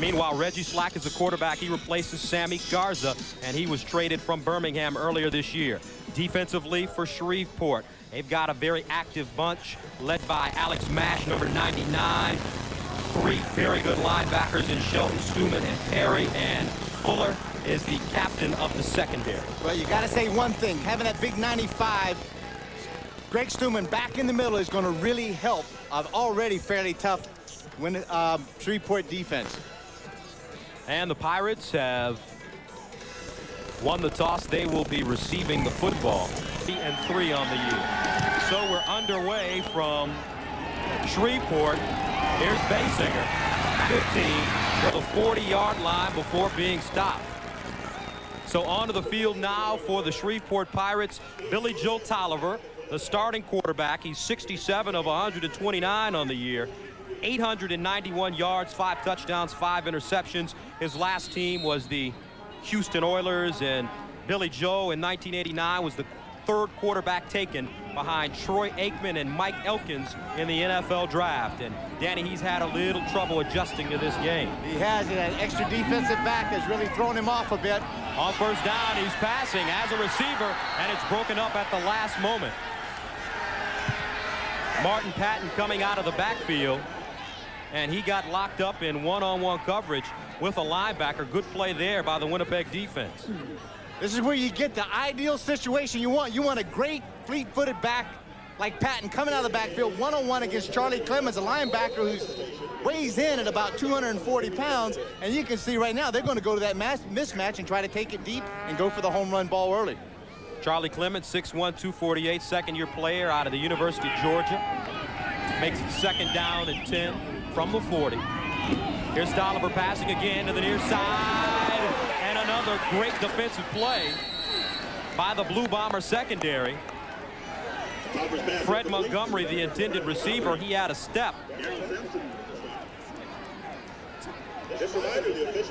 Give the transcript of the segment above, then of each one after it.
Meanwhile, Reggie Slack is the quarterback. He replaces Sammy Garza, and he was traded from Birmingham earlier this year. Defensively for Shreveport, they've got a very active bunch led by Alex Mash, number 99. 3 very good linebackers in Shelton, Stuman, and Perry, and Fuller is the captain of the secondary. Well, you got to say one thing. Having that big 95, Greg Stuman back in the middle is going to really help an already fairly tough Shreveport defense. And the Pirates have won the toss. They will be receiving the football. 3 on the year. So we're underway from Shreveport. Here's Basinger, 15 to the 40-yard line before being stopped. So onto the field now for the Shreveport Pirates, Billy Joe Tolliver, the starting quarterback. He's 67 of 129 on the year. 891 yards, 5 touchdowns, 5 interceptions. His last team was the Houston Oilers, and Billy Joe in 1989 was the 3rd quarterback taken behind Troy Aikman and Mike Elkins in the NFL draft. And Danny, he's had a little trouble adjusting to this game. He has. That extra defensive back has really thrown him off a bit. On first down, he's passing as a receiver, and it's broken up at the last moment. Martin Patton coming out of the backfield, and he got locked up in one-on-one coverage with a linebacker. Good play there by the Winnipeg defense. This is where you get the ideal situation you want. You want a great fleet-footed back like Patton coming out of the backfield one-on-one against Charlie Clemens, a linebacker who weighs in at about 240 pounds. And you can see right now they're going to go to that mismatch and try to take it deep and go for the home run ball early. Charlie Clemens, 6'1", 248, second-year player out of the University of Georgia. Makes it 2nd down and 10 from the 40. Here's Tolliver passing again to the near side. And another great defensive play by the Blue Bomber secondary. Fred Montgomery, the intended receiver, he had a step.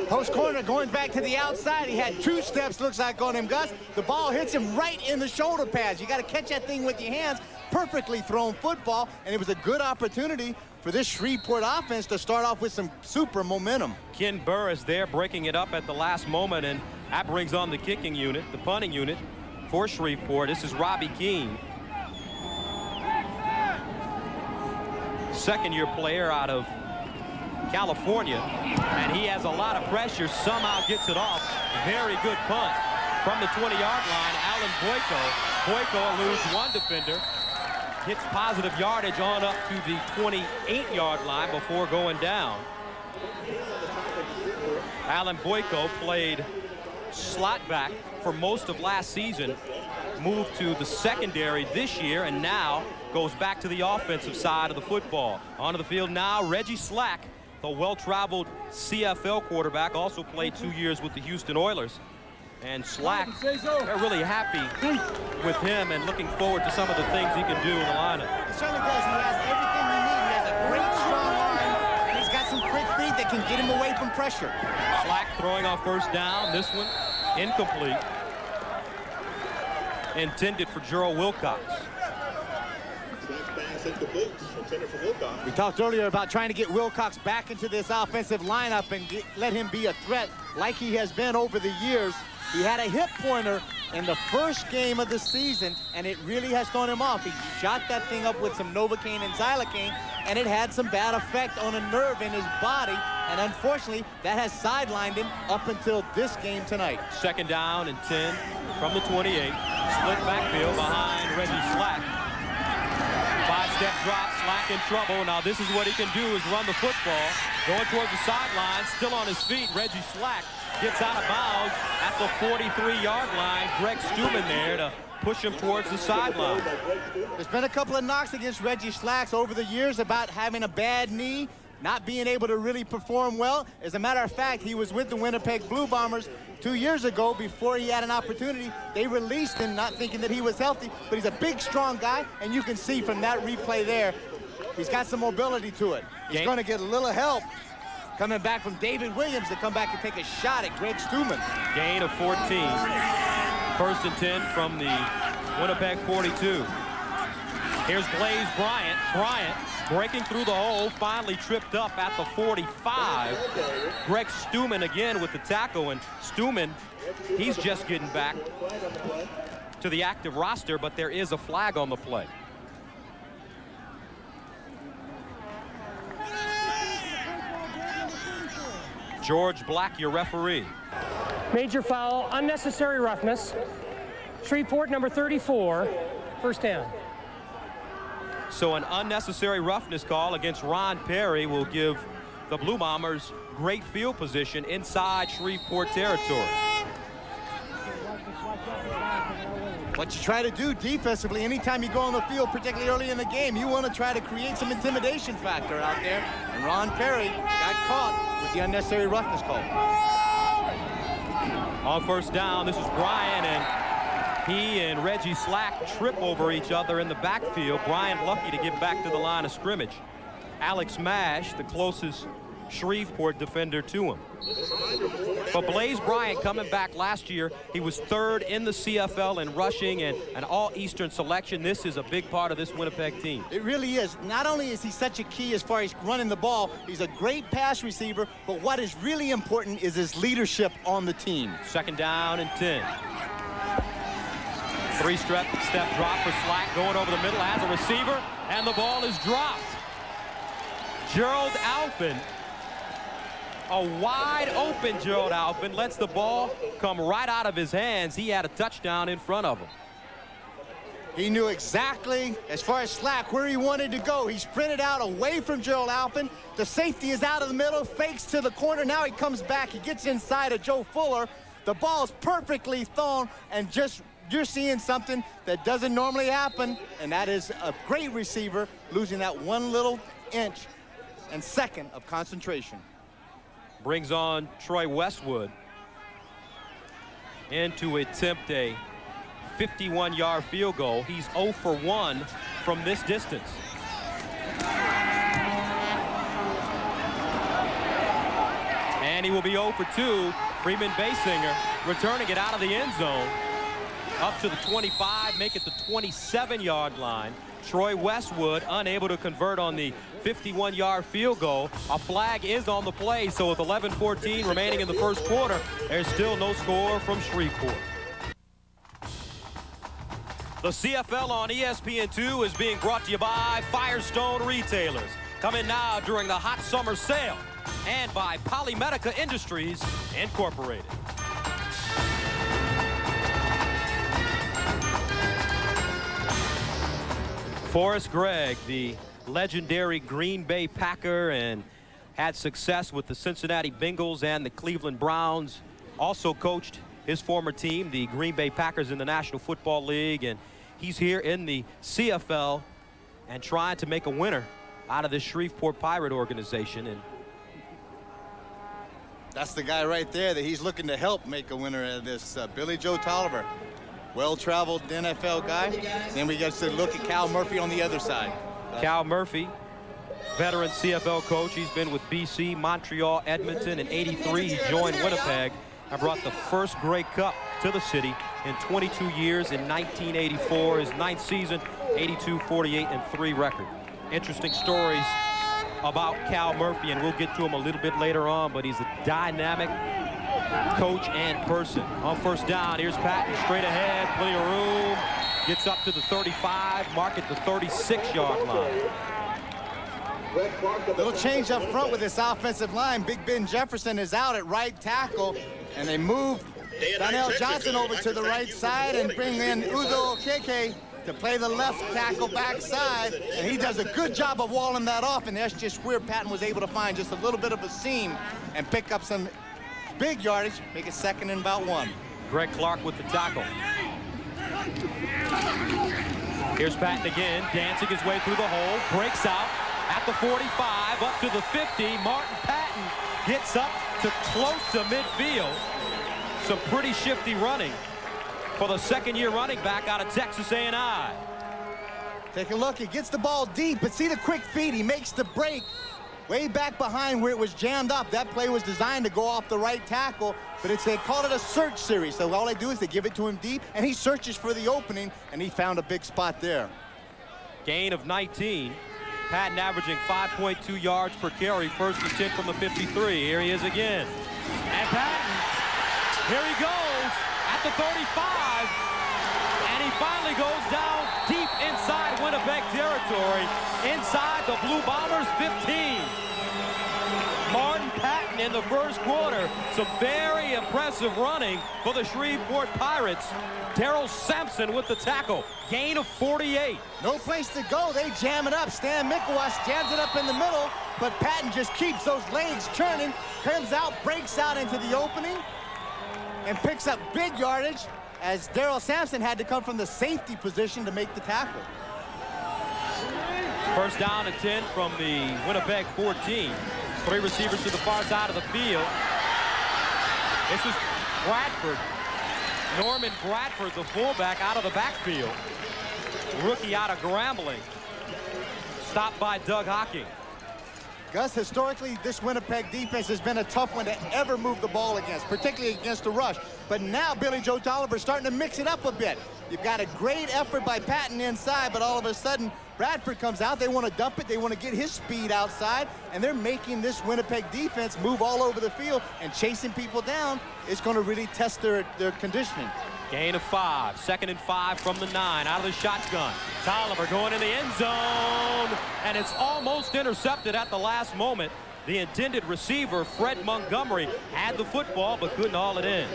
Post corner going back to the outside. He had 2 steps, looks like, on him, Gus. The ball hits him right in the shoulder pads. You got to catch that thing with your hands. Perfectly thrown football, and it was a good opportunity for this Shreveport offense to start off with some super momentum. Ken Burr is there breaking it up at the last moment, and that brings on the kicking unit, the punting unit for Shreveport. This is Robbie Keene, second-year player out of California, and he has a lot of pressure, somehow gets it off. Very good punt from the 20-yard line. Alan Boyko. Boyko eludes 1 defender, hits positive yardage on up to the 28-yard line before going down. Alan Boyko played slot back for most of last season, moved to the secondary this year, and now goes back to the offensive side of the football. Onto the field now, Reggie Slack, the well-traveled CFL quarterback, also played 2 years with the Houston Oilers. And Slack, they're really happy with him and looking forward to some of the things he can do in the lineup. He certainly does. He has everything we need. He has a great strong arm, and he's got some quick feet that can get him away from pressure. Slack throwing on first down. This one incomplete. Intended for Gerald Wilcox. We talked earlier about trying to get Wilcox back into this offensive lineup and let him be a threat like he has been over the years. He had a hip pointer in the first game of the season, and it really has thrown him off. He shot that thing up with some Novocaine and Xylocaine, and it had some bad effect on a nerve in his body, and unfortunately, that has sidelined him up until this game tonight. 2nd down and 10 from the 28. Split backfield behind Reggie Slack. 5-step drop, Slack in trouble. Now this is what he can do, is run the football. Going towards the sideline, still on his feet. Reggie Slack gets out of bounds at the 43-yard line. Greg Stuman there to push him towards the sideline. There's been a couple of knocks against Reggie Slacks over the years about having a bad knee, not being able to really perform well. As a matter of fact, he was with the Winnipeg Blue Bombers 2 years ago before he had an opportunity. They released him not thinking that he was healthy, but he's a big, strong guy, and you can see from that replay there, he's got some mobility to it. He's going to get a little help coming back from David Williams to come back and take a shot at Greg Stuman. Gain of 14. 1st and 10 from the Winnipeg 42. Here's Blaze Bryant. Bryant breaking through the hole, finally tripped up at the 45. Greg Stuman again with the tackle, and Stuman, he's just getting back to the active roster, but there is a flag on the play. George Black, your referee. Major foul, unnecessary roughness. Shreveport, number 34, first down. So an unnecessary roughness call against Ron Perry will give the Blue Bombers great field position inside Shreveport territory. What you try to do defensively anytime you go on the field, particularly early in the game, you want to try to create some intimidation factor out there. And Ron Perry got caught with the unnecessary roughness call. On first down, this is Brian, and he and Reggie Slack trip over each other in the backfield. Brian lucky to get back to the line of scrimmage. Alex Mash, the closest Shreveport defender to him. But Blaze Bryant coming back last year, he was third in the CFL in rushing and an all-Eastern selection. This is a big part of this Winnipeg team. It really is. Not only is he such a key as far as running the ball, he's a great pass receiver, but what is really important is his leadership on the team. Second down and 10. Three-step drop for Slack, going over the middle as a receiver, and the ball is dropped. Gerald Alphin, a wide open Gerald Alphin, lets the ball come right out of his hands. He had a touchdown in front of him. He knew exactly, as far as Slack, where he wanted to go. He sprinted out away from Gerald Alphin. The safety is out of the middle, fakes to the corner. Now he comes back. He gets inside of Joe Fuller. The ball's perfectly thrown, and just you're seeing something that doesn't normally happen, and that is a great receiver losing that one little inch and second of concentration. Brings on Troy Westwood in to attempt a 51-yard field goal. He's 0 for 1 from this distance. And he will be 0 for 2. Freeman Basinger returning it out of the end zone up to the 25, make it the 27-yard line. Troy Westwood unable to convert on the 51-yard field goal. A flag is on the play, so with 11:14 remaining in the first quarter, there's still no score from Shreveport. The CFL on ESPN2 is being brought to you by Firestone Retailers. Come in now during the hot summer sale, and by Polymedica Industries Incorporated. Forrest Gregg, the legendary Green Bay Packer, and had success with the Cincinnati Bengals and the Cleveland Browns. Also coached his former team, the Green Bay Packers, in the National Football League, and he's here in the CFL and trying to make a winner out of this Shreveport Pirate organization. And that's the guy right there that he's looking to help make a winner out of this, Billy Joe Tolliver. Well-traveled NFL guy. Then we get to look at Cal Murphy on the other side. Cal Murphy, veteran CFL coach. He's been with BC, Montreal, Edmonton. In '83, he joined Winnipeg and brought the first Grey Cup to the city in 22 years. In 1984, his 9th season, 82-48-3 record. Interesting stories about Cal Murphy, and we'll get to him a little bit later on, but he's a dynamic coach and person. On first down, here's Patton straight ahead, plenty of room, gets up to the 35, mark at the 36-yard line. Little change up front with this offensive line. Big Ben Jefferson is out at right tackle, and they move Donnell Johnson over to the right side and bring in Uzo Okeke to play the left tackle backside, and he does a good job of walling that off, and that's just where Patton was able to find just a little bit of a seam and pick up some big yardage, make it 2nd and about 1. Greg Clark with the tackle. Here's Patton again, dancing his way through the hole, breaks out at the 45, up to the 50. Martin Patton gets up to close to midfield. Some pretty shifty running for the second-year running back out of Texas A&I. Take a look, he gets the ball deep, but see the quick feed, he makes the break way back behind where it was jammed up. That play was designed to go off the right tackle, but they call it a search series. So all they do is they give it to him deep, and he searches for the opening, and he found a big spot there. Gain of 19. Patton averaging 5.2 yards per carry. First and 10 from the 53. Here he is again. And Patton, here he goes at the 35. And he finally goes down deep inside Winnipeg territory. Inside the Blue Bombers 15. Martin Patton in the first quarter. Some very impressive running for the Shreveport Pirates. Darrell Sampson with the tackle. Gain of 48. No place to go. They jam it up. Stan Mikowas jams it up in the middle, but Patton just keeps those legs churning, comes out, breaks out into the opening, and picks up big yardage as Darrell Sampson had to come from the safety position to make the tackle. First down and 10 from the Winnipeg 14. 3 receivers to the far side of the field. This is Bradford. Norman Bradford, the fullback, out of the backfield. Rookie out of Grambling. Stopped by Doug Hocking. Gus, historically, this Winnipeg defense has been a tough one to ever move the ball against, particularly against the rush. But now Billy Joe Tolliver's starting to mix it up a bit. You've got a great effort by Patton inside, but all of a sudden, Bradford comes out. They want to dump it. They want to get his speed outside, and they're making this Winnipeg defense move all over the field, and chasing people down is going to really test their conditioning. Gain of 5. 2nd and 5 from the 9. Out of the shotgun. Tolliver going in the end zone. And it's almost intercepted at the last moment. The intended receiver, Fred Montgomery, had the football but couldn't haul it in.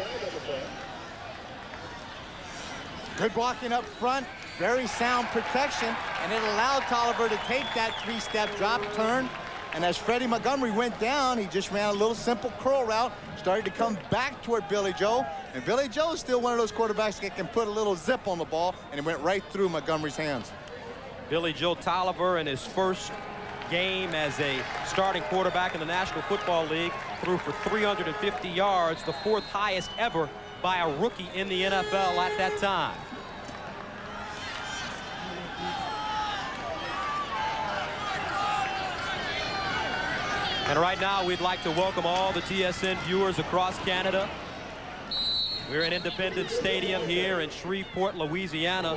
Good blocking up front. Very sound protection. And it allowed Tolliver to take that 3-step drop turn. And as Freddie Montgomery went down, he just ran a little simple curl route, started to come back toward Billy Joe. And Billy Joe is still one of those quarterbacks that can put a little zip on the ball, and it went right through Montgomery's hands. Billy Joe Tolliver in his first game as a starting quarterback in the National Football League threw for 350 yards, the 4th highest ever by a rookie in the NFL at that time. And right now, we'd like to welcome all the TSN viewers across Canada. We're in Independence Stadium here in Shreveport, Louisiana.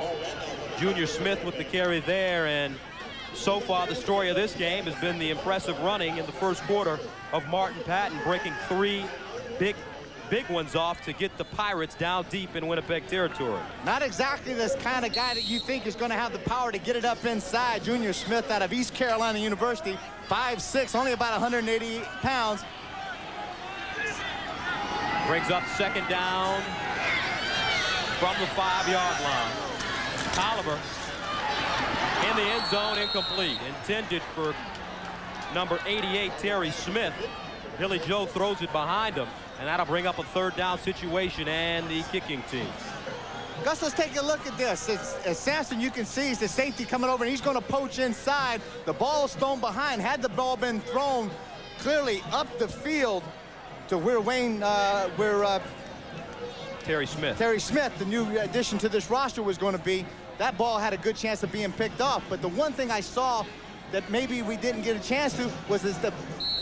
Junior Smith with the carry there, and so far the story of this game has been the impressive running in the first quarter of Martin Patton, breaking 3 big ones off to get the Pirates down deep in Winnipeg territory. Not exactly this kind of guy that you think is going to have the power to get it up inside. Junior Smith out of East Carolina University, 5'6", only about 188 pounds. Brings up 2nd down from the 5-yard line. Tolliver in the end zone, incomplete. Intended for number 88, Terry Smith. Billy Joe throws it behind him, and that'll bring up a 3rd down situation and the kicking team. Gus, let's take a look at this. As Sampson, you can see, is the safety coming over, and he's going to poach inside. The ball is thrown behind. Had the ball been thrown clearly up the field to where Terry Smith, the new addition to this roster, was going to be, that ball had a good chance of being picked off. But the one thing I saw that maybe we didn't get a chance to was the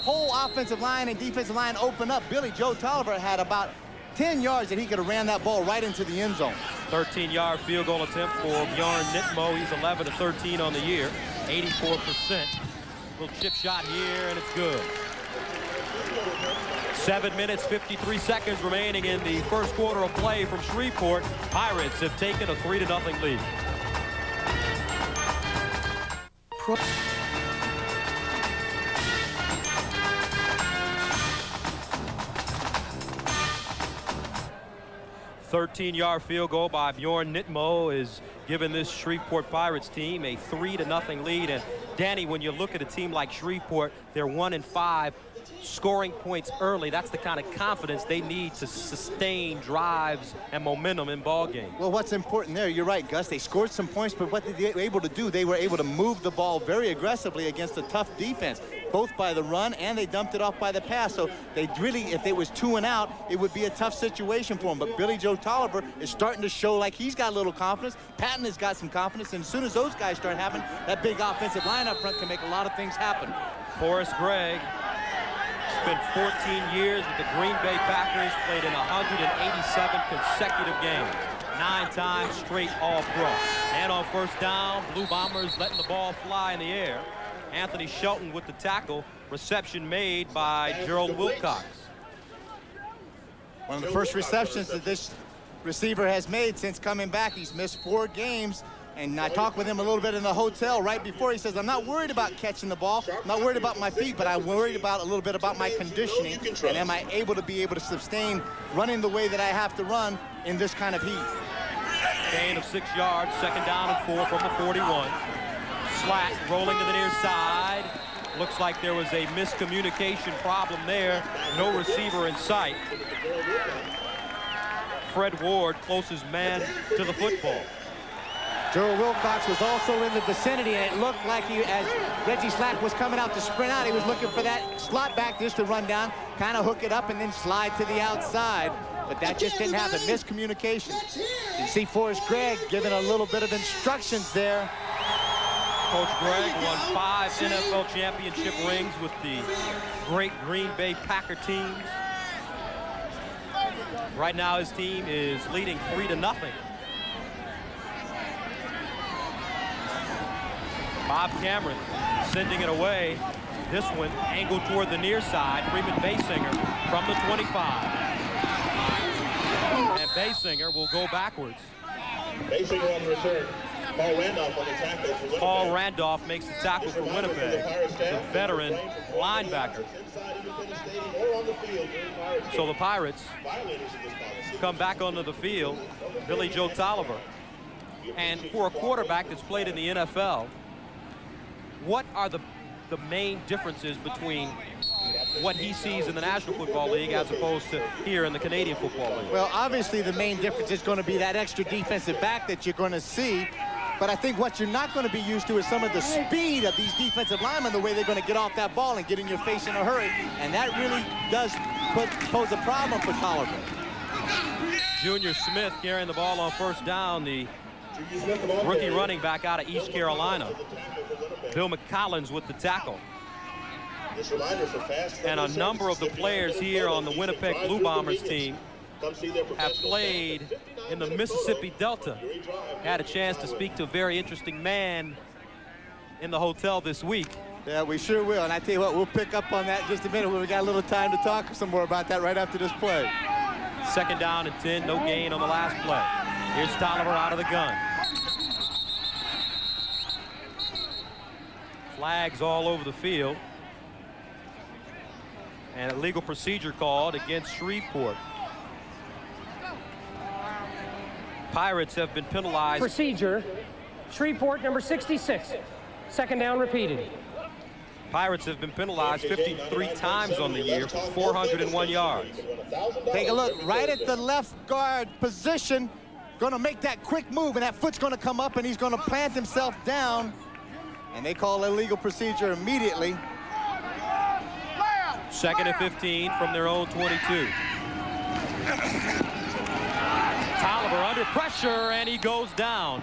whole offensive line and defensive line open up. Billy Joe Tolliver had about 10 yards that he could have ran that ball right into the end zone. 13-yard field goal attempt for Bjorn Nitmo. He's 11 of 13 on the year, 84%. Little chip shot here, and it's good. 7 minutes, 53 seconds remaining in the first quarter of play from Shreveport. Pirates have taken a 3-0 lead. A 13-yard field goal by Bjorn Nitmo is giving this Shreveport Pirates team a 3-0 lead. And Danny, when you look at a team like Shreveport, they're 1-5. Scoring points early, that's the kind of confidence they need to sustain drives and momentum in ball games. Well, what's important there, you're right, Gus, they scored some points, but what they were able to do, they were able to move the ball very aggressively against a tough defense, both by the run and they dumped it off by the pass. So they really, if it was 2 and out, it would be a tough situation for them. But Billy Joe Tolliver is starting to show like he's got a little confidence. Patton has got some confidence, and as soon as those guys start having, that big offensive line up front can make a lot of things happen. Forrest Gregg spent 14 years with the Green Bay Packers, played in 187 consecutive games. 9 times straight All-Pro. And on first down, Blue Bombers letting the ball fly in the air. Anthony Shelton with the tackle. Reception made by Gerald Wilcox. One of the first receptions that this receiver has made since coming back. He's missed 4 games. And I talked with him a little bit in the hotel right before. He says, I'm not worried about catching the ball. I'm not worried about my feet, but I'm worried about a little bit about my conditioning. And am I able to sustain running the way that I have to run in this kind of heat? Gain of 6 yards, 2nd down and 4 from the 41. Slack rolling to the near side. Looks like there was a miscommunication problem there. No receiver in sight. Fred Ward, closest man to the football. Gerald Wilcox was also in the vicinity, and it looked like as Reggie Slack was coming out to sprint out, he was looking for that slot back just to run down, kind of hook it up, and then slide to the outside. But that just didn't happen. Miscommunication. You see Forrest Gregg giving a little bit of instructions there. Coach Gregg won 5 NFL championship rings with the great Green Bay Packer teams. Right now his team is leading 3-0. Bob Cameron sending it away. This one angled toward the near side. Freeman Basinger from the 25. And Basinger will go backwards. Basinger on the return. Paul Randolph on the tackle for Winnipeg. Paul Randolph makes the tackle for Winnipeg, the veteran linebacker. So the Pirates come back onto the field. Billy Joe Tolliver. And for a quarterback that's played in the NFL, what are the main differences between what he sees in the National Football League as opposed to here in the Canadian Football League? Well, obviously the main difference is going to be that extra defensive back that you're going to see. But I think what you're not going to be used to is some of the speed of these defensive linemen, the way they're going to get off that ball and get in your face in a hurry. And that really does pose a problem for Tolliver. Junior Smith carrying the ball on first down, the rookie running back out of East Carolina. Bill McCollins with the tackle. And a number of the players here on the Winnipeg Blue Bombers team have played in the Mississippi Delta. Had a chance to speak to a very interesting man in the hotel this week. Yeah, we sure will. And I tell you what, we'll pick up on that in just a minute when we got a little time to talk some more about that right after this play. 2nd down and 10, no gain on the last play. Here's Tolliver out of the gun. Flags all over the field. And a legal procedure called against Shreveport. Pirates have been penalized. Procedure, Shreveport number 66. 2nd down repeated. Pirates have been penalized 53 times on the year for 401 yards. Take a look right at the left guard position. Going to make that quick move, and that foot's going to come up, and he's going to plant himself down. And they call illegal procedure immediately. 2nd and 15 from their own 22. Tolliver under pressure, and he goes down.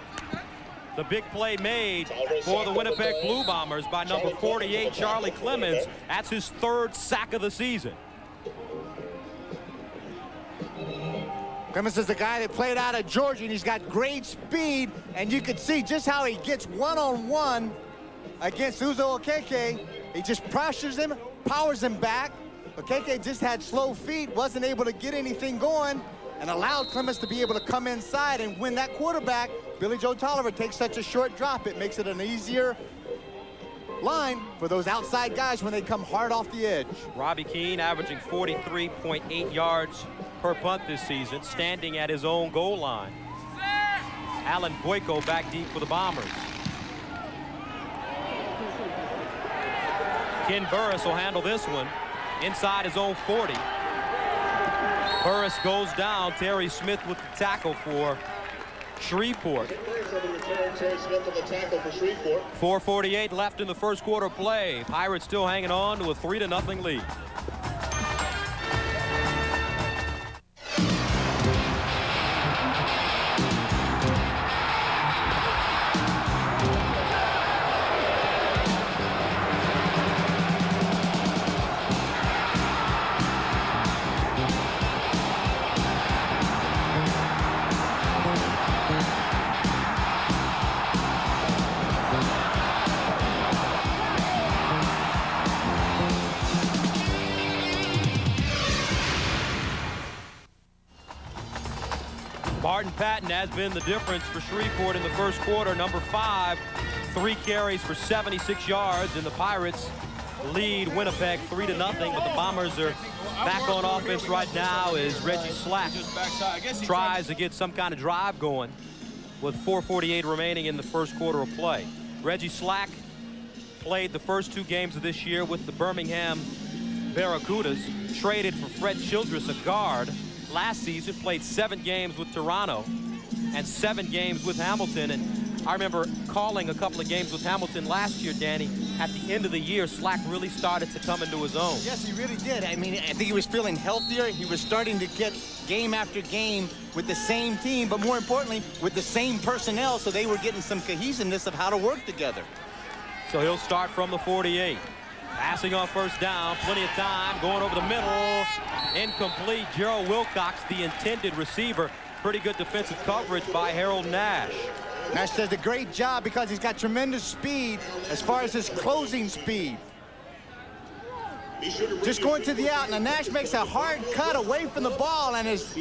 The big play made for the Winnipeg Blue Bombers by number 48, Charlie Clemens. That's his 3rd sack of the season. Clemens is the guy that played out of Georgia, and he's got great speed, and you can see just how he gets one-on-one against Uzo Okeke. He just pressures him, powers him back. Okeke just had slow feet, wasn't able to get anything going, and allowed Clemens to be able to come inside. And when that quarterback, Billy Joe Tolliver, takes such a short drop, it makes it an easier line for those outside guys when they come hard off the edge. Robbie Keane averaging 43.8 yards per punt this season, standing at his own goal line. Alan Boyko back deep for the Bombers. Ken Burris will handle this one inside his own 40. Burris goes down. Terry Smith with the tackle for Shreveport. 4:48 left in the first quarter play. Pirates still hanging on to a 3-0 lead. Barton Patton has been the difference for Shreveport in the first quarter. Number 5, 3 carries for 76 yards, and the Pirates lead Winnipeg 3-0. But the Bombers are back on offense right now as Reggie Slack tries to get some kind of drive going with 4:48 remaining in the first quarter of play. Reggie Slack played the first 2 games of this year with the Birmingham Barracudas, traded for Fred Childress, a guard. Last season played 7 games with Toronto and 7 games with Hamilton. And I remember calling a couple of games with Hamilton last year, Danny. At the end of the year, Slack really started to come into his own. Yes, he really did. I mean, I think he was feeling healthier. He was starting to get game after game with the same team, but more importantly, with the same personnel, so they were getting some cohesiveness of how to work together. So he'll start from the 48. Passing on first down, plenty of time, going over the middle. Incomplete. Gerald Wilcox, the intended receiver. Pretty good defensive coverage by Harold Nash. Nash does a great job because he's got tremendous speed as far as his closing speed. Just going to the out, and Nash makes a hard cut away from the ball, and as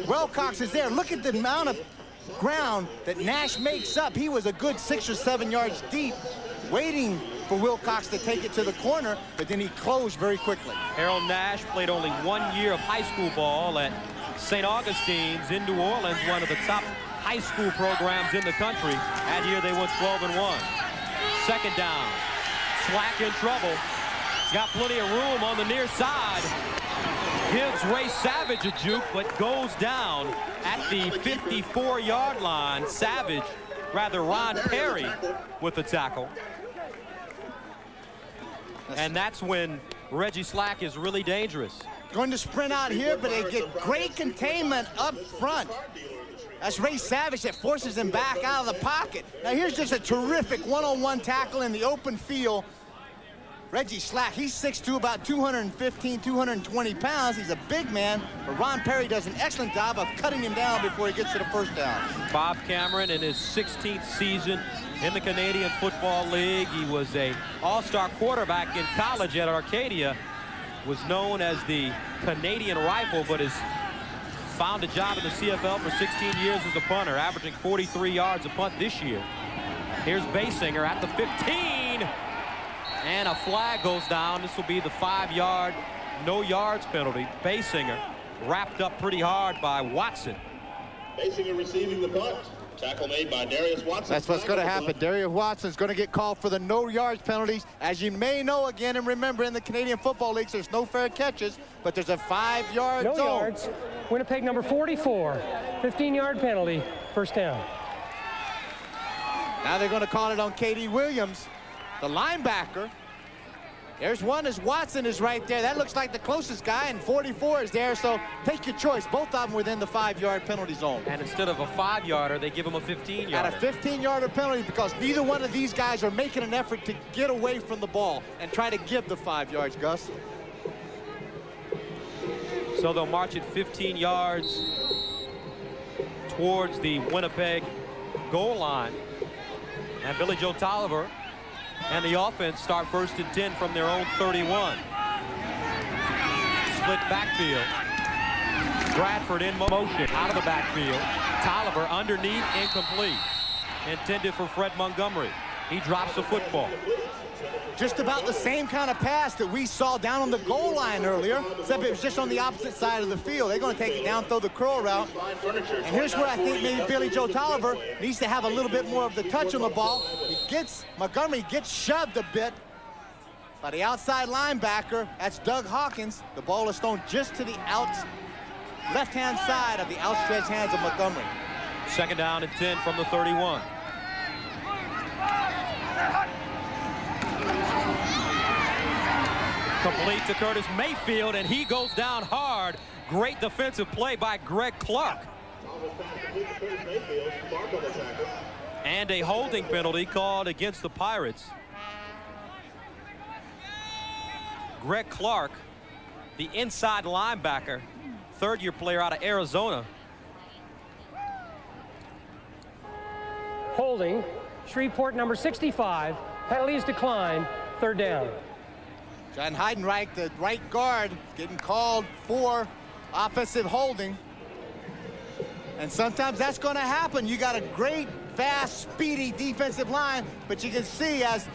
Wilcox is there, look at the amount of ground that Nash makes up. He was a good 6 or 7 yards deep, waiting for Wilcox to take it to the corner, but then he closed very quickly. Harold Nash played only 1 year of high school ball at St. Augustine's in New Orleans, one of the top high school programs in the country. That year they went 12-1. Second down. Slack in trouble. He's got plenty of room on the near side. Gives Ray Savage a juke, but goes down at the 54-yard line. Savage, rather Ron Perry with the tackle. And that's when Reggie Slack is really dangerous. Going to sprint out here, but they get great containment up front. That's Ray Savage that forces him back out of the pocket. Now here's just a terrific one-on-one tackle in the open field. Reggie Slack, he's 6'2", about 215, 220 pounds. He's a big man, but Ron Perry does an excellent job of cutting him down before he gets to the first down. Bob Cameron in his 16th season in the Canadian Football League. He was a all-star quarterback in college at Arcadia. Was known as the Canadian Rifle, but has found a job in the CFL for 16 years as a punter, averaging 43 yards a punt this year. Here's Basinger at the 15. And a flag goes down. This will be the 5-yard, no yards penalty. Basinger wrapped up pretty hard by Watson. Basinger receiving the punt. Tackle made by Darius Watson. That's what's going to happen. Darius Watson's going to get called for the no yards penalties. As you may know, again, and remember, in the Canadian Football League, there's no fair catches, but there's a 5-yard zone. No yards. Winnipeg number 44. 15-yard penalty. First down. Now they're going to call it on K.D. Williams, the linebacker. There's one as Watson is right there. That looks like the closest guy, and 44 is there, so take your choice. Both of them within the 5-yard penalty zone. And instead of a 5-yarder, they give him a 15-yarder. At a 15-yarder penalty because neither one of these guys are making an effort to get away from the ball and try to give the 5 yards, Gus. So they'll march it 15 yards towards the Winnipeg goal line. And Billy Joe Tolliver and the offense start 1st and 10 from their own 31. Split backfield. Bradford in motion out of the backfield. Tolliver underneath, incomplete. Intended for Fred Montgomery. He drops the football. Just about the same kind of pass that we saw down on the goal line earlier, except it was just on the opposite side of the field. They're going to take it down, throw the curl route. And here's where I think maybe Billy Joe Tolliver needs to have a little bit more of the touch on the ball. Montgomery gets shoved a bit by the outside linebacker. That's Doug Hawkins. The ball is thrown just to the left-hand side of the outstretched hands of Montgomery. Second down and 10 from the 31. Complete to Curtis Mayfield, and he goes down hard. Great defensive play by Greg Clark. And a holding penalty called against the Pirates. Greg Clark, the inside linebacker, third-year player out of Arizona. Holding. Shreveport number 65. Penalties declined. Third down. John Heidenreich, the right guard, getting called for offensive holding. And sometimes that's going to happen. You got a great, fast, speedy defensive line, but you can see as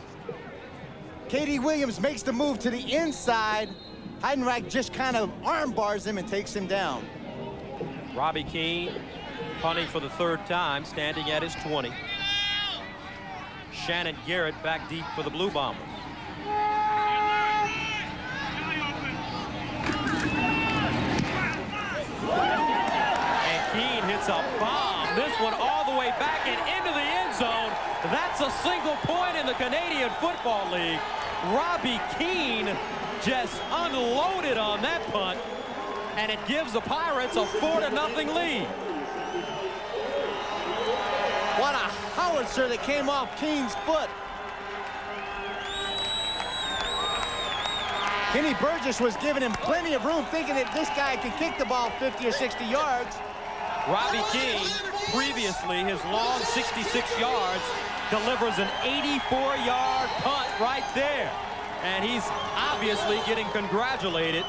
Katie Williams makes the move to the inside, Heidenreich just kind of arm bars him and takes him down. Robbie Keane punting for the 3rd time, standing at his 20. Shannon Garrett back deep for the Blue Bombers. And Keane hits a bomb. This one all the way back and into the end zone. That's a single point in the Canadian Football League. Robbie Keane just unloaded on that punt, and it gives the Pirates a 4-0 lead. What a howitzer that came off Keane's foot. Kenny Burgess was giving him plenty of room, thinking that this guy could kick the ball 50 or 60 yards. Robbie Keane, previously his long 66 yards, delivers an 84-yard punt right there. And he's obviously getting congratulated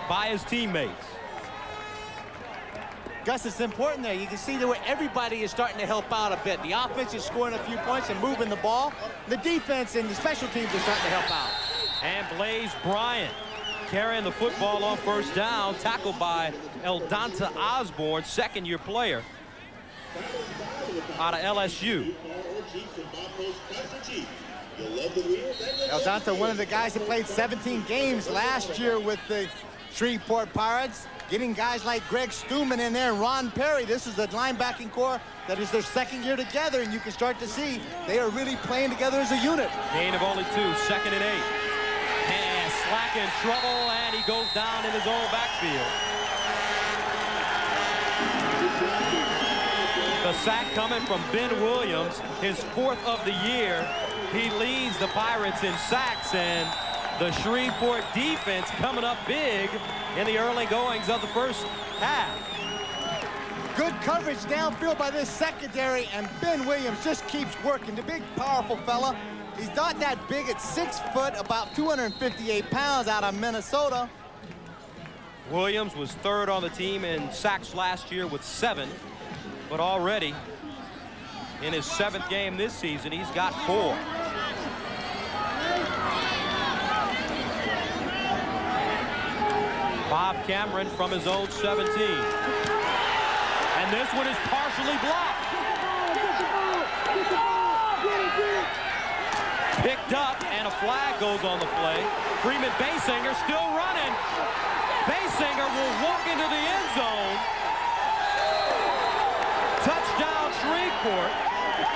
by his teammates. Gus, it's important there. You can see that everybody is starting to help out a bit. The offense is scoring a few points and moving the ball. The defense and the special teams are starting to help out. And Blaze Bryant carrying the football on 1st down, tackled by Eldonta Osborne, 2nd-year player out of LSU. Eldonta, one of the guys that played 17 games last year with the Shreveport Pirates, getting guys like Greg Stuman in there and Ron Perry. This is a linebacking core that is their 2nd year together, and you can start to see they are really playing together as a unit. Gain of only 2, 2nd and 8. And Slack in trouble, and he goes down in his own backfield. The sack coming from Ben Williams, his 4th of the year. He leads the Pirates in sacks, and the Shreveport defense coming up big in the early goings of the 1st half. Good coverage downfield by this secondary, and Ben Williams just keeps working. The big, powerful fella. He's not that big at 6 foot, about 258 pounds out of Minnesota. Williams was 3rd on the team in sacks last year with 7, but already in his 7th game this season, he's got 4. Bob Cameron from his own 17. And this one is partially blocked. Picked up, and a flag goes on the play. Freeman Basinger still running. Basinger will walk into the end zone. Touchdown Shreveport.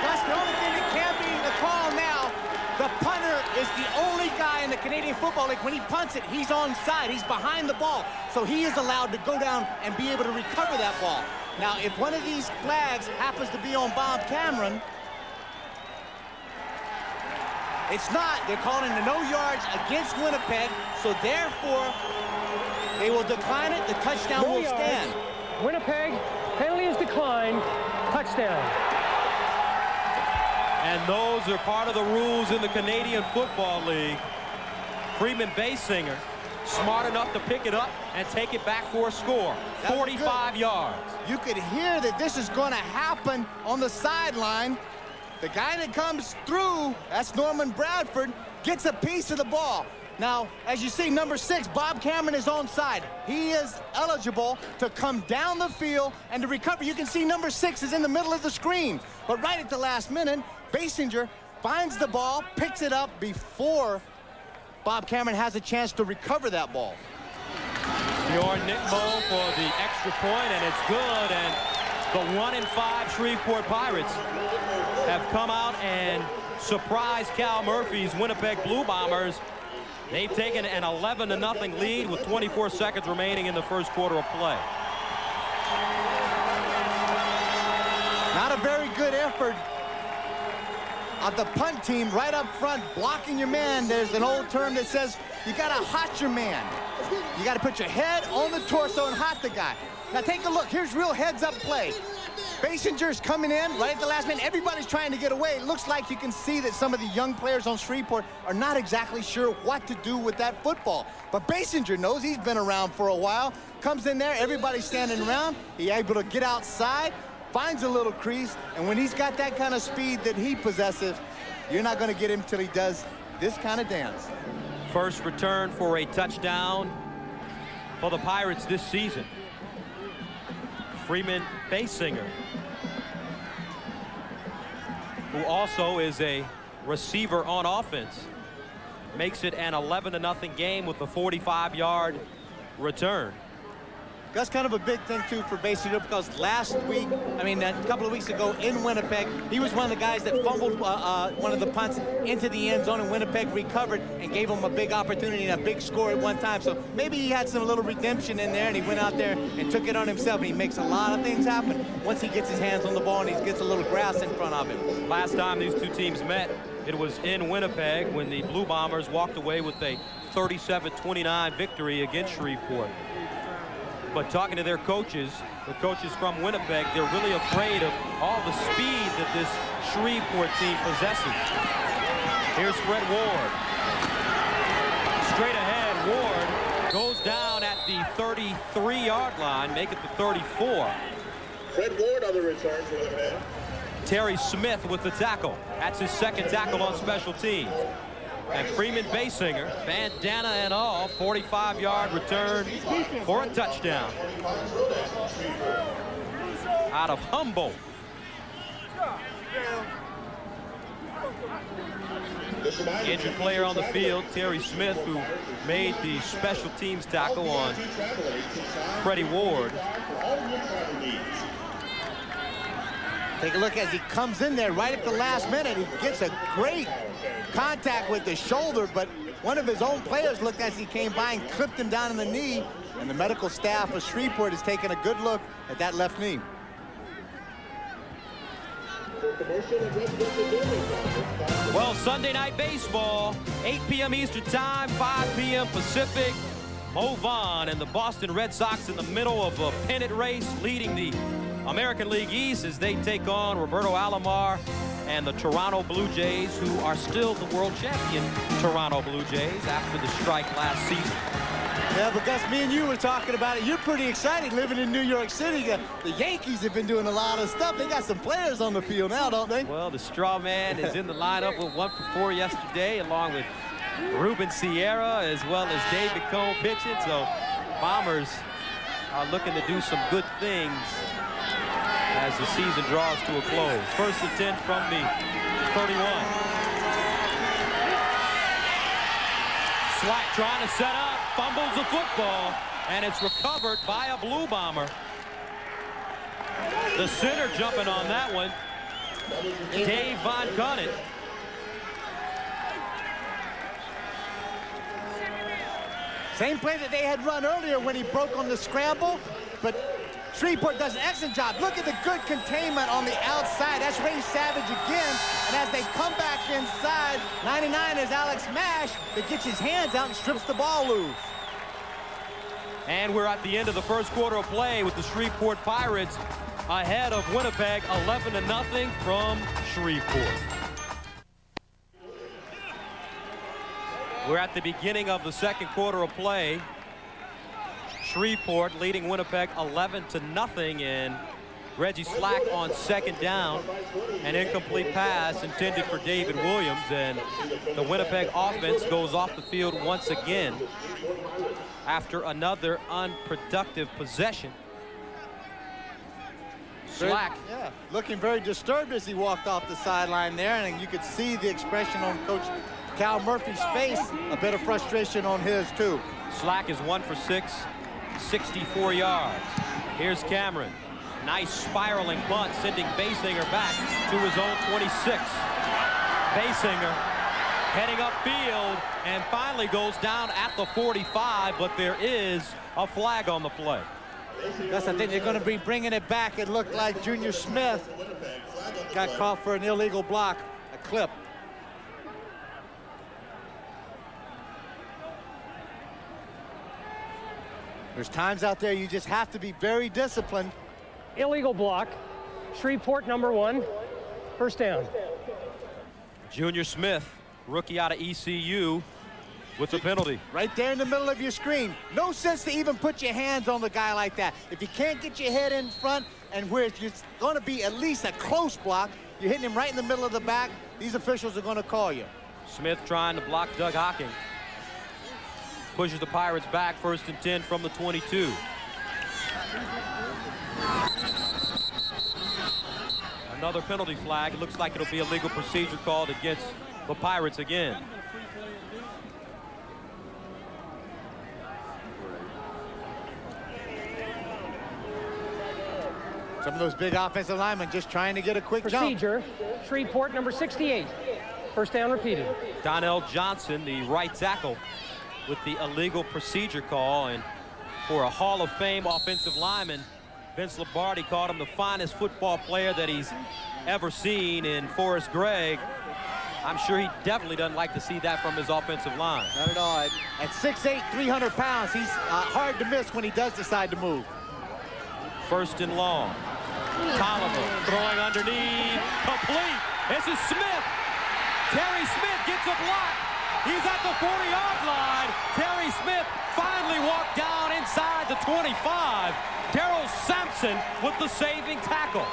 That's the only thing that can be the call now. The punter is the only guy in the Canadian Football League. When he punts it, he's onside. He's behind the ball. So he is allowed to go down and be able to recover that ball. Now, if one of these flags happens to be on Bob Cameron, it's not. They're calling the no yards against Winnipeg. So therefore, they will decline it. The touchdown will stand. Winnipeg, penalty is declined. Touchdown. And those are part of the rules in the Canadian Football League. Freeman Basinger, smart enough to pick it up and take it back for a score. 45 yards. You could hear that this is going to happen on the sideline. The guy that comes through, that's Norman Bradford, gets a piece of the ball. Now, as you see, number 6, Bob Cameron is onside. He is eligible to come down the field and to recover. You can see number 6 is in the middle of the screen. But right at the last minute, Basinger finds the ball, picks it up before Bob Cameron has a chance to recover that ball. Bjorn Nickmo for the extra point, and it's good. And the 1-5 Shreveport Pirates have come out and surprised Cal Murphy's Winnipeg Blue Bombers. They've taken an 11-0 lead with 24 seconds remaining in the 1st quarter of play. Not a very good effort of the punt team right up front, blocking your man. There's an old term that says you got to hot your man. You got to put your head on the torso and hot the guy. Now take a look. Here's real heads-up play. Basinger's coming in right at the last minute. Everybody's trying to get away. It looks like you can see that some of the young players on Shreveport are not exactly sure what to do with that football. But Basinger knows, he's been around for a while. Comes in there, everybody's standing around. He's able to get outside, finds a little crease, and when he's got that kind of speed that he possesses, you're not going to get him till he does this kind of dance. First return for a touchdown for the Pirates this season. Freeman Basinger, who also is a receiver on offense, makes it an 11-0 game with a 45-yard return. That's kind of a big thing, too, for Basinger, because last week, a couple of weeks ago in Winnipeg, he was one of the guys that fumbled one of the punts into the end zone, and Winnipeg recovered and gave him a big opportunity and a big score at one time. So maybe he had some little redemption in there, and he went out there and took it on himself, and he makes a lot of things happen once he gets his hands on the ball and he gets a little grass in front of him. Last time these two teams met, it was in Winnipeg when the Blue Bombers walked away with a 37-29 victory against Shreveport. But talking to their coaches, the coaches from Winnipeg, they're really afraid of all the speed that this Shreveport team possesses. Here's Fred Ward. Straight ahead, Ward goes down at the 33-yard line, make it the 34. Fred Ward on the return for Winnipeg. Terry Smith with the tackle. That's his second tackle on special teams. And Freeman Basinger, bandana and all, 45-yard return for a touchdown. Out of Humboldt. Injured player on the field, Terry Smith, who made the special teams tackle on Freddie Ward. Take a look as he comes in there right at the last minute. He gets a great contact with the shoulder, but one of his own players looked as he came by and clipped him down in the knee, and the medical staff of Shreveport is taking a good look at that left knee. Well, Sunday night baseball, 8 p.m. Eastern time, 5 p.m. Pacific. Mo Vaughn and the Boston Red Sox in the middle of a pennant race, leading the American League East as they take on Roberto Alomar and the Toronto Blue Jays, who are still the world champion Toronto Blue Jays after the strike last season. Yeah, but Gus, me and you were talking about it. You're pretty excited living in New York City. The Yankees have been doing a lot of stuff. They got some players on the field now, don't they? Well, the straw man is in the lineup with 1 for 4 yesterday, along with Ruben Sierra as well as David Cone pitching. So Bombers are looking to do some good things as the season draws to a close. First and 10 from the 31. Slack trying to set up, fumbles the football, and it's recovered by a Blue Bomber. The center jumping on that one, Dave Von Conant. Same play that they had run earlier when he broke on the scramble, but Shreveport does an excellent job. Look at the good containment on the outside. That's Ray Savage again. And as they come back inside, 99 is Alex Mash that gets his hands out and strips the ball loose. And we're at the end of the first quarter of play with the Shreveport Pirates ahead of Winnipeg, 11-0 from Shreveport. We're at the beginning of the second quarter of play. Shreveport leading Winnipeg 11-0, and Reggie Slack on second down. An incomplete pass intended for David Williams, and the Winnipeg offense goes off the field once again after another unproductive possession. Slack. Yeah, looking very disturbed as he walked off the sideline there, and you could see the expression on Coach Cal Murphy's face, a bit of frustration on his too. Slack is 1 for 6, 64 yards. Here's Cameron. Nice spiraling punt, sending Basinger back to his own 26. Basinger heading upfield and finally goes down at the 45, but there is a flag on the play. Yes, I think they're going to be bringing it back. It looked like Junior Smith got caught for an illegal block, a clip. There's times out there you just have to be very disciplined. Illegal block. Shreveport, number 1. First down. Junior Smith, rookie out of ECU, with the penalty. Right there in the middle of your screen. No sense to even put your hands on the guy like that. If you can't get your head in front and where it's going to be at least a close block, you're hitting him right in the middle of the back, these officials are going to call you. Smith trying to block Doug Hocking. Pushes the Pirates back, 1st and 10 from the 22. Another penalty flag. It looks like it'll be a legal procedure called against the Pirates again. Some of those big offensive linemen just trying to get a quick Procedure, jump. Shreveport, number 68. First down repeated. Donnell Johnson, the right tackle, with the illegal procedure call. And for a Hall of Fame offensive lineman, Vince Lombardi called him the finest football player that he's ever seen in Forrest Gregg. I'm sure he definitely doesn't like to see that from his offensive line. Not at all. At 6'8", 300 pounds, he's hard to miss when he does decide to move. 1st and long. Tolliver throwing underneath, complete. This is Smith. Terry Smith gets a block. He's at the 40-yard line. Terry Smith finally walked down inside the 25. Darrell Sampson with the saving tackle.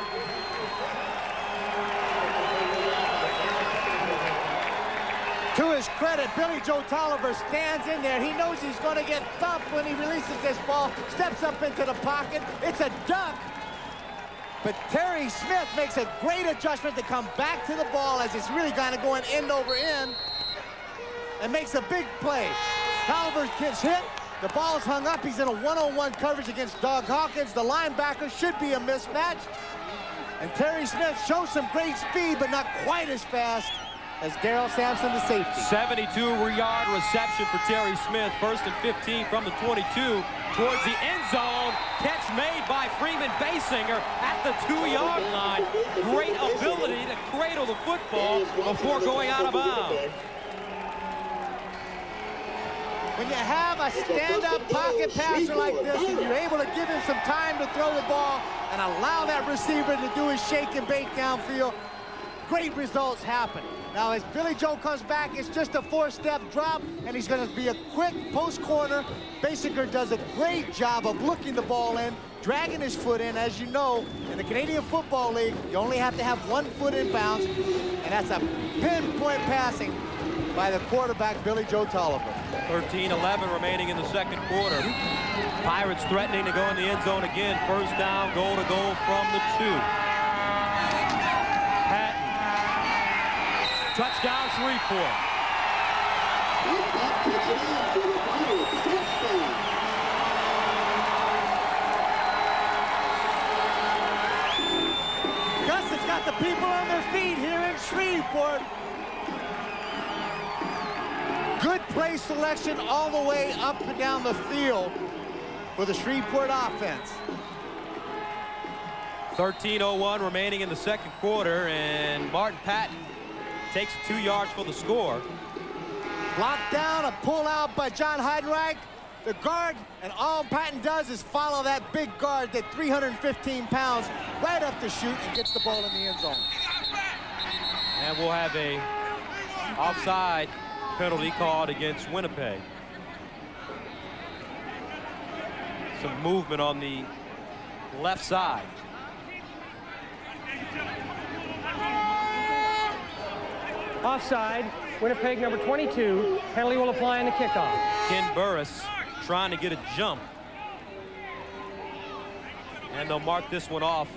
To his credit, Billy Joe Tolliver stands in there. He knows he's going to get thumped when he releases this ball, steps up into the pocket. It's a duck. But Terry Smith makes a great adjustment to come back to the ball as it's really kind of going end over end and makes a big play. Tolliver gets hit. The ball's hung up. He's in a one-on-one coverage against Doug Hawkins. The linebacker should be a mismatch. And Terry Smith shows some great speed, but not quite as fast as Darrell Sampson, the safety. 72-yard reception for Terry Smith. 1st and 15 from the 22 towards the end zone. Catch made by Freeman Basinger at the 2-yard line. Great ability to cradle the football before going out of bounds. When you have a stand-up pocket passer like this and you're able to give him some time to throw the ball and allow that receiver to do his shake and bake downfield, great results happen. Now, as Billy Joe comes back, it's just a 4-step drop, and he's going to be a quick post corner. Basinger does a great job of looking the ball in, dragging his foot in. As you know, in the Canadian Football League, you only have to have 1 foot in bounds, and that's a pinpoint passing by the quarterback, Billy Joe Tolliver. 13-11 remaining in the 2nd quarter. Pirates threatening to go in the end zone again. 1st down, goal to goal from the 2. Touchdown, Shreveport. Gus has got the people on their feet here in Shreveport. Good play selection all the way up and down the field for the Shreveport offense. 13:01 remaining in the 2nd quarter, and Martin Patton takes 2 yards for the score. Blocked down, a pull out by John Heidenreich. The guard, and all Patton does is follow that big guard, that 315 pounds, right up the chute and gets the ball in the end zone. And we'll have a offside penalty called against Winnipeg. Some movement on the left side. Offside, Winnipeg number 22. Penalty will apply on the kickoff. Ken Burris trying to get a jump. And they'll mark this one off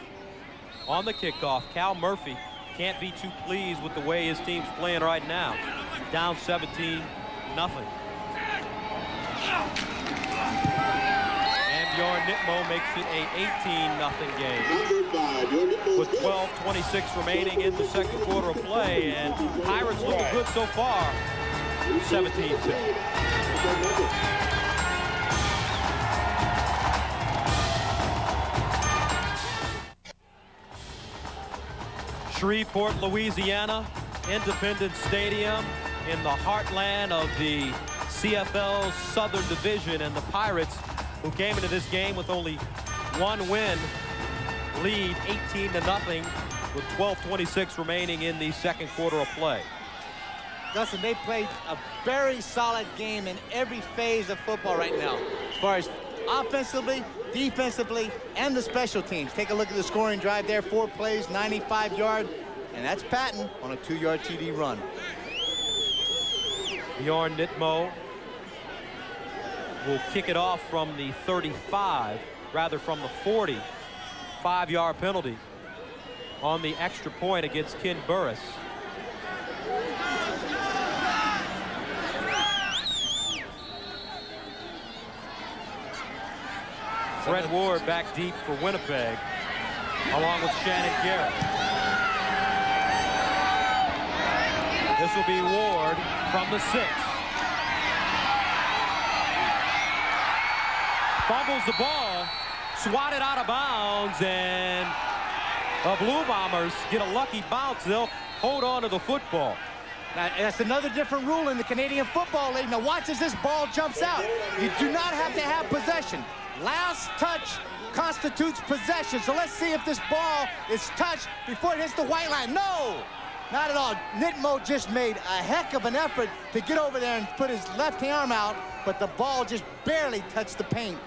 on the kickoff. Cal Murphy can't be too pleased with the way his team's playing right now. Down 17-0. Bjorn Nitmo makes it a 18-0 game with 12:26 remaining in the 2nd quarter of play, and Pirates looking good so far. 17-6. Shreveport, Louisiana, Independence Stadium in the heartland of the CFL Southern Division, and the Pirates, who came into this game with only 1 win, lead 18-0 with 12:26 remaining in the second quarter of play. Dustin, they played a very solid game in every phase of football right now, as far as offensively, defensively, and the special teams. Take a look at the scoring drive there. 4 plays, 95 yards, and that's Patton on a 2-yard TD run. Bjorn Nitmo will kick it off from the 35, rather from the 40. 5-yard penalty on the extra point against Ken Burris. Fred Ward back deep for Winnipeg, along with Shannon Garrett. This will be Ward from the 6. Fumbles the ball, swatted out of bounds, and the Blue Bombers get a lucky bounce. They'll hold on to the football. Now, that's another different rule in the Canadian Football League. Now watch as this ball jumps out. You do not have to have possession. Last touch constitutes possession. So let's see if this ball is touched before it hits the white line. No, not at all. Nitmo just made a heck of an effort to get over there and put his left arm out, but the ball just barely touched the paint.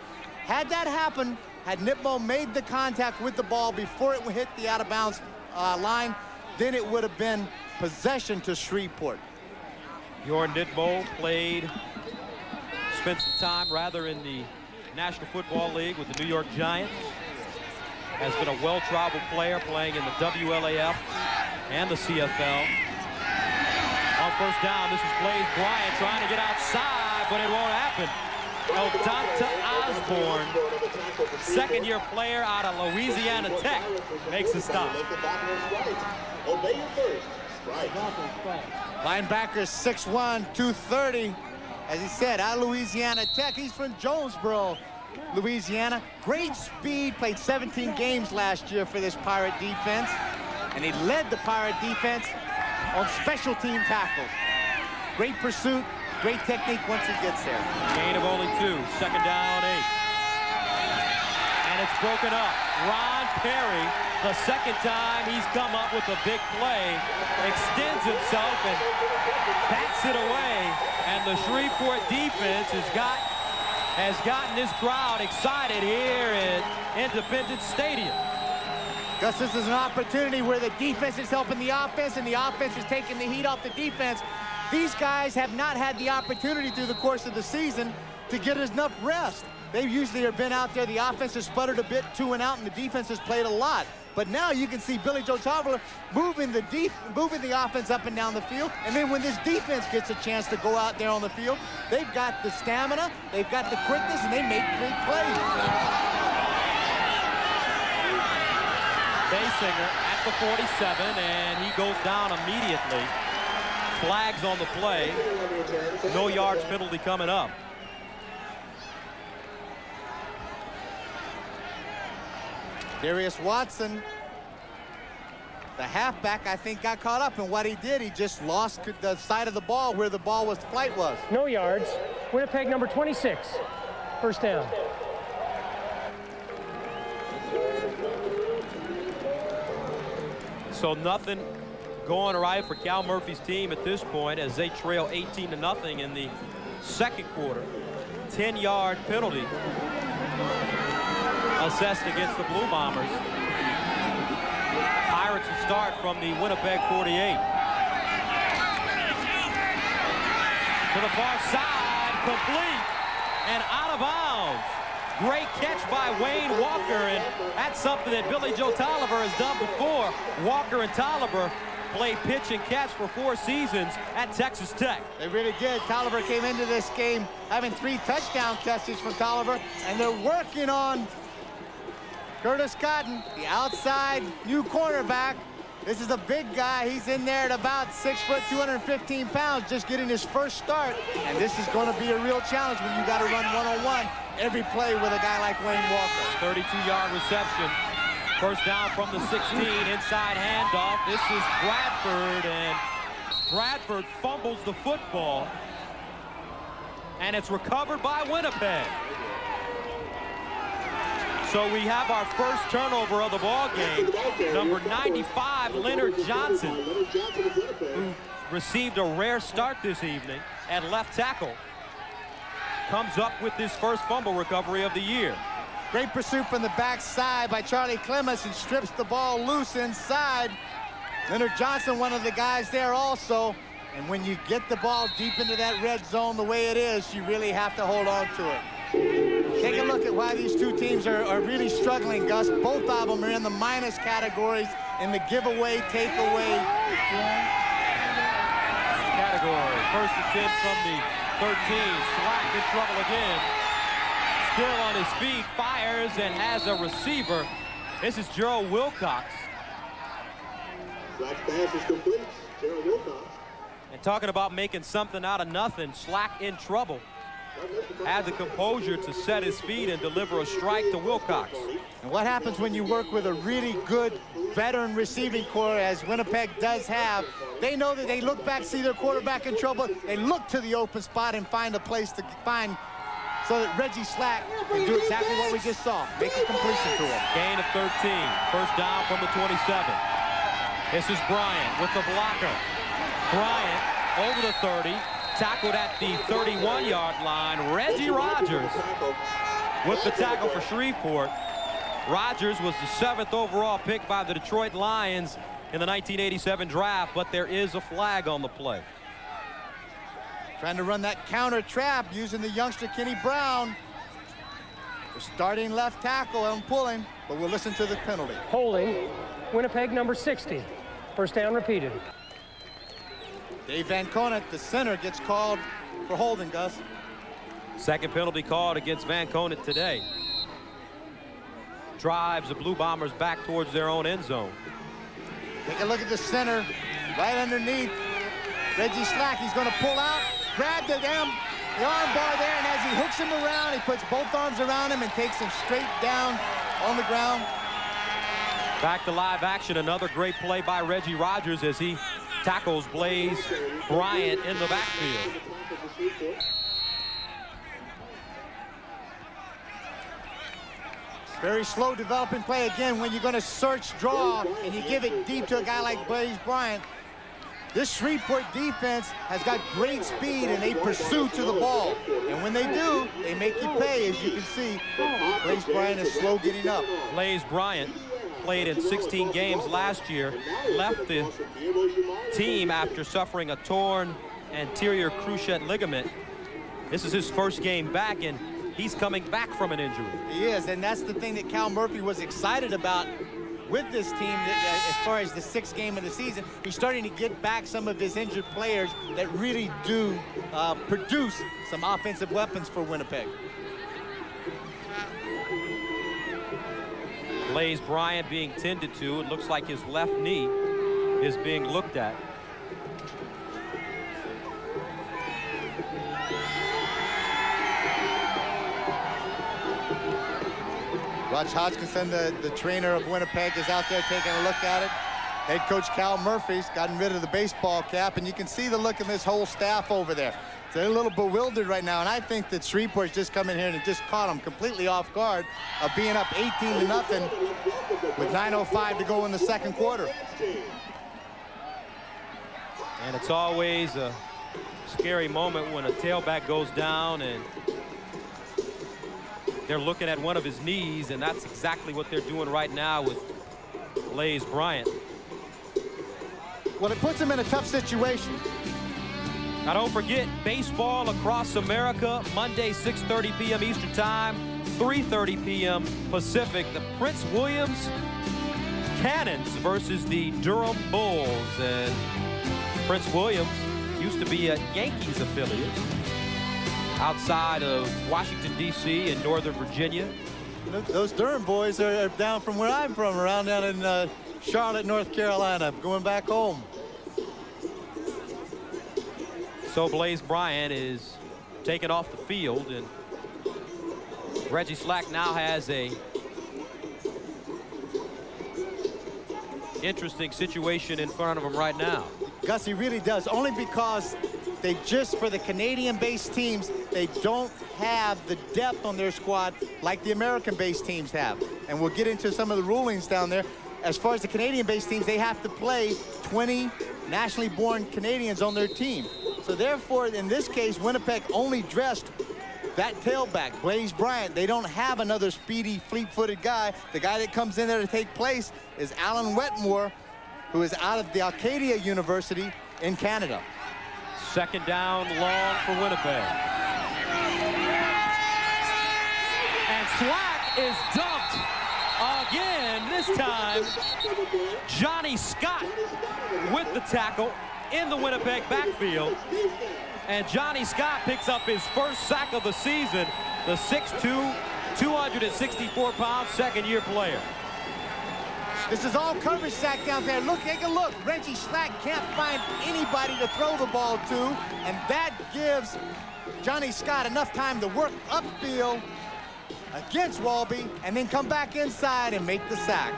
Had that happened, had Nitmo made the contact with the ball before it hit the out-of-bounds line, then it would have been possession to Shreveport. Bjorn Nitmo spent some time rather in the National Football League with the New York Giants. Has been a well-traveled player playing in the WLAF and the CFL. On first down, this is Blaze Bryant trying to get outside, but it won't happen. Eldonta Osborne, second-year player out of Louisiana Tech, makes the stop. Linebacker 6'1", 230. As he said, out of Louisiana Tech. He's from Jonesboro, Louisiana. Great speed, played 17 games last year for this Pirate defense. And he led the Pirate defense on special team tackles. Great pursuit, great technique once he gets there. Gain of only 2, second down 8. And it's broken up. Ron Perry, the second time he's come up with a big play, extends himself and bats it away. And the Shreveport defense has gotten this crowd excited here at Independence Stadium. Gus, this is an opportunity where the defense is helping the offense and the offense is taking the heat off the defense. These guys have not had the opportunity through the course of the season to get offense rest. They usually have been out there, the offense has sputtered a bit, 2 and out, and the defense has played a lot. But now you can see Billy Joe Tavler moving the offense up and down the field. And then when this defense gets a chance to go out there on the field, they've got the stamina, they've got the quickness, and they make big plays. Basinger at the 47, and he goes down immediately. Flags on the play. No yards penalty coming up. Darius Watson, the halfback, I think got caught up in what he did. He just lost the side of the ball where the flight was. No yards. Winnipeg number 26. First down. So nothing going right for Cal Murphy's team at this point as they trail 18-0 in the second quarter. 10-yard penalty assessed against the Blue Bombers. Pirates will start from the Winnipeg 48. To the far side, complete and out of bounds. Great catch by Wayne Walker, and that's something that Billy Joe Tolliver has done before. Walker and Tolliver played pitch and catch for 4 seasons at Texas Tech. They really did. Tolliver came into this game having 3 touchdown catches from Tolliver, and they're working on Curtis Cotton, the outside new cornerback. This is a big guy. He's in there at about 6 foot, 215 pounds, just getting his first start. And this is going to be a real challenge when you got to run one-on-one every play with a guy like Wayne Walker. 32-yard reception. First down from the 16, inside handoff. This is Bradford, and Bradford fumbles the football. And it's recovered by Winnipeg. So we have our first turnover of the ball game. Number 95, Leonard Johnson, who received a rare start this evening at left tackle, comes up with his first fumble recovery of the year. Great pursuit from the backside by Charlie Clemens and strips the ball loose inside. Leonard Johnson, one of the guys there also. And when you get the ball deep into that red zone the way it is, you really have to hold on to it. Take a look at why these two teams are really struggling, Gus. Both of them are in the minus categories in the giveaway, takeaway category. First attempt from the 13. Slack in trouble again. Still on his feet, fires, and has a receiver. This is Gerald Wilcox. Slack's pass is complete. Gerald Wilcox. And talking about making something out of nothing, Slack in trouble. Had the composure to set his feet and deliver a strike to Wilcox. And what happens when you work with a really good veteran receiving corps, as Winnipeg does have? They know that they look back, see their quarterback in trouble, they look to the open spot and find a place to find so that Reggie Slack can do exactly what we just saw, make a completion to him. Gain of 13, first down from the 27. This is Bryant with the blocker. Bryant over the 30. Tackled at the 31-yard line. Reggie Rogers with the tackle for Shreveport. Rogers was the 7th overall pick by the Detroit Lions in the 1987 draft, but there is a flag on the play. Trying to run that counter trap using the youngster Kenny Brown. The starting left tackle and pulling, but we'll listen to the penalty. Holding, Winnipeg number 60. First down repeated. Dave Van Conant, the center, gets called for holding, Gus. Second penalty called against Van Conant today. Drives the Blue Bombers back towards their own end zone. Take a look at the center, right underneath Reggie Slack. He's going to pull out, grab the arm bar there, and as he hooks him around, he puts both arms around him and takes him straight down on the ground. Back to live action, another great play by Reggie Rogers as he tackles Blaze Bryant in the backfield. Very slow developing play again when you're going to search draw and you give it deep to a guy like Blaze Bryant. This Shreveport defense has got great speed and they pursue to the ball. And when they do, they make you pay. As you can see, Blaze Bryant is slow getting up. Blaze Bryant played in 16 games last year, left the team after suffering a torn anterior cruciate ligament. This is his first game back, and he's coming back from an injury. He is, and that's the thing that Cal Murphy was excited about with this team, that, as far as the 6th game of the season. He's starting to get back some of his injured players that really do produce some offensive weapons for Winnipeg. Blaze Bryant being tended to. It looks like his left knee is being looked at. Raj Hodgkinson, the trainer of Winnipeg, is out there taking a look at it. Head coach Cal Murphy's gotten rid of the baseball cap, and you can see the look of this whole staff over there. They're a little bewildered right now, and I think that Shreveport's just come in here and just caught them completely off guard of being up 18-0 with 9:05 to go in the second quarter. And it's always a scary moment when a tailback goes down and they're looking at one of his knees, and that's exactly what they're doing right now with Blaze Bryant. Well, it puts him in a tough situation. Now don't forget, baseball across America, Monday 6:30 p.m. Eastern Time, 3:30 p.m. Pacific. The Prince Williams Cannons versus the Durham Bulls. And Prince Williams used to be a Yankees affiliate outside of Washington, D.C. and Northern Virginia. Those Durham boys are down from where I'm from, around down in Charlotte, North Carolina, going back home. So Blaze Bryant is taken off the field, and Reggie Slack now has a interesting situation in front of him right now. Gus, he really does, only because they just, for the Canadian-based teams, they don't have the depth on their squad like the American-based teams have. And we'll get into some of the rulings down there. As far as the Canadian-based teams, they have to play 20 nationally born Canadians on their team. So therefore, in this case, Winnipeg only dressed that tailback, Blaze Bryant. They don't have another speedy, fleet-footed guy. The guy that comes in there to take place is Alan Wetmore, who is out of the Acadia University in Canada. Second down, long for Winnipeg. And Slack is dumped again. This time, Johnny Scott with the tackle in the Winnipeg backfield. And Johnny Scott picks up his first sack of the season, the 6'2", 264-pound second-year player. This is all coverage sack down there. Look, take a look. Reggie Slack can't find anybody to throw the ball to, and that gives Johnny Scott enough time to work upfield against Walby and then come back inside and make the sack.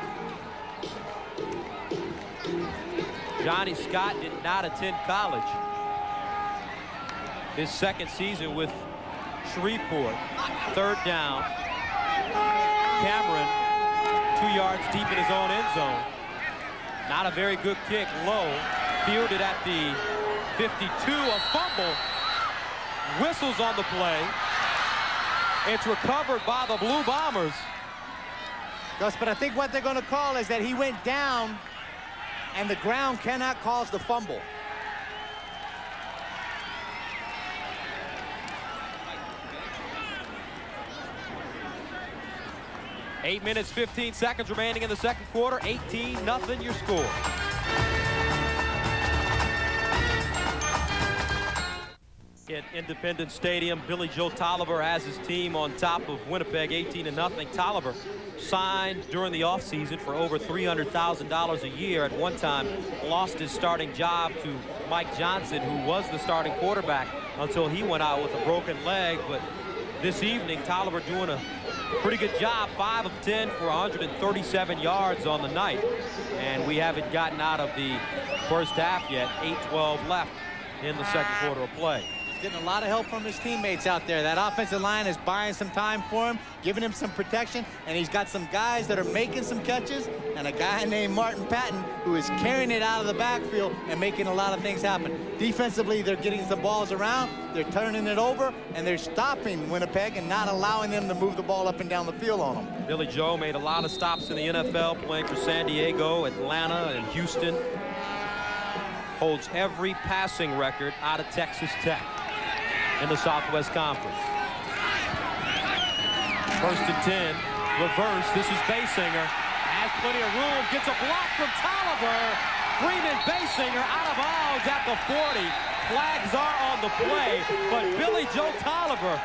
Johnny Scott did not attend college. His second season with Shreveport. Third down. Cameron 2 yards deep in his own end zone. Not a very good kick, low. Fielded at the 52, a fumble. Whistles on the play. It's recovered by the Blue Bombers. Gus, but I think what they're going to call is that he went down and the ground cannot cause the fumble. 8 minutes, 15 seconds remaining in the second quarter. 18-0 your score. At Independence Stadium, Billy Joe Tolliver has his team on top of Winnipeg, 18-0. Tolliver signed during the offseason for over $300,000 a year. At one time, lost his starting job to Mike Johnson, who was the starting quarterback until he went out with a broken leg. But this evening, Tolliver doing a pretty good job, 5 of 10 for 137 yards on the night. And we haven't gotten out of the first half yet. 8:12 left in the second quarter of play. Getting a lot of help from his teammates out there. That offensive line is buying some time for him, giving him some protection, and he's got some guys that are making some catches, and a guy named Martin Patton who is carrying it out of the backfield and making a lot of things happen. Defensively, they're getting some balls around, they're turning it over, and they're stopping Winnipeg and not allowing them to move the ball up and down the field on them. Billy Joe made a lot of stops in the NFL, playing for San Diego, Atlanta, and Houston. Holds every passing record out of Texas Tech in the Southwest Conference. First and 10, reverse. This is Basinger. Has plenty of room, gets a block from Tolliver. Freeman Basinger out of bounds at the 40. Flags are on the play, but Billy Joe Tolliver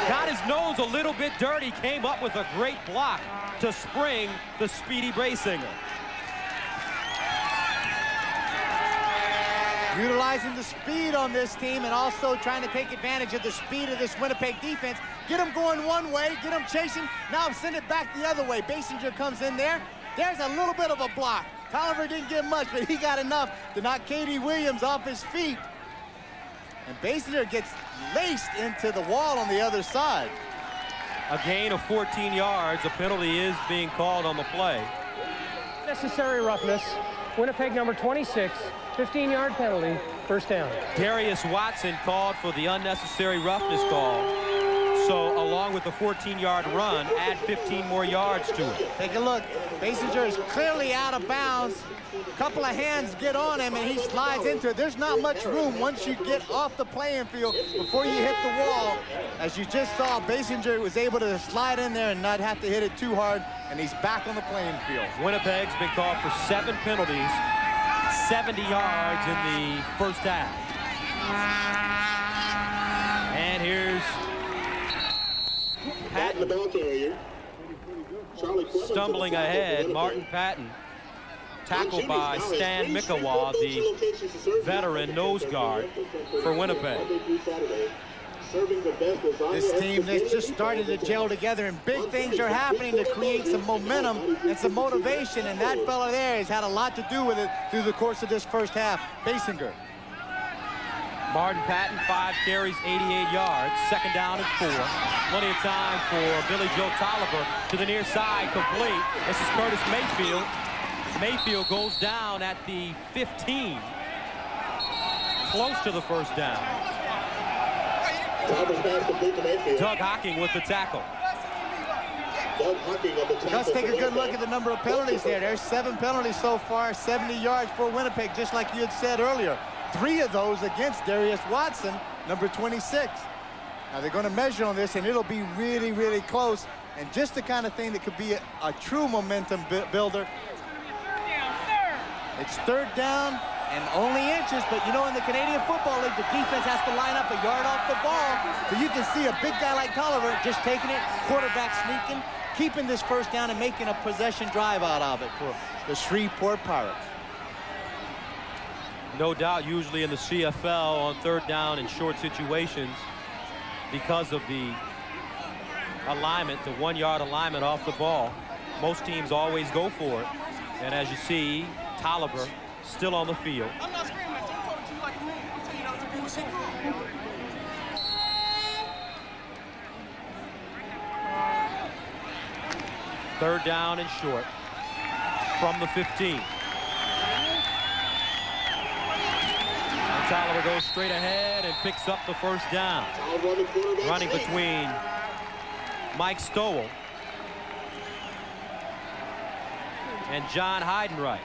got his nose a little bit dirty, came up with a great block to spring the speedy Basinger. Utilizing the speed on this team and also trying to take advantage of the speed of this Winnipeg defense. Get them going one way, get them chasing, now send it back the other way. Basinger comes in there. There's a little bit of a block. Tolliver didn't get much, but he got enough to knock Katie Williams off his feet. And Basinger gets laced into the wall on the other side. A gain of 14 yards. A penalty is being called on the play. Necessary roughness. Winnipeg number 26. 15-yard penalty, first down. Darius Watson called for the unnecessary roughness call. So along with the 14-yard run, add 15 more yards to it. Take a look. Basinger is clearly out of bounds. A couple of hands get on him and he slides into it. There's not much room once you get off the playing field before you hit the wall. As you just saw, Basinger was able to slide in there and not have to hit it too hard, and he's back on the playing field. Winnipeg's been called for 7 penalties. 70 yards in the first half. And here's Patton stumbling ahead. Martin Patton tackled by Stan Mikawa, the veteran nose guard for Winnipeg. This team, they just started to gel together, and big things are happening to create some momentum and some motivation, and that fella there has had a lot to do with it through the course of this first half. Basinger Martin Patton, 5 carries, 88 yards. Second down and 4. Plenty of time for Billy Joe Tolliver to the near side, complete. This is Curtis Mayfield. Mayfield goes down at the 15. Close to the first down. Doug Hocking with the tackle. Let's take a good look at the number of penalties there. There's 7 penalties so far, 70 yards for Winnipeg, just like you had said earlier. 3 of those against Darius Watson, number 26. Now they're going to measure on this, and it'll be really, really close. And just the kind of thing that could be a true momentum builder. It's 3rd down and only inches, but you know, in the Canadian Football League, the defense has to line up a yard off the ball. So you can see a big guy like Tolliver just taking it, quarterback sneaking, keeping this first down and making a possession drive out of it for the Shreveport Pirates. No doubt, usually in the CFL on 3rd down in short situations, because of the alignment, the 1-yard alignment off the ball, most teams always go for it. And as you see, Tolliver still on the field. I'm not screaming at you. I'm talking to you like a man. I'm telling you not to do shit. Third down and short from the 15. And Tolliver goes straight ahead and picks up the first down. Running between Mike Stowell and John Heidenreich.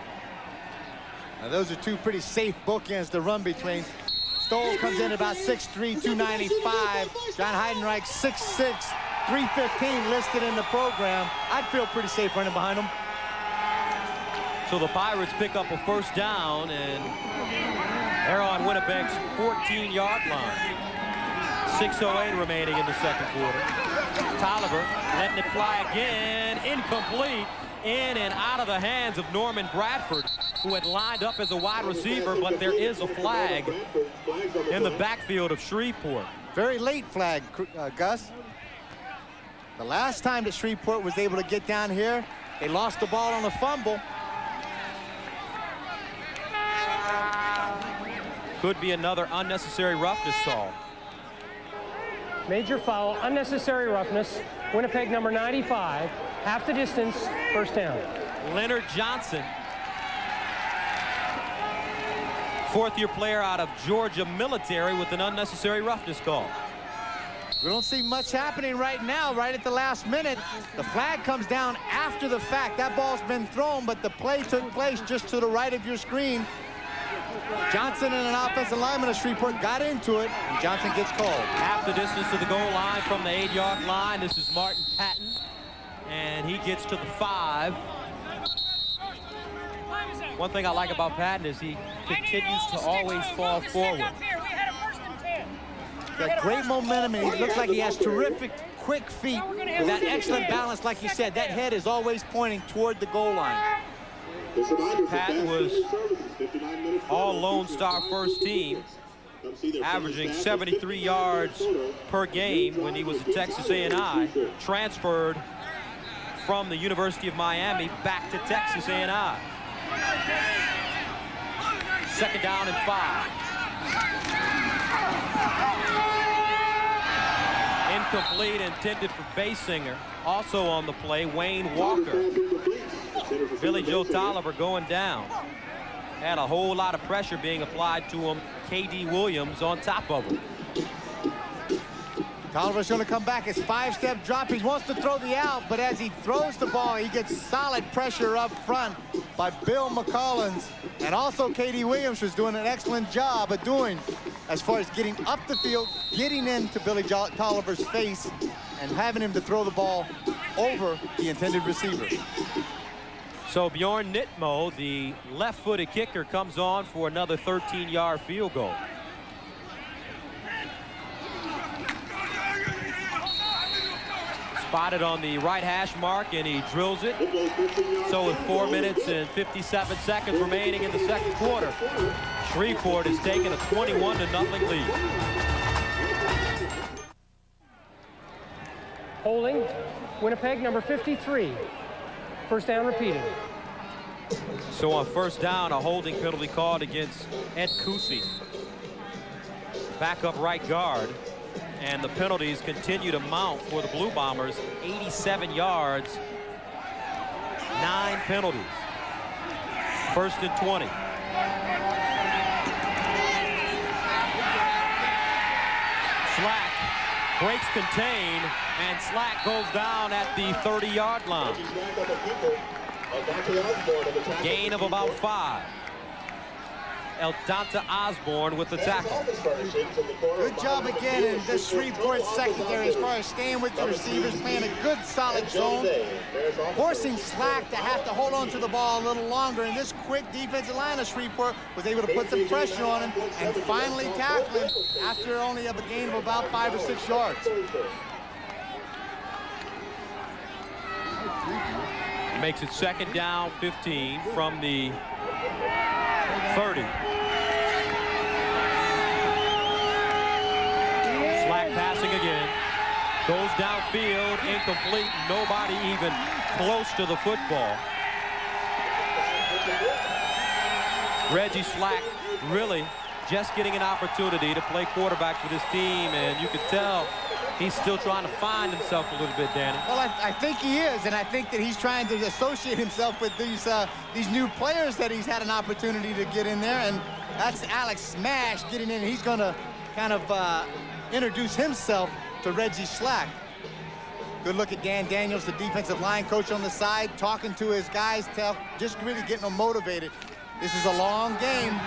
Now those are 2 pretty safe bookends to run between. Stowell comes in about 6'3", 295. John Heidenreich, 6'6", 315 listed in the program. I'd feel pretty safe running behind him. So the Pirates pick up a first down, and they're on Winnipeg's 14-yard line. 6:08 remaining in the second quarter. Tolliver letting it fly again, incomplete, in and out of the hands of Norman Bradford, who had lined up as a wide receiver, but there is a flag in the backfield of Shreveport. Very late flag, Gus. The last time that Shreveport was able to get down here, they lost the ball on a fumble. Could be another unnecessary roughness call. Major foul, unnecessary roughness. Winnipeg number 95, half the distance, first down. Leonard Johnson, 4th-year player out of Georgia Military, with an unnecessary roughness call. We don't see much happening right now, right at the last minute. The flag comes down after the fact. That ball's been thrown, but the play took place just to the right of your screen. Johnson and an offensive lineman of Shreveport got into it, and Johnson gets called. Half the distance to the goal line from the 8-yard line. This is Martin Patton, and he gets to the 5. One thing I like about Patton is he continues to always fall forward. He's got great momentum, and he looks like he has terrific, quick feet with that excellent balance. Like you said, that head is always pointing toward the goal line. Patton was all Lone Star first team, averaging 73 yards per game when he was at Texas A&I, transferred from the University of Miami back to Texas A&I. Second down and 5. Incomplete, intended for Basinger. Also on the play, Wayne Walker. Billy Joe Tolliver going down. Had a whole lot of pressure being applied to him. K.D. Williams on top of him. Tolliver's going to come back. It's 5-step drop. He wants to throw the out, but as he throws the ball, he gets solid pressure up front by Bill McCollins. And also K.D. Williams was doing an excellent job of doing as far as getting up the field, getting into Billy Tolliver's face, and having him to throw the ball over the intended receiver. So Bjorn Nitmo, the left-footed kicker, comes on for another 13-yard field goal. Spotted on the right hash mark, and he drills it. So with 4 minutes and 57 seconds remaining in the second quarter, Shreveport has taken a 21-0 lead. Holding, Winnipeg number 53. First down repeating. So on first down, a holding penalty called against Ed Cousy. backup right guard. And the penalties continue to mount for the Blue Bombers. 87 yards, 9 penalties. 1st and 20. Slack breaks contain, and Slack goes down at the 30-yard line. Gain of about 5. Eldonta Osborne with the tackle. Good job again in this Shreveport secondary as far as staying with the receivers, playing a good solid zone, forcing Slack to have to hold on to the ball a little longer. And this quick defensive line of Shreveport was able to put some pressure on him and finally tackle him after only a gain of about 5 or 6 yards. Makes it 2nd down, 15 from the 30. Slack passing again. Goes downfield, incomplete. Nobody even close to the football. Reggie Slack really just getting an opportunity to play quarterback for this team, and you could tell he's still trying to find himself a little bit, Danny. Well, I think he is, and I think that he's trying to associate himself with these new players that he's had an opportunity to get in there, and that's Alex Smash getting in. He's going to kind of introduce himself to Reggie Slack. Good look at Dan Daniels, the defensive line coach on the side, talking to his guys, just really getting them motivated. This is a long game.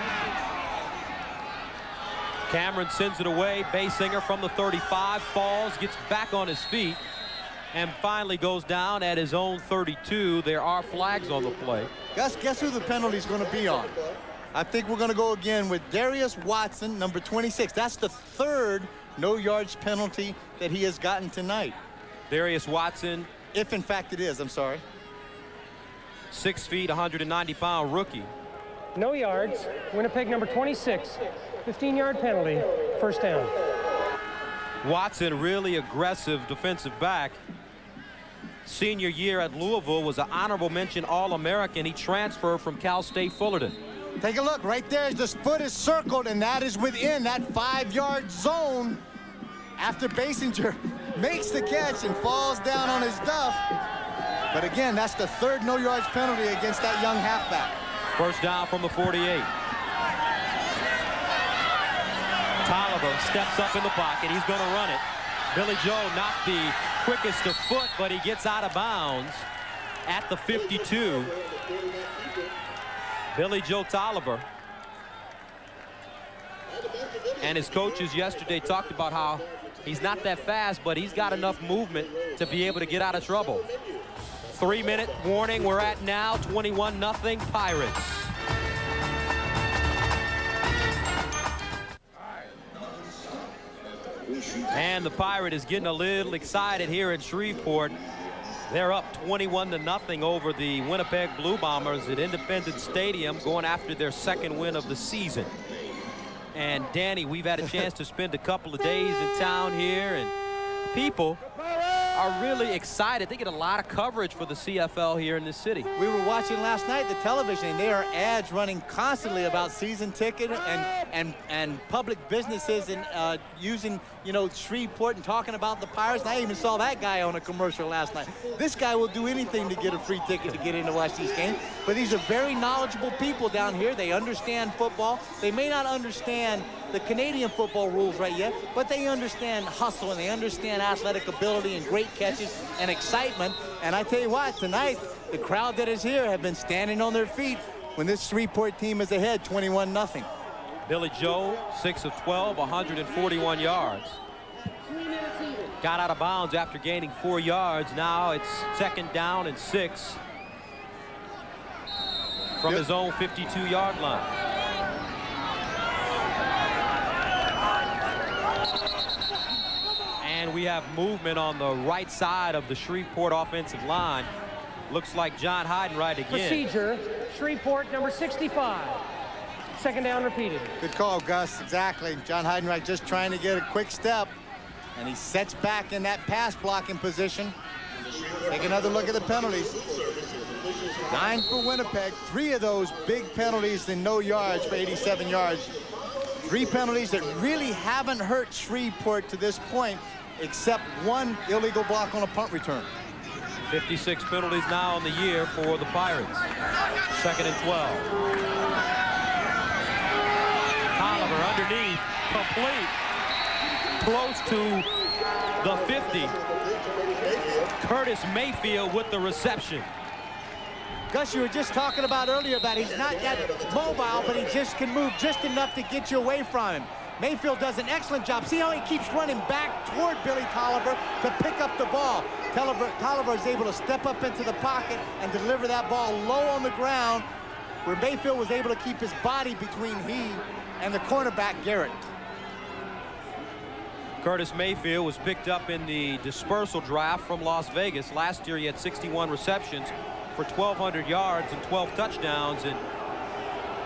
Cameron sends it away. Basinger from the 35 falls, gets back on his feet, and finally goes down at his own 32. There are flags on the play. Gus, guess who the penalty is going to be on? I think we're going to go again with Darius Watson, number 26. That's the 3rd no-yards penalty that he has gotten tonight. Darius Watson. If in fact it is, I'm sorry. 6 feet, 190-pound rookie. No yards. Winnipeg number 26. 15-yard penalty, 1st down. Watson, really aggressive defensive back. Senior year at Louisville, was an honorable mention All-American. He transferred from Cal State Fullerton. Take a look right there. His foot is circled, and that is within that 5-yard zone after Basinger makes the catch and falls down on his duff. But again, that's the 3rd no yards penalty against that young halfback. 1st down from the 48. Tolliver steps up in the pocket. He's going to run it. Billy Joe not the quickest of foot, but he gets out of bounds at the 52. Billy Joe Tolliver. And his coaches yesterday talked about how he's not that fast, but he's got enough movement to be able to get out of trouble. 3-minute warning we're at now, 21-0 Pirates. And the Pirate is getting a little excited here in Shreveport. They're up 21-0 over the Winnipeg Blue Bombers at Independence Stadium, going after their 2nd win of the season. And Danny, we've had a chance to spend a couple of days in town here, and people are really excited. They get a lot of coverage for the CFL here in this city. We were watching last night the television, and there are ads running constantly about season ticket and public businesses and using, Shreveport and talking about the Pirates. And I even saw that guy on a commercial last night. This guy will do anything to get a free ticket to get in to watch these games. But these are very knowledgeable people down here. They understand football. They may not understand the Canadian football rules right yet, but they understand hustle and they understand athletic ability and great catches and excitement. And I tell you what, tonight, the crowd that is here have been standing on their feet when this Shreveport team is ahead 21-0. Billy Joe, 6 of 12, 141 yards. Got out of bounds after gaining 4 yards. Now it's 2nd down and 6 from his own 52-yard line. And we have movement on the right side of the Shreveport offensive line. Looks like John Heidenreich again. Procedure, Shreveport number 65. 2nd down repeated. Good call, Gus. Exactly. John Heidenreich just trying to get a quick step, and he sets back in that pass blocking position. Take another look at the penalties. 9 for Winnipeg. 3 of those big penalties and no yards for 87 yards. 3 penalties that really haven't hurt Shreveport to this point, except 1 illegal block on a punt return. 56 penalties now in the year for the Pirates. 2nd and 12. Tolliver underneath, complete. Close to the 50. Curtis Mayfield with the reception. Gus, you were just talking about earlier about he's not that mobile, but he just can move just enough to get you away from him. Mayfield does an excellent job. See how he keeps running back toward Billy Tolliver to pick up the ball. Tolliver is able to step up into the pocket and deliver that ball low on the ground, where Mayfield was able to keep his body between he and the cornerback, Garrett. Curtis Mayfield was picked up in the dispersal draft from Las Vegas. Last year he had 61 receptions for 1,200 yards and 12 touchdowns, and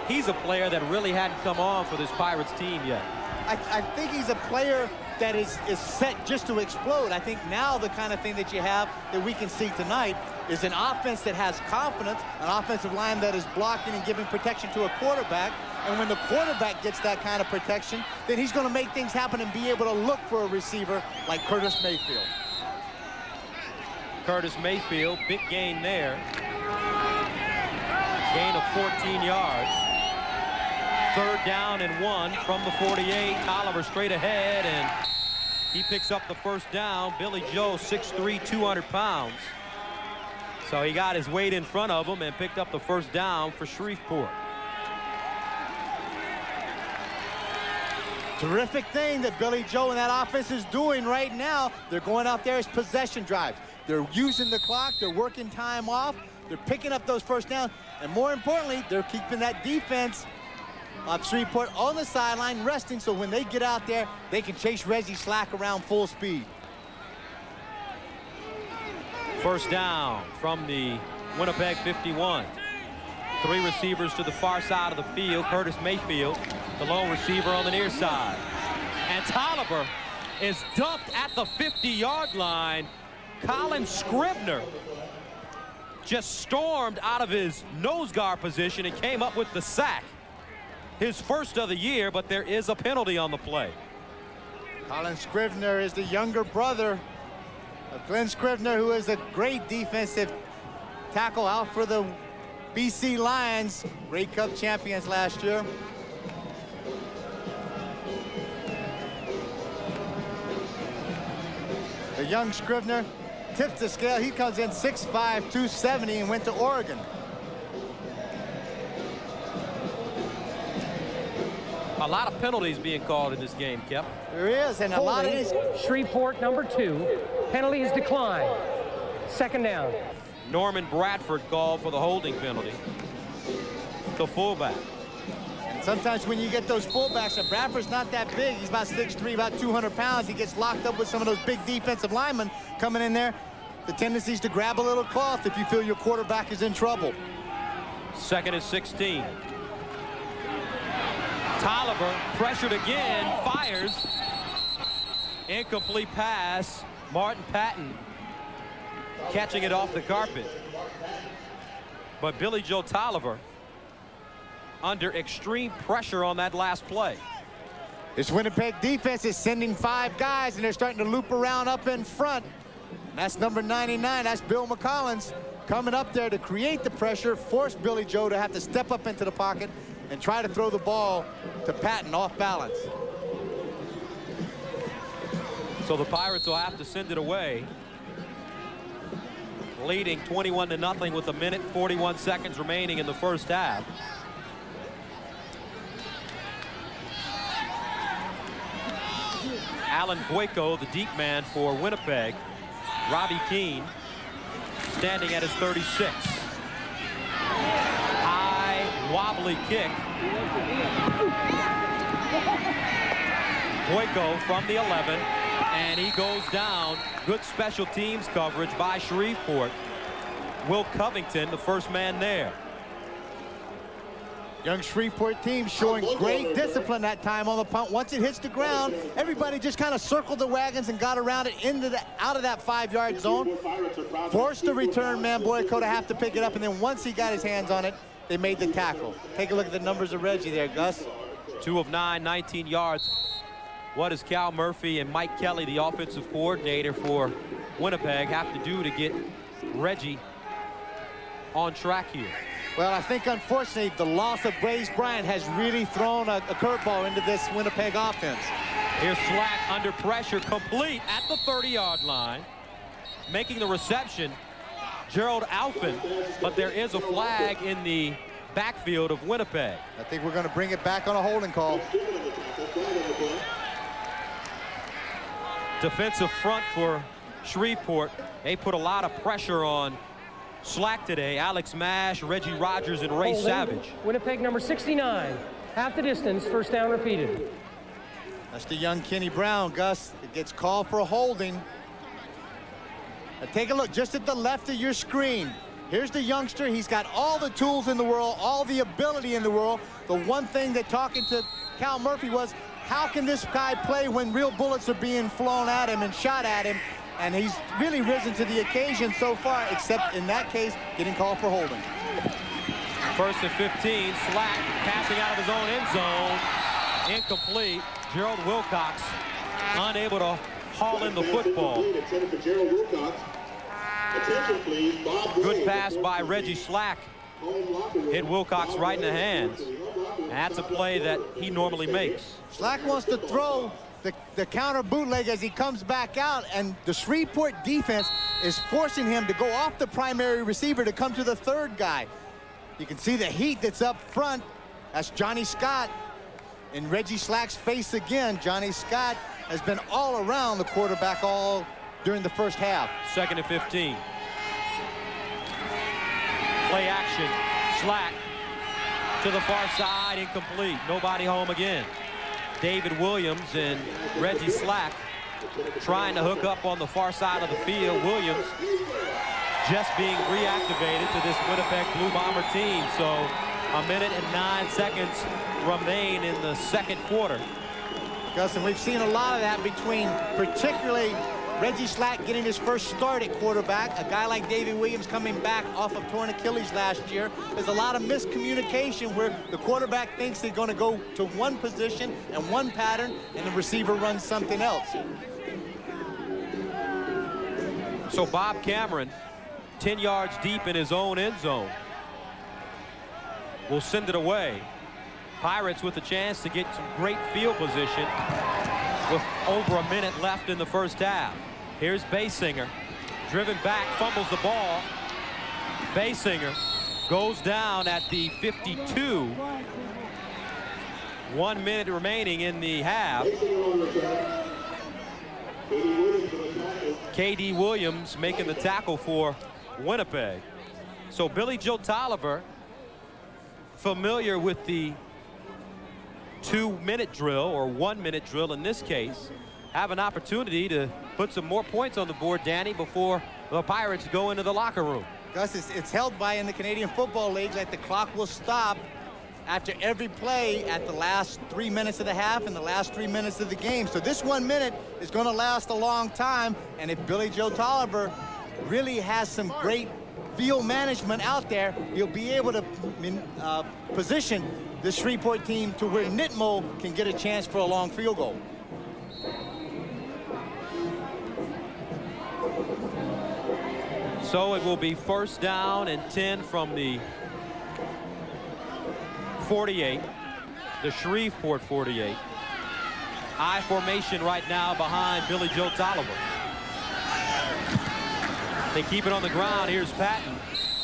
he's a player that really hadn't come on for this Pirates team yet. I think he's a player that is set just to explode. I think now the kind of thing that you have that we can see tonight is an offense that has confidence, an offensive line that is blocking and giving protection to a quarterback. And when the quarterback gets that kind of protection, then he's going to make things happen and be able to look for a receiver like Curtis Mayfield. Curtis Mayfield, big gain there. Gain of 14 yards. 3rd down and 1 from the 48. Tolliver straight ahead, and he picks up the 1st down. Billy Joe, 6'3", 200 pounds. So he got his weight in front of him and picked up the 1st down for Shreveport. Terrific thing that Billy Joe and that offense is doing right now. They're going out there as possession drives. They're using the clock. They're working time off. They're picking up those 1st downs. And more importantly, they're keeping that defense of Shreveport on the sideline resting, so when they get out there, they can chase Reggie Slack around full speed. 1st down from the Winnipeg 51. 3 receivers to the far side of the field. Curtis Mayfield, the lone receiver on the near side. And Tolliver is dumped at the 50-yard line. Colin Scribner just stormed out of his nose guard position and came up with the sack. His 1st of the year, but there is a penalty on the play. Colin Scribner is the younger brother of Glenn Scribner, who is a great defensive tackle out for the BC Lions, Grey Cup champions last year. The young Scribner tips the scale. He comes in 6'5", 270 and went to Oregon. A lot of penalties being called in this game, Kep. There is, and a lot of these. Shreveport number 2. Penalty is declined. 2nd down. Norman Bradford called for the holding penalty. The fullback. And sometimes when you get those fullbacks, and Bradford's not that big, he's about 6'3", about 200 pounds. He gets locked up with some of those big defensive linemen coming in there. The tendency is to grab a little cloth if you feel your quarterback is in trouble. 2nd and 16. Tolliver pressured again, fires. Incomplete pass. Martin Patton catching it off the carpet. But Billy Joe Tolliver under extreme pressure on that last play. This Winnipeg defense is sending 5 guys, and they're starting to loop around up in front. That's number 99. That's Bill McCollins coming up there to create the pressure, force Billy Joe to have to step up into the pocket and try to throw the ball to Patton off balance. So the Pirates will have to send it away. Leading 21-0 with 1:41 seconds remaining in the 1st half. Alan Boyko, the deep man for Winnipeg. Robbie Keane standing at his 36. High wobbly kick. Boyko from the 11, and he goes down. Good special teams coverage by Shreveport. Will Covington, the 1st man there. Young Shreveport team showing great discipline that time on the punt. Once it hits the ground, everybody just kind of circled the wagons and got around it out of that 5-yard zone. Forced the return man Boyko to have to pick it up, and then once he got his hands on it, they made the tackle. Take a look at the numbers of Reggie there, Gus. 2 of 9, 19 yards. What does Cal Murphy and Mike Kelly, the offensive coordinator for Winnipeg, have to do to get Reggie on track here? Well, I think, unfortunately, the loss of Brace Bryant has really thrown a curveball into this Winnipeg offense. Here's Slack under pressure, complete at the 30-yard line. Making the reception, Gerald Alphin, but there is a flag in the backfield of Winnipeg. I think we're going to bring it back on a holding call. Defensive front for Shreveport. They put a lot of pressure on Slack today. Alex Mash, Reggie Rogers, and Ray Savage. Winnipeg number 69. Half the distance, first down repeated. That's the young Kenny Brown, Gus. It gets called for a holding. Now take a look just at the left of your screen. Here's the youngster. He's got all the tools in the world, all the ability in the world. The one thing that talking to Cal Murphy was, how can this guy play when real bullets are being flown at him and shot at him? And he's really risen to the occasion so far, except in that case, getting called for holding. First and 15, Slack passing out of his own end zone. Incomplete. Gerald Wilcox unable to haul in the football. Good pass by Reggie Slack. Hit Wilcox right in the hands. And that's a play that he normally makes. Slack wants to throw the counter bootleg as he comes back out, and the Shreveport defense is forcing him to go off the primary receiver to come to the third guy. You can see the heat that's up front. That's Johnny Scott in Reggie Slack's face again. Johnny Scott has been all around the quarterback all during the first half. Second and 15. Play action. Slack to the far side, incomplete. Nobody home again. David Williams and Reggie Slack trying to hook up on the far side of the field. Williams just being reactivated to this Winnipeg Blue Bomber team. So 1 minute and 9 seconds remain in the second quarter. Gus, and we've seen a lot of that between particularly Reggie Slack getting his first start at quarterback, a guy like David Williams coming back off of torn Achilles last year. There's a lot of miscommunication where the quarterback thinks they're going to go to one position and one pattern, and the receiver runs something else. So Bob Cameron, 10 yards deep in his own end zone, will send it away. Pirates with a chance to get some great field position with over a minute left in the first half. Here's Basinger, driven back, fumbles the ball. Basinger goes down at the 52. 1 minute remaining in the half. K.D. Williams making the tackle for Winnipeg. So Billy Joe Tolliver, familiar with the 2-minute drill, or 1 minute drill in this case, have an opportunity to put some more points on the board, Danny, before the Pirates go into the locker room. Gus, it's held by in the Canadian Football League that the clock will stop after every play at the last 3 minutes of the half and the last 3 minutes of the game. So this 1 minute is going to last a long time, and if Billy Joe Tolliver really has some great field management out there, he'll be able to position the Shreveport team to where Nitmo can get a chance for a long field goal. So it will be first down and 10 from the 48, the Shreveport 48. I formation right now behind Billy Joe Tolliver. They keep it on the ground. Here's Patton,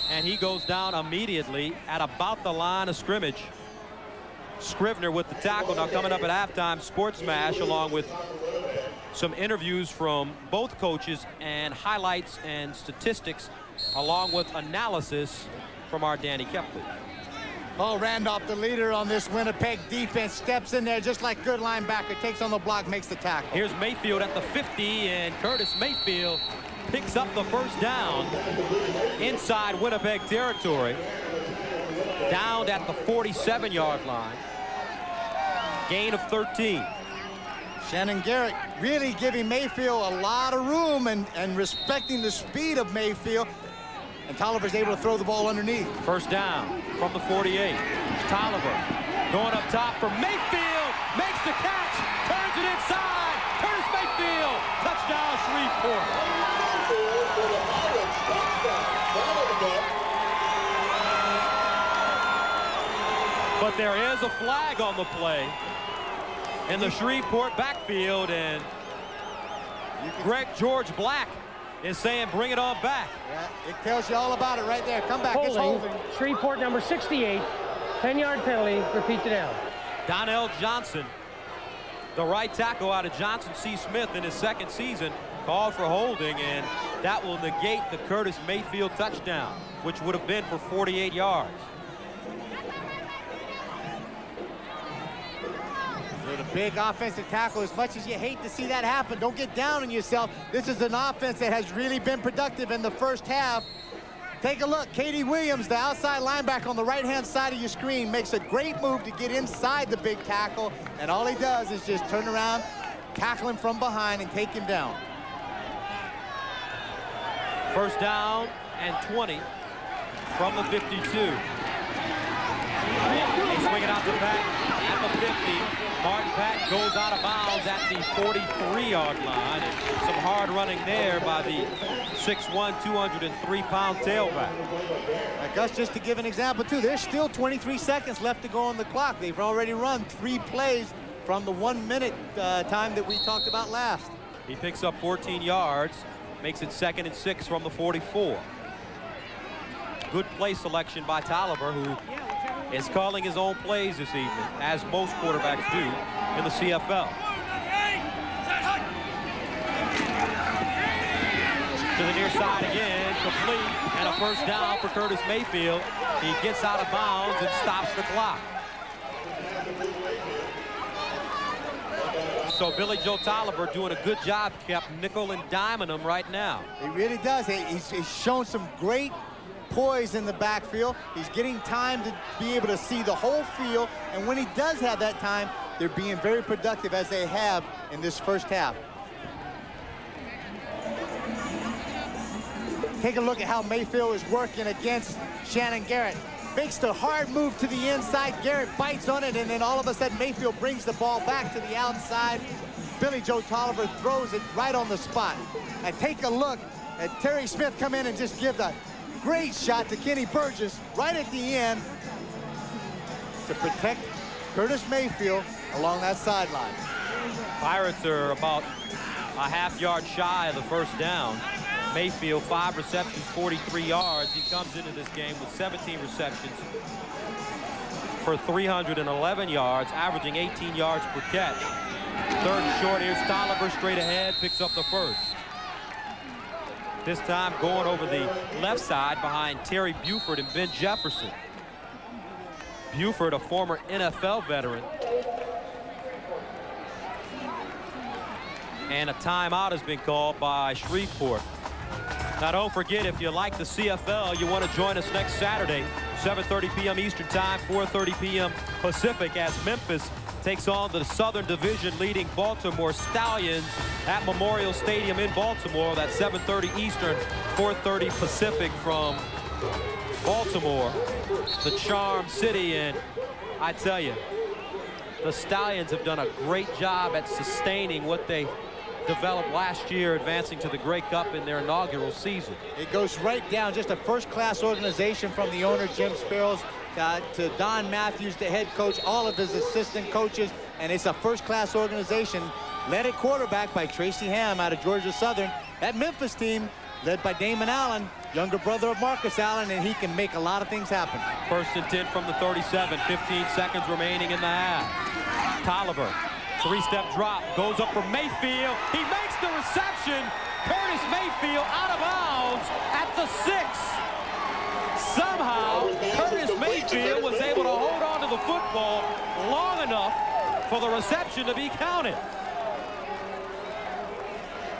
and he goes down immediately at about the line of scrimmage. Scrivener with the tackle. Now coming up at halftime, Sports Mash, along with some interviews from both coaches and highlights and statistics, along with analysis from our Danny Kepley. Paul Randolph, the leader on this Winnipeg defense, steps in there just like good linebacker, takes on the block, makes the tackle. Here's Mayfield at the 50, and Curtis Mayfield picks up the first down inside Winnipeg territory, down at the 47-yard line. Gain of 13. Shannon Garrett really giving Mayfield a lot of room and respecting the speed of Mayfield. And Tolliver's able to throw the ball underneath. First down from the 48. Tolliver Going up top for Mayfield. Makes the catch. Turns it inside. Curtis Mayfield. Touchdown, Shreveport. But there is a flag on the play in the Shreveport backfield, and Greg George Black is saying bring it on back. Yeah, it tells you all about it right there. Come back, it's holding. Shreveport number 68, 10-yard penalty, repeat the down. Donnell Johnson, the right tackle out of Johnson C. Smith in his second season, called for holding, and that will negate the Curtis Mayfield touchdown, which would have been for 48 yards. With a big offensive tackle, as much as you hate to see that happen, don't get down on yourself. This is an offense that has really been productive in the first half. Take a look. Katie Williams, the outside linebacker on the right-hand side of your screen, makes a great move to get inside the big tackle, and all he does is just turn around, tackle him from behind, and take him down. First down and 20 from the 52. They swing it out to Pack at the 50. Martin Pack goes out of bounds at the 43-yard line. And some hard running there by the 6'1", 203-pound tailback. Gus, just to give an example, too, there's still 23 seconds left to go on the clock. They've already run 3 plays from the 1 minute time that we talked about last. He picks up 14 yards, makes it 2nd and 6 from the 44. Good play selection by Tolliver, who is calling his own plays this evening, as most quarterbacks do in the CFL. To the near side again, complete, and a first down for Curtis Mayfield. He gets out of bounds and stops the clock. So Billy Joe Tolliver doing a good job, kept nickel and diming him right now. He really does. He's shown some great poise in the backfield. He's getting time to be able to see the whole field, and when he does have that time, they're being very productive, as they have in this first half. Take a look at how Mayfield is working against Shannon Garrett. Makes the hard move to the inside. Garrett bites on it, and then all of a sudden Mayfield brings the ball back to the outside. Billy Joe Tolliver throws it right on the spot. And take a look at Terry Smith come in and just give the great shot to Kenny Burgess right at the end to protect Curtis Mayfield along that sideline. Pirates are about a half-yard shy of the first down. Mayfield, 5 receptions, 43 yards. He comes into this game with 17 receptions for 311 yards, averaging 18 yards per catch. 3rd and short. Here's Tolliver straight ahead, picks up the first. This time going over the left side behind Terry Buford and Ben Jefferson. Buford, a former NFL veteran. And a timeout has been called by Shreveport. Now don't forget, if you like the CFL, you want to join us next Saturday, 7:30 p.m. Eastern Time, 4:30 p.m. Pacific, as Memphis takes on the Southern Division leading Baltimore Stallions at Memorial Stadium in Baltimore. That's 7:30 Eastern, 4:30 Pacific from Baltimore, the Charm City. And I tell you, the Stallions have done a great job at sustaining what they developed last year, advancing to the Grey Cup in their inaugural season. It goes right down, just a first-class organization from the owner, Jim Sparrows, to Don Matthews, the head coach, all of his assistant coaches, and it's a first-class organization led at quarterback by Tracy Ham out of Georgia Southern. That Memphis team led by Damon Allen, younger brother of Marcus Allen, and he can make a lot of things happen. 1st and 10 from the 37, 15 seconds remaining in the half. Tolliver, 3-step drop, goes up for Mayfield. He makes the reception. Curtis Mayfield out of bounds at the 6. Somehow, Curtis Mayfield was able to hold on to the football long enough for the reception to be counted.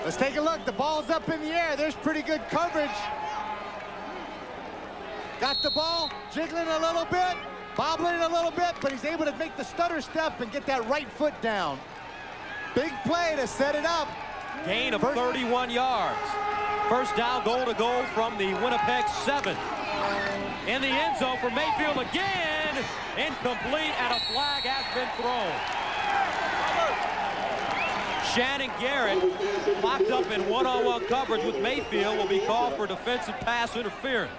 Let's take a look. The ball's up in the air. There's pretty good coverage. Got the ball, jiggling a little bit, bobbling a little bit, but he's able to make the stutter step and get that right foot down. Big play to set it up. Gain of 31 yards. First down, goal to go from the Winnipeg 7. In the end zone for Mayfield again. incomplete, and a flag has been thrown. Shannon Garrett, locked up in one-on-one coverage with Mayfield, will be called for defensive pass interference.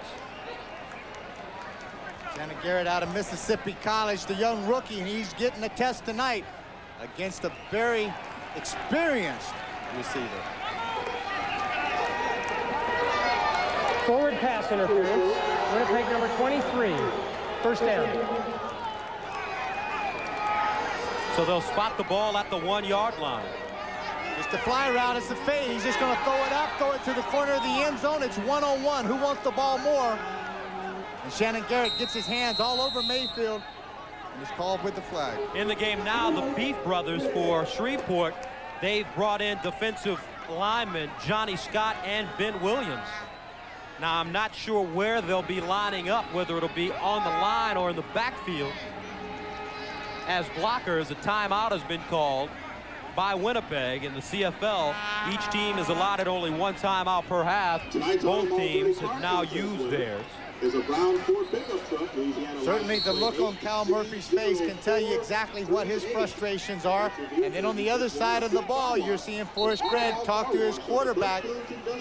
Shannon Garrett out of Mississippi College, the young rookie, and he's getting a test tonight against a very experienced receiver. Forward pass interference. Winnipeg number 23. First down. So they'll spot the ball at the 1-yard line. It's the fly route, it's the fade. He's just gonna throw it up, throw it to the corner of the end zone. It's one-on-one. Who wants the ball more? And Shannon Garrett gets his hands all over Mayfield and is called with the flag. In the game now, the Beef brothers for Shreveport, they've brought in defensive linemen Johnny Scott and Ben Williams. Now, I'm not sure where they'll be lining up, whether it'll be on the line or in the backfield. As blockers, a timeout has been called by Winnipeg. In the CFL, each team is allotted only one timeout per half. Both teams have now used theirs. Certainly the look on Cal Murphy's face can tell you exactly what his frustrations are. And then on the other side of the ball, you're seeing Forrest Craig talk to his quarterback.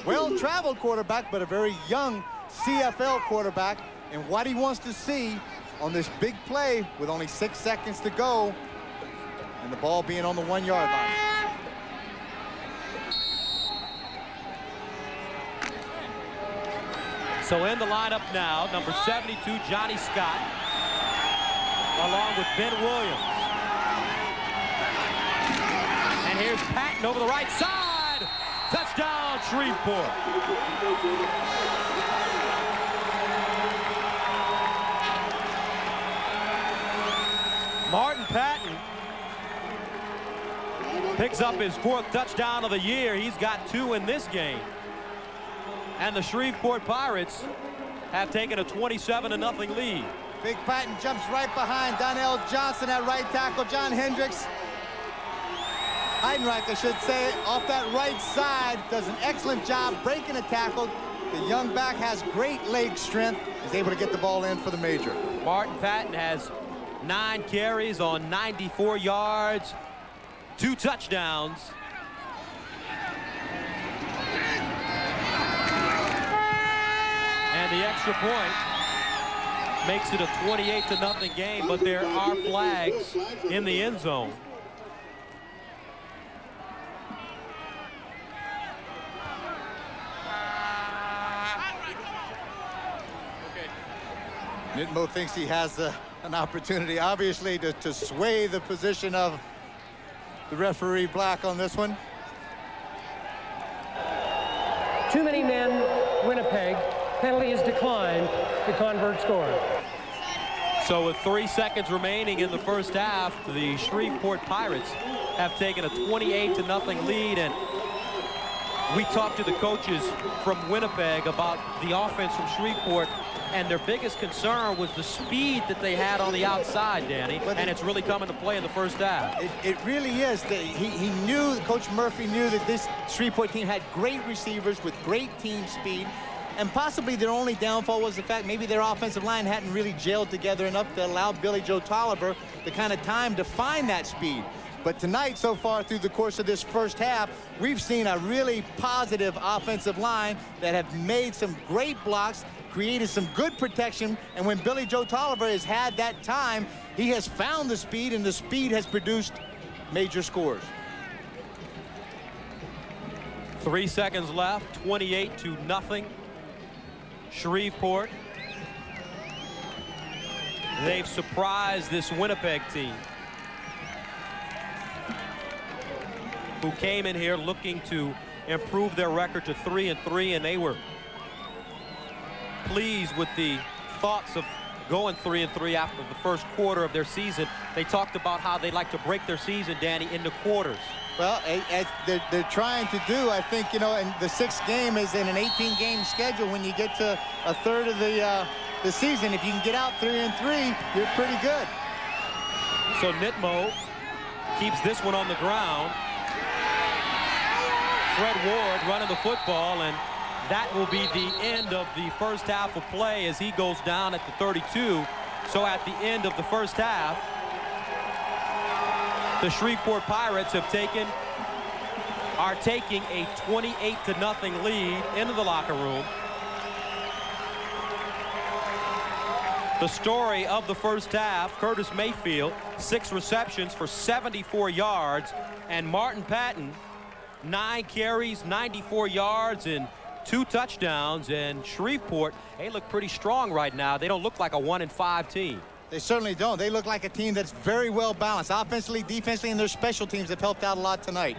Well-traveled quarterback, but a very young CFL quarterback. And what he wants to see on this big play with only 6 seconds to go and the ball being on the 1-yard line. So in the lineup now, number 72, Johnny Scott, along with Ben Williams. And here's Patton over the right side. Touchdown, Shreveport. Martin Patton picks up his 4th touchdown of the year. He's got 2 in this game. And the Shreveport Pirates have taken a 27-0 lead. Big Patton jumps right behind Donnell Johnson at right tackle. John Hendricks, Heidenreich, I should say, off that right side, does an excellent job breaking a tackle. The young back has great leg strength. He's able to get the ball in for the major. Martin Patton has 9 carries on 94 yards, 2 touchdowns. And the extra point makes it a 28-0 game, but there are flags in the end zone. Nitmo thinks he has an opportunity, obviously, to sway the position of the referee Black on this one. Too many men, Winnipeg. Penalty is declined to convert score. So with 3 seconds remaining in the first half, the Shreveport Pirates have taken a 28-0 lead. And we talked to the coaches from Winnipeg about the offense from Shreveport, and their biggest concern was the speed that they had on the outside, Danny, and it's really coming to play in the first half. It really is. He knew, Coach Murphy knew that this Shreveport team had great receivers with great team speed, and possibly their only downfall was the fact maybe their offensive line hadn't really gelled together enough to allow Billy Joe Tolliver the kind of time to find that speed. But tonight, so far through the course of this first half, we've seen a really positive offensive line that have made some great blocks, created some good protection, and when Billy Joe Tolliver has had that time, he has found the speed, and the speed has produced major scores. 3 seconds left, 28-0. Shreveport. They've surprised this Winnipeg team, who came in here looking to improve their record to 3-3, and they were pleased with the thoughts of going 3-3 after the first quarter of their season. They talked about how they like to break their season, Danny, into quarters. Well, they're trying to do, I think, you know, and the 6th game is in an 18-game schedule. When you get to a third of the season, if you can get out 3-3, you're pretty good. So Nitmo keeps this one on the ground. Fred Ward running the football, and that will be the end of the first half of play as he goes down at the 32. So at the end of the first half, the Shreveport Pirates are taking a 28-0 lead into the locker room. The story of the first half, Curtis Mayfield, 6 receptions for 74 yards, and Martin Patton, 9 carries, 94 yards, and 2 touchdowns. And Shreveport, they look pretty strong right now. They don't look like a 1-5 team. They certainly don't. They look like a team that's very well balanced. Offensively, defensively, and their special teams have helped out a lot tonight.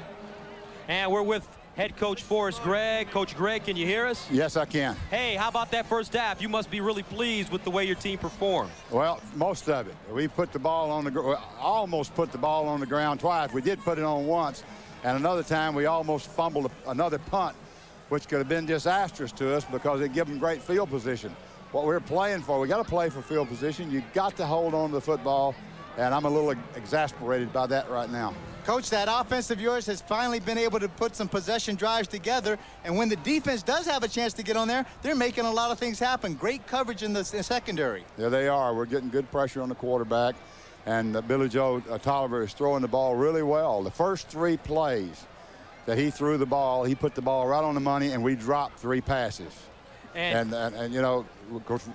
And we're with head coach Forrest Gregg. Coach Gregg, can you hear us? Yes, I can. Hey, how about that first half? You must be really pleased with the way your team performed. Well, most of it. We put the ball on the almost put the ball on the ground twice. We did put it on once, and another time we almost fumbled another punt, which could have been disastrous to us because it gave them great field position. What we're playing for, we got to play for field position. You got to hold on to the football, and I'm a little exasperated by that right now. Coach, that offense of yours has finally been able to put some possession drives together, and when the defense does have a chance to get on there, they're making a lot of things happen. Great coverage in the secondary. Yeah, they are. We're getting good pressure on the quarterback, and Billy Joe Tolliver is throwing the ball really well. The first 3 plays that he threw the ball, he put the ball right on the money, and we dropped 3 passes. And you know, of course,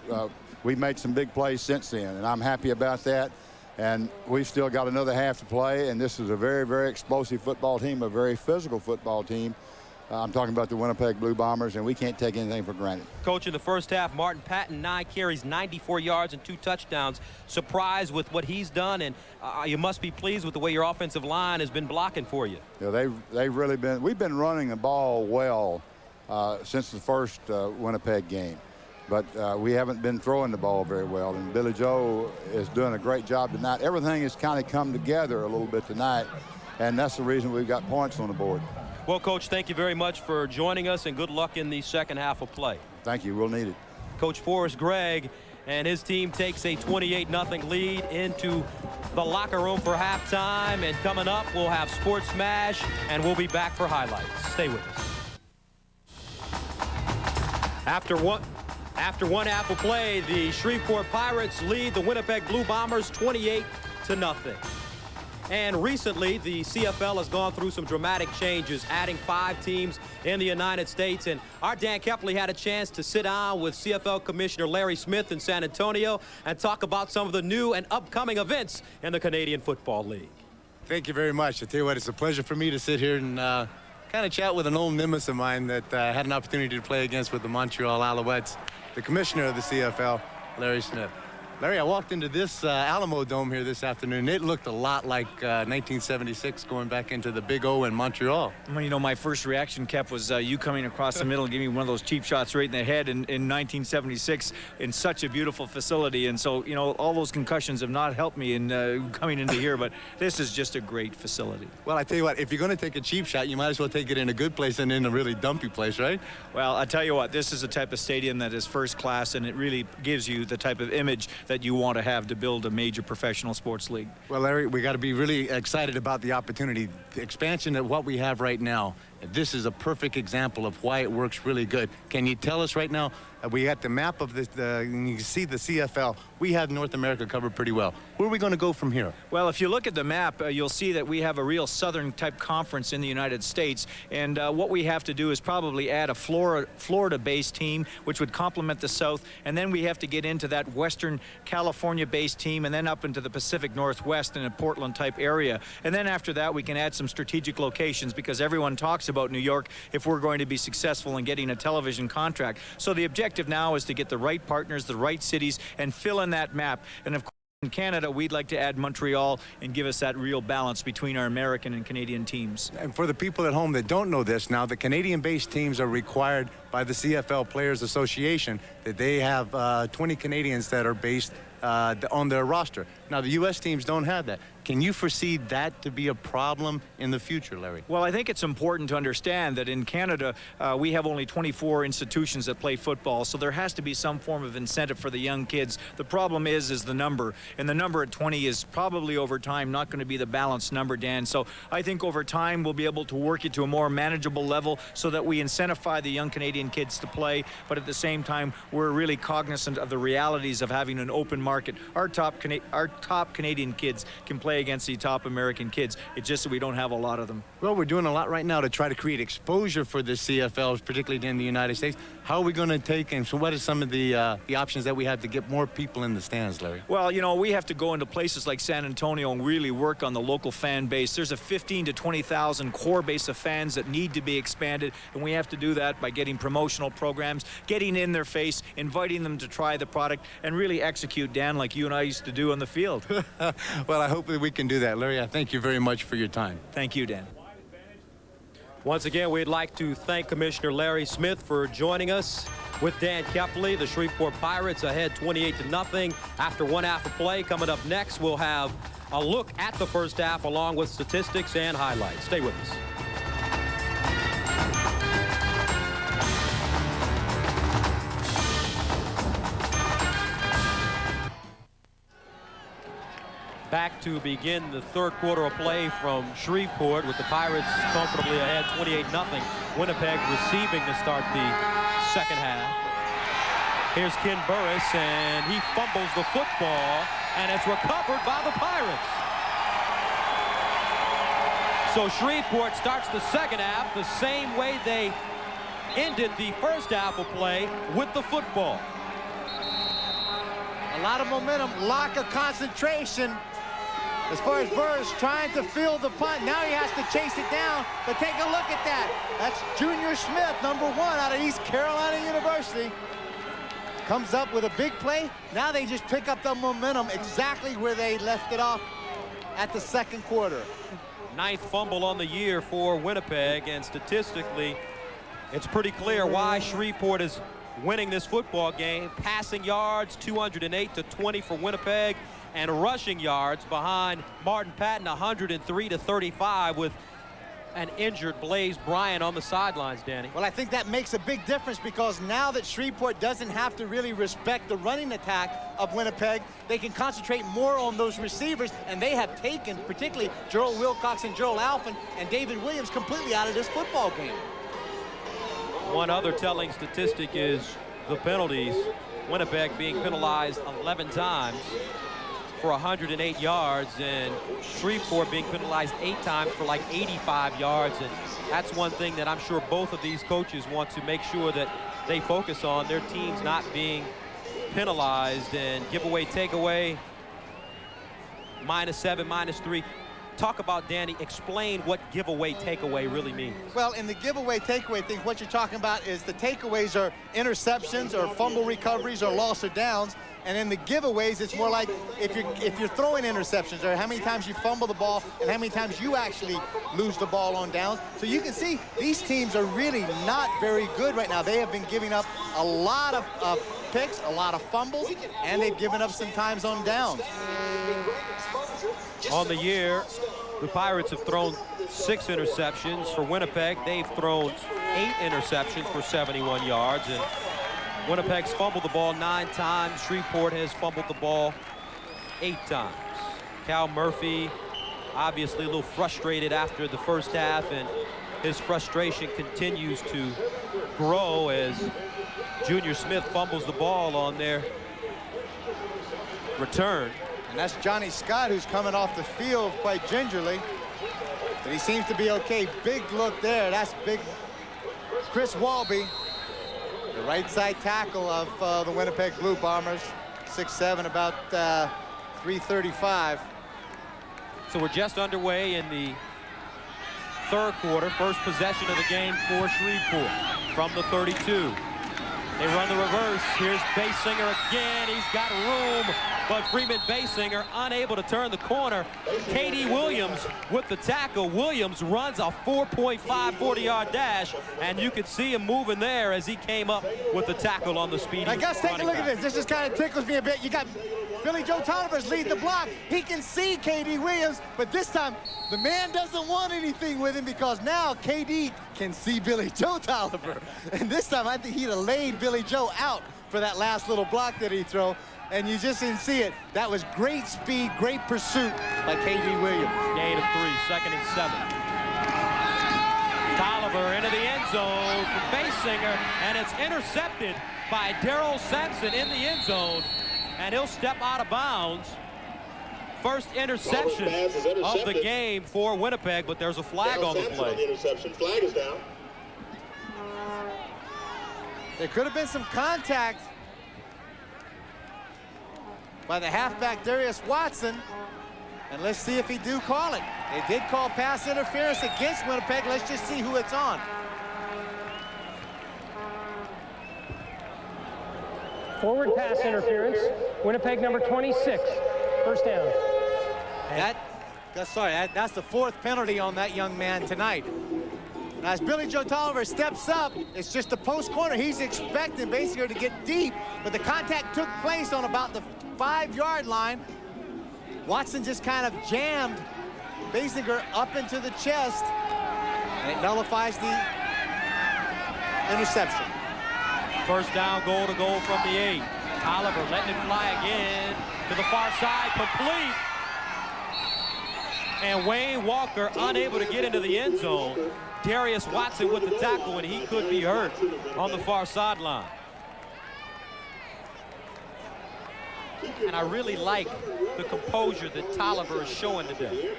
we made some big plays since then, and I'm happy about that. And we've still got another half to play, and this is a very, very explosive football team, a very physical football team. I'm talking about the Winnipeg Blue Bombers, and we can't take anything for granted. Coach, in the first half, Martin Patton, 9 carries, 94 yards, and 2 touchdowns. Surprised with what he's done, and you must be pleased with the way your offensive line has been blocking for you. Yeah, they've really been. We've been running the ball well since the first Winnipeg game. But we haven't been throwing the ball very well, and Billy Joe is doing a great job tonight. Everything has kind of come together a little bit tonight, and that's the reason we've got points on the board. Well, Coach, thank you very much for joining us, and good luck in the second half of play. Thank you. We'll need it. Coach Forrest Gregg and his team takes a 28-0 lead into the locker room for halftime, and coming up, we'll have Sports Smash, and we'll be back for highlights. Stay with us. After one half of play, the Shreveport Pirates lead the Winnipeg Blue Bombers 28-0. And recently, the CFL has gone through some dramatic changes, adding 5 teams in the United States. And our Dan Kepley had a chance to sit down with CFL Commissioner Larry Smith in San Antonio and talk about some of the new and upcoming events in the Canadian Football League. Thank you very much. I tell you what, it's a pleasure for me to sit here and kind of chat with an old nemesis of mine that I had an opportunity to play against with the Montreal Alouettes, the commissioner of the CFL, Larry Smith. Larry, I walked into this Alamo Dome here this afternoon. It looked a lot like 1976 going back into the Big O in Montreal. Well, you know, my first reaction, Kep, was you coming across the middle and giving me one of those cheap shots right in the head in 1976 in such a beautiful facility. And so, you know, all those concussions have not helped me in coming into here, but this is just a great facility. Well, I tell you what, if you're going to take a cheap shot, you might as well take it in a good place and in a really dumpy place, right? Well, I tell you what, this is a type of stadium that is first class, and it really gives you the type of image that you want to have to build a major professional sports league. Well, Larry, we got to be really excited about the opportunity. The expansion of what we have right now, this is a perfect example of why it works really good. Can you tell us right now, we got the map of you can see the CFL. We have North America covered pretty well. Where are we going to go from here? Well, if you look at the map, you'll see that we have a real southern type conference in the United States, and what we have to do is probably add a Florida-based team, which would complement the South, and then we have to get into that Western California-based team, and then up into the Pacific Northwest in a Portland type area. And then after that, we can add some strategic locations, because everyone talks about New York if we're going to be successful in getting a television contract. So the objective now is to get the right partners, the right cities, and fill in that map. And of course, in Canada, we'd like to add Montreal and give us that real balance between our American and Canadian teams. And for the people at home that don't know this now, the Canadian-based teams are required by the CFL Players Association that they have 20 Canadians that are based on their roster. Now, the U.S. teams don't have that. Can you foresee that to be a problem in the future, Larry? Well, I think it's important to understand that in Canada, we have only 24 institutions that play football, so there has to be some form of incentive for the young kids. The problem is the number, and the number at 20 is probably over time not going to be the balanced number, Dan. So I think over time we'll be able to work it to a more manageable level so that we incentivize the young Canadians Canadian kids to play, but at the same time, we're really cognizant of the realities of having an open market. Our top Canadian kids can play against the top American kids. It's just that we don't have a lot of them. Well, we're doing a lot right now to try to create exposure for the CFLs, particularly in the United States. How are we going to take, and so what are some of the options that we have to get more people in the stands, Larry? Well, you know, we have to go into places like San Antonio and really work on the local fan base. There's a 15 to 20,000 core base of fans that need to be expanded, and we have to do that by getting promotional programs, getting in their face, inviting them to try the product, and really execute, Dan, like you and I used to do on the field. Well, I hope that we can do that, Larry. I thank you very much for your time. Thank you, Dan. Once again, we'd like to thank Commissioner Larry Smith for joining us. With Dan Kepley, the Shreveport Pirates ahead 28-0 after one half of play. Coming up next, we'll have a look at the first half along with statistics and highlights. Stay with us. Back to begin the third quarter of play from Shreveport with the Pirates comfortably ahead 28-0. Winnipeg receiving to start the second half. Here's Ken Burris, and he fumbles the football, and it's recovered by the Pirates. So Shreveport starts the second half the same way they ended the first half of play, with the football. A lot of momentum, lack of concentration. As far as Burris trying to field the punt, now he has to chase it down. But take a look at that. That's Junior Smith, #1 out of East Carolina University. Comes up with a big play. Now they just pick up the momentum exactly where they left it off at the second quarter. 9th fumble on the year for Winnipeg, and statistically, it's pretty clear why Shreveport is winning this football game. Passing yards, 208 to 20 for Winnipeg, and rushing yards behind Martin Patton, 103 to 35, with an injured Blaze Bryant on the sidelines, Danny. Well, I think that makes a big difference, because now that Shreveport doesn't have to really respect the running attack of Winnipeg, they can concentrate more on those receivers, and they have taken particularly Gerald Wilcox and Gerald Alphen and David Williams completely out of this football game. One other telling statistic is the penalties. Winnipeg being penalized 11 times for 108 yards, and Shreveport being penalized 8 times for like 85 yards. And that's one thing that I'm sure both of these coaches want to make sure that they focus on, their teams not being penalized. And giveaway, takeaway, -7, -3. Talk about, Danny, explain what giveaway, takeaway really means. Well, in the giveaway, takeaway thing, what you're talking about is the takeaways are interceptions or fumble recoveries or loss or downs. And in the giveaways, it's more like if you're throwing interceptions, or how many times you fumble the ball and how many times you actually lose the ball on downs. So you can see these teams are really not very good right now. They have been giving up a lot of picks, a lot of fumbles, and they've given up some times on downs. On the year, the Pirates have thrown 6 interceptions. For Winnipeg, they've thrown 8 interceptions for 71 yards. And Winnipeg's fumbled the ball 9 times. Shreveport has fumbled the ball 8 times. Cal Murphy, obviously a little frustrated after the first half, and his frustration continues to grow as Junior Smith fumbles the ball on their return. And that's Johnny Scott, who's coming off the field quite gingerly. But he seems to be okay. Big look there. That's big Chris Walby, the right side tackle of the Winnipeg Blue Bombers. 6'7", about 335. So we're just underway in the third quarter. First possession of the game for Shreveport from the 32. They run the reverse. Here's Basinger again. He's got room, but Freeman Basinger unable to turn the corner. K.D. Williams with the tackle. Williams runs a 4.5 40-yard dash, and you could see him moving there as he came up with the tackle on the speedy. I guess take a look at this. This just kind of tickles me a bit. You got Billy Joe Tolliver's leading the block. He can see K.D. Williams, but this time the man doesn't want anything with him, because now K.D. can see Billy Joe Tolliver. And this time I think he'd have laid Billy Joe out for that last little block that he threw, and you just didn't see it. That was great speed, great pursuit by K.D. Williams. Gain of 3, 2nd and 7. Tolliver Tolliver into the end zone for Basinger, and it's intercepted by Darrell Sampson in the end zone, and he'll step out of bounds. First interception of the game for Winnipeg, but there's a flag on the play. Interception flag is down. There could have been some contact by the halfback Darius Watson, and let's see if he do call it. They did call pass interference against Winnipeg. Let's just see who it's on. Forward pass interference. Winnipeg number 26. First down. That's the fourth penalty on that young man tonight. Now, as Billy Joe Tolliver steps up, it's just a post corner. He's expecting Basinger to get deep, but the contact took place on about the 5-yard line. Watson just kind of jammed Basinger up into the chest, and it nullifies the interception. First down, goal to goal from the 8. Tolliver letting it fly again to the far side, complete. And Wayne Walker unable to get into the end zone. Darius Watson with the tackle, and he could be hurt on the far sideline. And I really like the composure that Tolliver is showing today.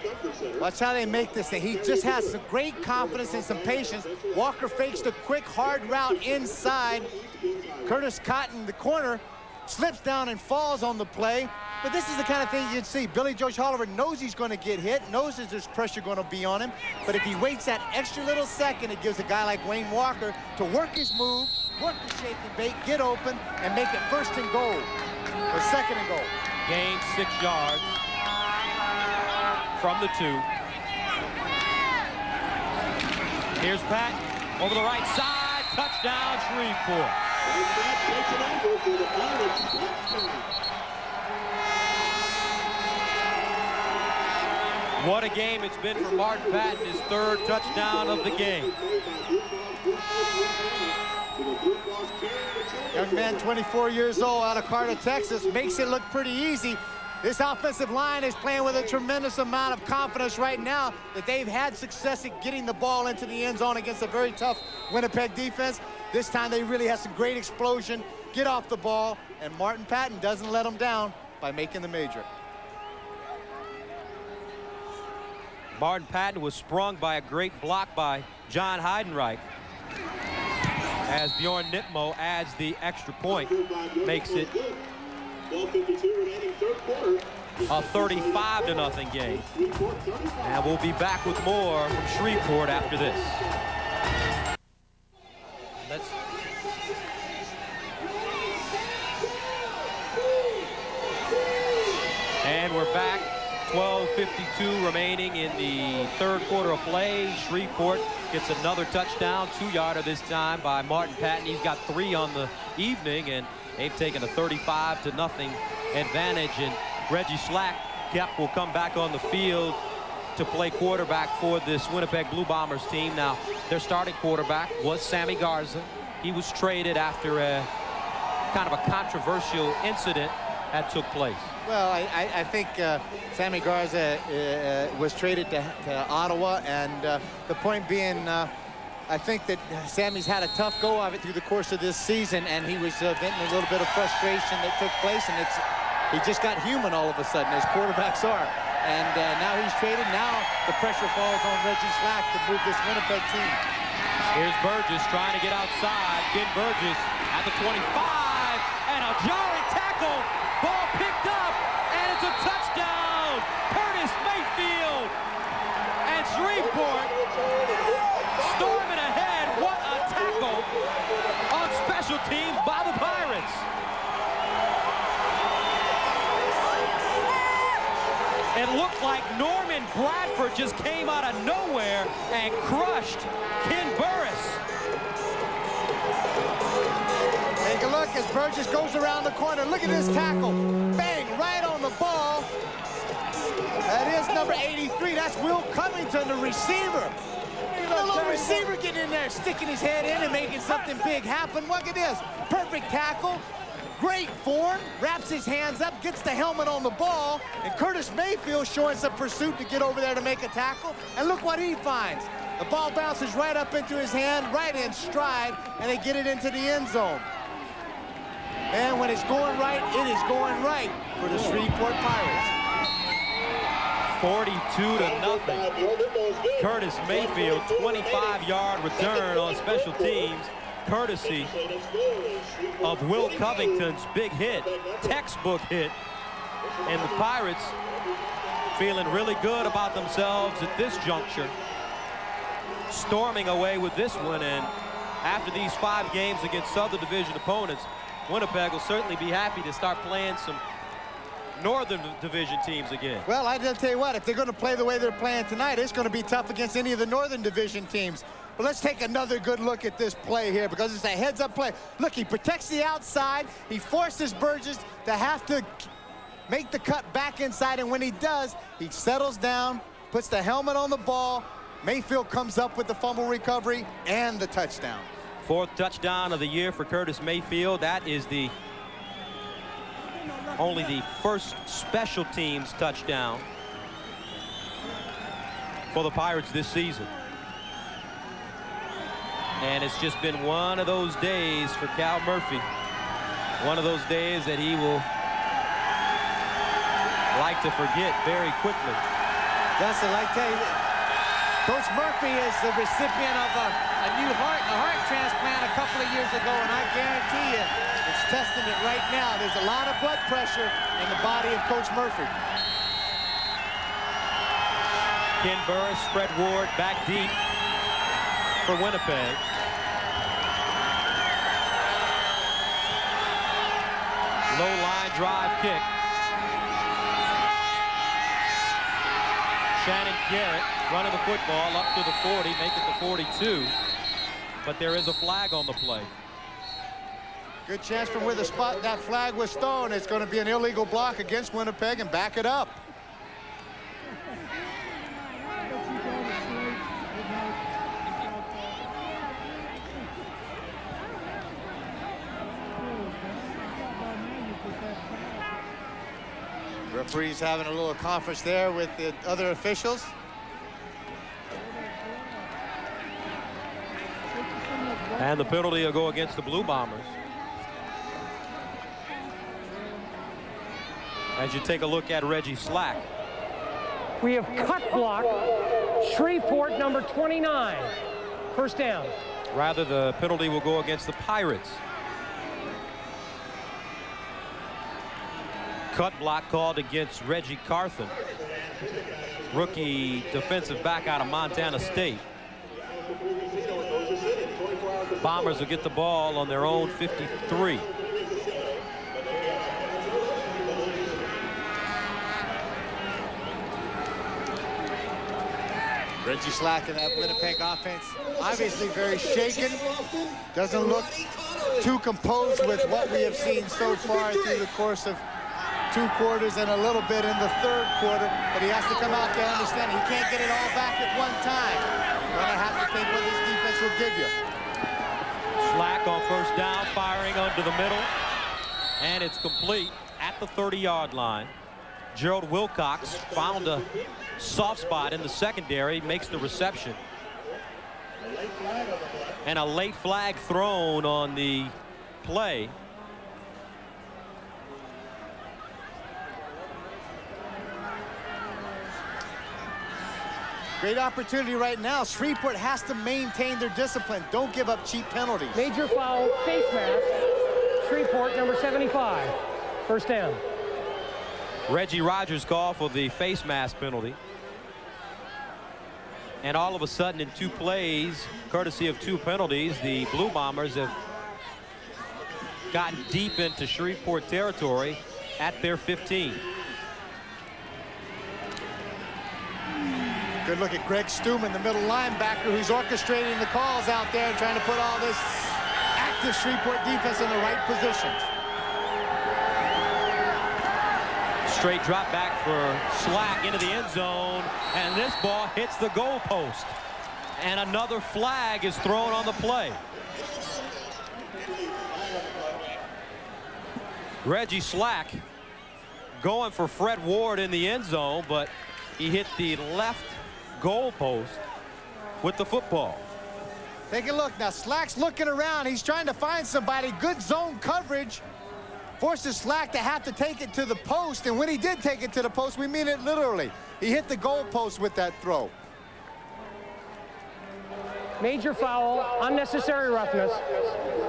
Watch how they make this thing. He just has some great confidence and some patience. Walker fakes the quick, hard route inside. Curtis Cotton, the corner, slips down and falls on the play. But this is the kind of thing you'd see. Billy Joe Tolliver knows he's going to get hit, knows that there's pressure going to be on him. But if he waits that extra little second, it gives a guy like Wayne Walker to work his move, work the shake and bake, get open, and make it first and goal, or second and goal. Gain 6 yards from the 2. Here's Pat over the right side. Touchdown, Shreveport. What a game it's been for Martin Patton, his 3rd touchdown of the game. Young man, 24 years old, out of Carter, Texas, makes it look pretty easy. This offensive line is playing with a tremendous amount of confidence right now that they've had success at getting the ball into the end zone against a very tough Winnipeg defense. This time they really have some great explosion, get off the ball, and Martin Patton doesn't let them down by making the major. Martin Patton was sprung by a great block by John Heidenreich, as Bjorn Nitmo adds the extra point, makes it a 35-0 game. And we'll be back with more from Shreveport after this. And we're back. 12:52 remaining in the 3rd quarter of play. Shreveport gets another touchdown, 2-yarder this time by Martin Patton. He's got 3 on the evening, and they've taken a 35-0 advantage. And Reggie Slack will come back on the field to play quarterback for this Winnipeg Blue Bombers team. Now, their starting quarterback was Sammy Garza. He was traded after a kind of a controversial incident that took place. Well, I think Sammy Garza was traded to Ottawa, and the point being, I think that Sammy's had a tough go of it through the course of this season, and he was venting a little bit of frustration that took place, and he just got human all of a sudden, as quarterbacks are. And now he's traded. Now the pressure falls on Reggie Slack to move this Winnipeg team. Here's Burgess trying to get outside. Ken Burgess at the 25, and a jarring tackle. Ball picked up, and it's a touchdown. Curtis Mayfield, and Shreveport storming ahead. What a tackle on special teams by the Pirates. It looked like Norman Bradford just came out of nowhere and crushed Ken Burris. Take a look as Burgess goes around the corner. Look at this tackle. Bang, right on the ball. That is number 83. That's Will Covington, the receiver. The little receiver getting in there, sticking his head in and making something big happen. Look at this. Perfect tackle. Great form. Wraps his hands up, gets the helmet on the ball. And Curtis Mayfield showing some pursuit to get over there to make a tackle. And look what he finds. The ball bounces right up into his hand, right in stride, and they get it into the end zone. And when it's going right, it is going right for the Shreveport Pirates. 42-0. Curtis Mayfield, 25-yard return on special teams, courtesy of Will Covington's big hit, textbook hit. And the Pirates feeling really good about themselves at this juncture, storming away with this one. And after these 5 games against Southern Division opponents, Winnipeg will certainly be happy to start playing some Northern Division teams again. Well, I tell you what, if they're going to play the way they're playing tonight, it's going to be tough against any of the Northern Division teams. But let's take another good look at this play here, because it's a heads-up play. Look, he protects the outside. He forces Burgess to have to make the cut back inside, and when he does, he settles down, puts the helmet on the ball. Mayfield comes up with the fumble recovery and the touchdown. 4th touchdown of the year for Curtis Mayfield. That is only the first special teams touchdown for the Pirates this season. And it's just been one of those days for Cal Murphy. One of those days that he will like to forget very quickly. Justin, I tell you, Coach Murphy is the recipient of a heart transplant a couple of years ago, and I guarantee you it's testing it right now. There's a lot of blood pressure in the body of Coach Murphy. Ken Burris, Fred Ward back deep for Winnipeg. Low line drive kick. Shannon Garrett running the football up to the 40, make it the 42. But there is a flag on the play. Good chance from where the spot that flag was thrown. It's going to be an illegal block against Winnipeg and back it up. Referee's having a little conference there with the other officials. And the penalty will go against the Blue Bombers. As you take a look at Reggie Slack. We have cut block, Shreveport, number 29. First down. Rather, the penalty will go against the Pirates. Cut block called against Reggie Carthen, rookie defensive back out of Montana State. Bombers will get the ball on their own 53. Reggie Slack in that Winnipeg offense, obviously very shaken. Doesn't look too composed with what we have seen so far through the course of 2 quarters and a little bit in the 3rd quarter. But he has to come out there and understand he can't get it all back at one time. You're going to have to think what this defense will give you. Slack on first down, firing under the middle. And it's complete at the 30-yard line. Gerald Wilcox found a soft spot in the secondary, makes the reception. And a late flag thrown on the play. Great opportunity right now. Shreveport has to maintain their discipline. Don't give up cheap penalties. Major foul, face mask, Shreveport, number 75. First down. Reggie Rogers called for the face mask penalty. And all of a sudden in 2 plays, courtesy of 2 penalties, the Blue Bombers have gotten deep into Shreveport territory at their 15. Good look at Greg Stuman, the middle linebacker, who's orchestrating the calls out there and trying to put all this active Shreveport defense in the right positions. Straight drop back for Slack into the end zone, and this ball hits the goal post. And another flag is thrown on the play. Reggie Slack going for Fred Ward in the end zone, but he hit the left goal post. with the football. Take a look now. Slack's looking around. He's trying to find somebody. Good zone coverage. Forces Slack to have to take it to the post. And when he did take it to the post, we mean it literally. He hit the goal post with that throw. Major foul, unnecessary roughness.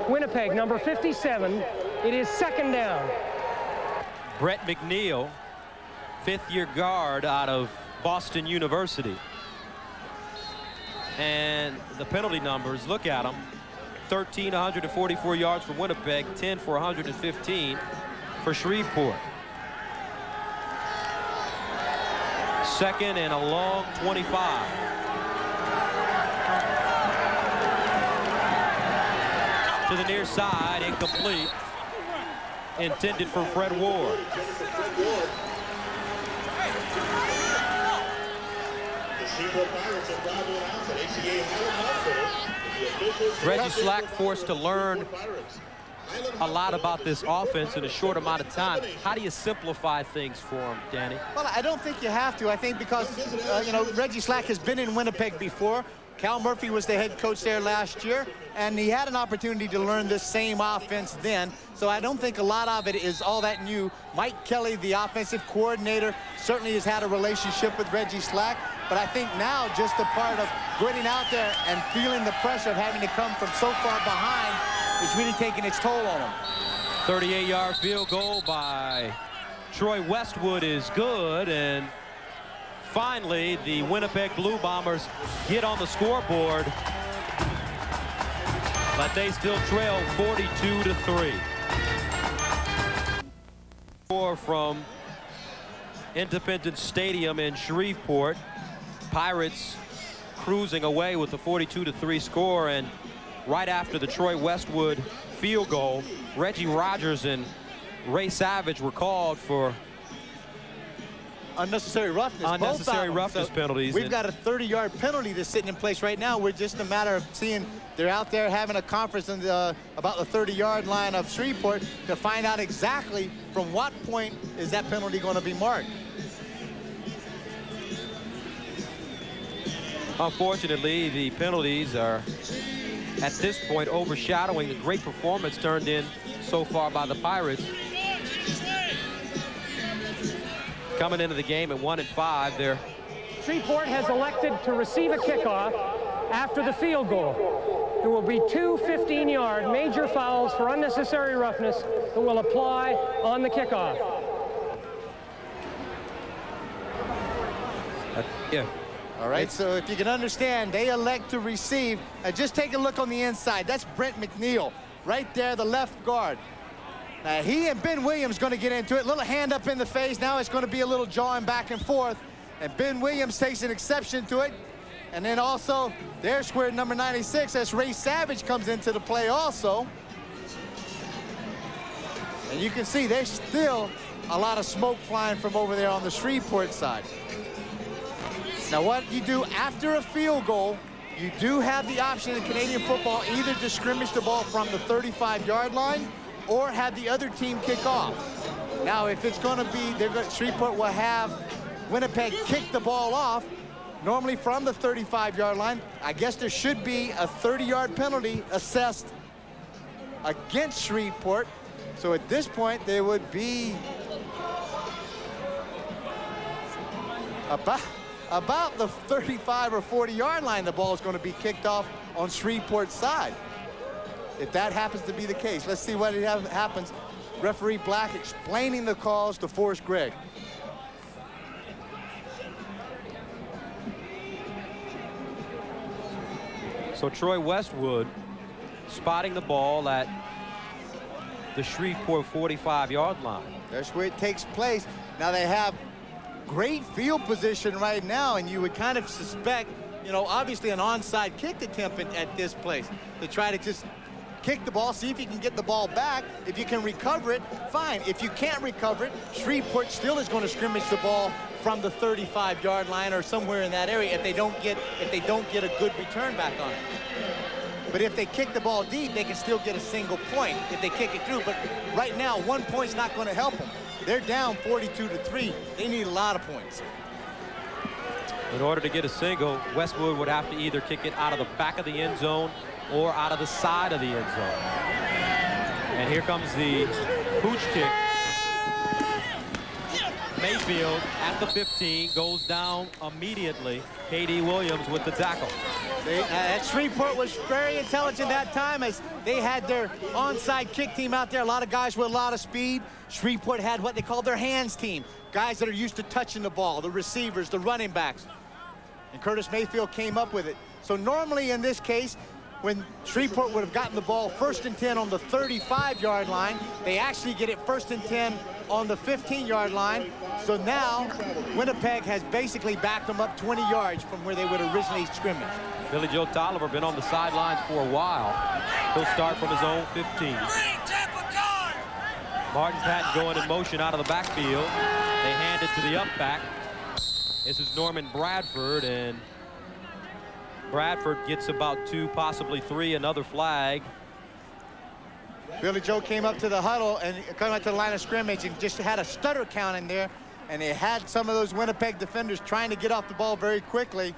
Winnipeg, number 57. It is second down. Brett McNeil, fifth-year guard out of Boston University. And the penalty numbers, look at them. 13, 144 yards for Winnipeg, 10 for 115 for Shreveport. Second and a long 25. To the near side, incomplete. Intended for Fred Ward. Reggie Slack forced to learn a lot about this offense in a short amount of time. How do you simplify things for him, Danny? Well, I don't think you have to. I think because, you know, Reggie Slack has been in Winnipeg before. Cal Murphy was the head coach there last year, and he had an opportunity to learn this same offense then. So I don't think a lot of it is all that new. Mike Kelly, the offensive coordinator, certainly has had a relationship with Reggie Slack. But I think now just a part of getting out there and feeling the pressure of having to come from so far behind is really taking its toll on him. 38-yard field goal by Troy Westwood is good, and finally the Winnipeg Blue Bombers get on the scoreboard, but they still trail 42-3. From Independence Stadium in Shreveport. Pirates cruising away with the 42-3 score, and right after the Troy Westwood field goal, Reggie Rogers and Ray Savage were called for unnecessary roughness. Unnecessary roughness penalties. We've got a 30-yard penalty that's sitting in place right now. We're just a matter of seeing, they're out there having a conference in the, about the 30-yard line of Shreveport to find out exactly from what point is that penalty going to be marked. Unfortunately, the penalties are at this point overshadowing the great performance turned in so far by the Pirates. Coming into the game at 1-5, they're Shreveport has elected to receive a kickoff after the field goal. There will be two 15-yard major fouls for unnecessary roughness that will apply on the kickoff. Yeah. All right, so if you can understand, they elect to receive. Just take a look on the inside. That's Brent McNeil right there, the left guard. Now, he and Ben Williams going to get into it. Little hand up in the face. Now it's going to be a little jawing back and forth. And Ben Williams takes an exception to it. And then also, there's where number 96, that's Ray Savage, comes into the play also. And you can see there's still a lot of smoke flying from over there on the Shreveport side. Now, what you do after a field goal, you do have the option in Canadian football either to scrimmage the ball from the 35-yard line or have the other team kick off. Now, if it's going to be, Shreveport will have Winnipeg kick the ball off, normally from the 35-yard line. I guess there should be a 30-yard penalty assessed against Shreveport. So at this point, there would be about the 35 or 40-yard line, the ball is going to be kicked off on Shreveport's side. If that happens to be the case, let's see what happens. Referee Black explaining the calls to Forrest Gregg. So Troy Westwood spotting the ball at the Shreveport 45-yard line. That's where it takes place. Now they have great field position right now, and you would kind of suspect, you know, obviously an onside kick attempt at this place to try to just kick the ball, see if you can get the ball back. If you can recover it, fine. If you can't recover it, Shreveport still is going to scrimmage the ball from the 35-yard line or somewhere in that area if they don't get a good return back on it. But if they kick the ball deep, they can still get a single point if they kick it through. But right now, 1 point's not going to help them. They're down 42-3. They need a lot of points. In order to get a single, Westwood would have to either kick it out of the back of the end zone or out of the side of the end zone. And here comes the pooch kick. Mayfield at the 15 goes down immediately. K.D. Williams with the tackle. Shreveport was very intelligent that time as they had their onside kick team out there. A lot of guys with a lot of speed. Shreveport had what they called their hands team. Guys that are used to touching the ball, the receivers, the running backs. And Curtis Mayfield came up with it. So normally in this case, when Shreveport would have gotten the ball 1st and 10 on the 35-yard line, they actually get it 1st and 10 on the 15-yard line. So now Winnipeg has basically backed them up 20 yards from where they would originally scrimmage. Billy Joe Tolliver been on the sidelines for a while. He'll start from his own 15. Martin Patton going in motion out of the backfield. They hand it to the up back. This is Norman Bradford, and Bradford gets about 2, possibly 3, another flag. Billy Joe came up to the huddle and came up to the line of scrimmage and just had a stutter count in there, and they had some of those Winnipeg defenders trying to get off the ball very quickly.